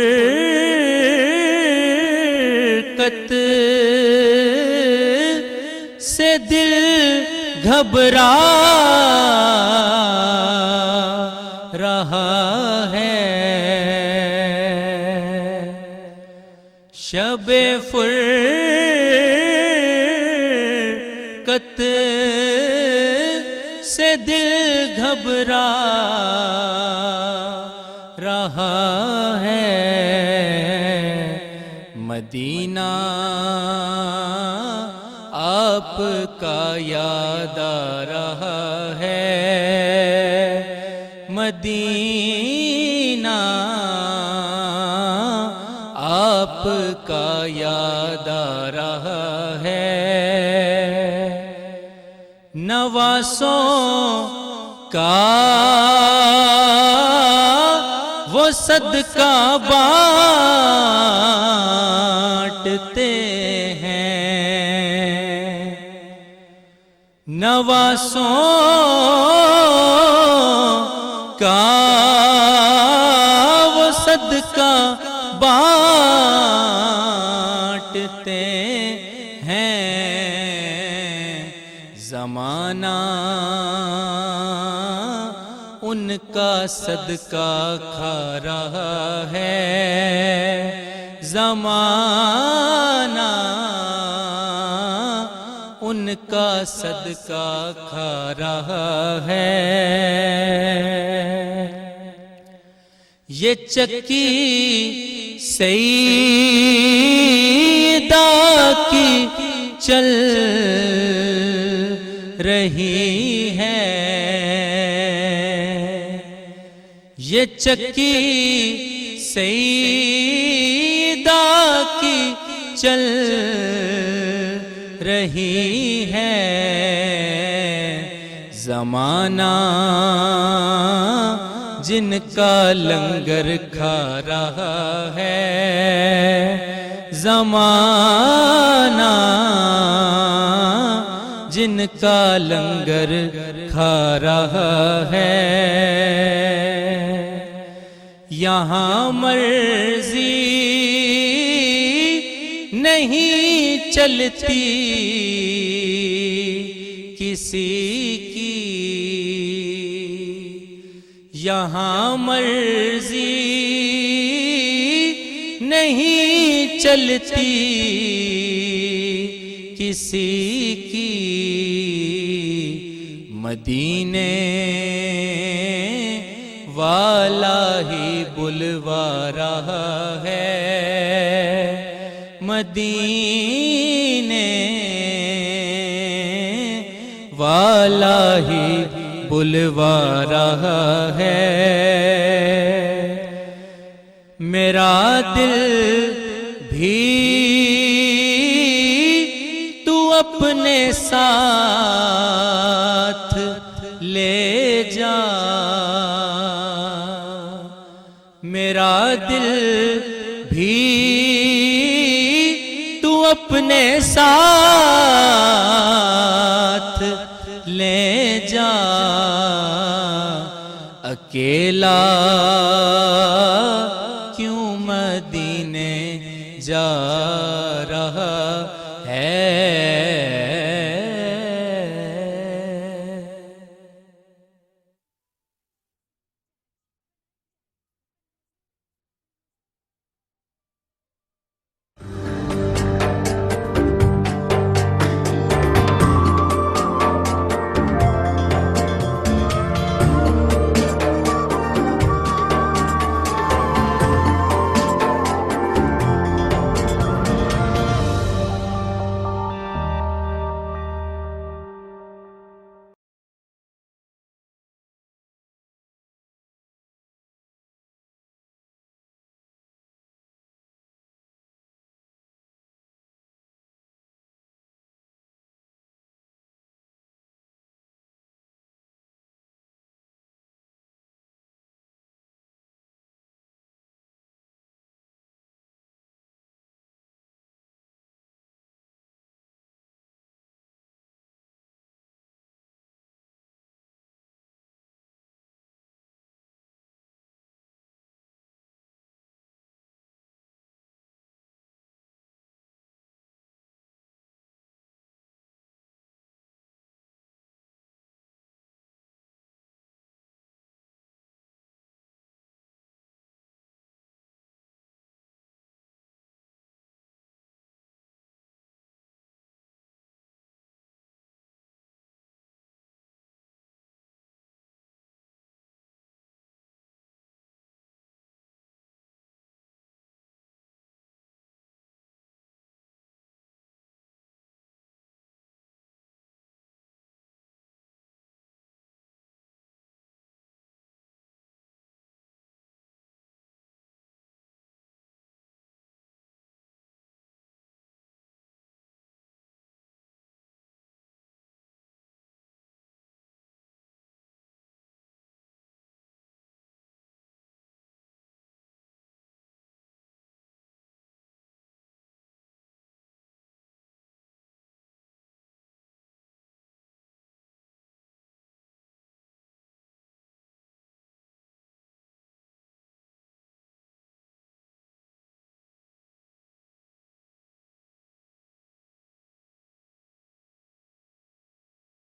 से दिल घबरा रहा है, शबे फुरकत दिक्कत से दिल घबरा रहा है, मदीना आपका याद आ रहा है, मदीना आपका याद आ रहा है। नवासों का वो सदका बांटते हैं, नवासों का वो सदका बांटते हैं। ज़माना उनका सदका खा रहा है, ज़माना उनका सदका खा रहा है। ये चक्की सईदा की चल रही है, ये चक्की सईदा की चल रही है। ज़माना जिनका लंगर खा रहा है, ज़माना जिनका लंगर खा रहा है। यहाँ मर्जी नहीं चलती किसी की, यहाँ मर्जी नहीं चलती किसी की। मदीने वाला ही बुलवा रहा है, मदीने वाला ही बुलवा रहा है। मेरा दिल भी तू अपने साथ ले जा, मेरा दिल भी तू अपने साथ ले जा। अकेला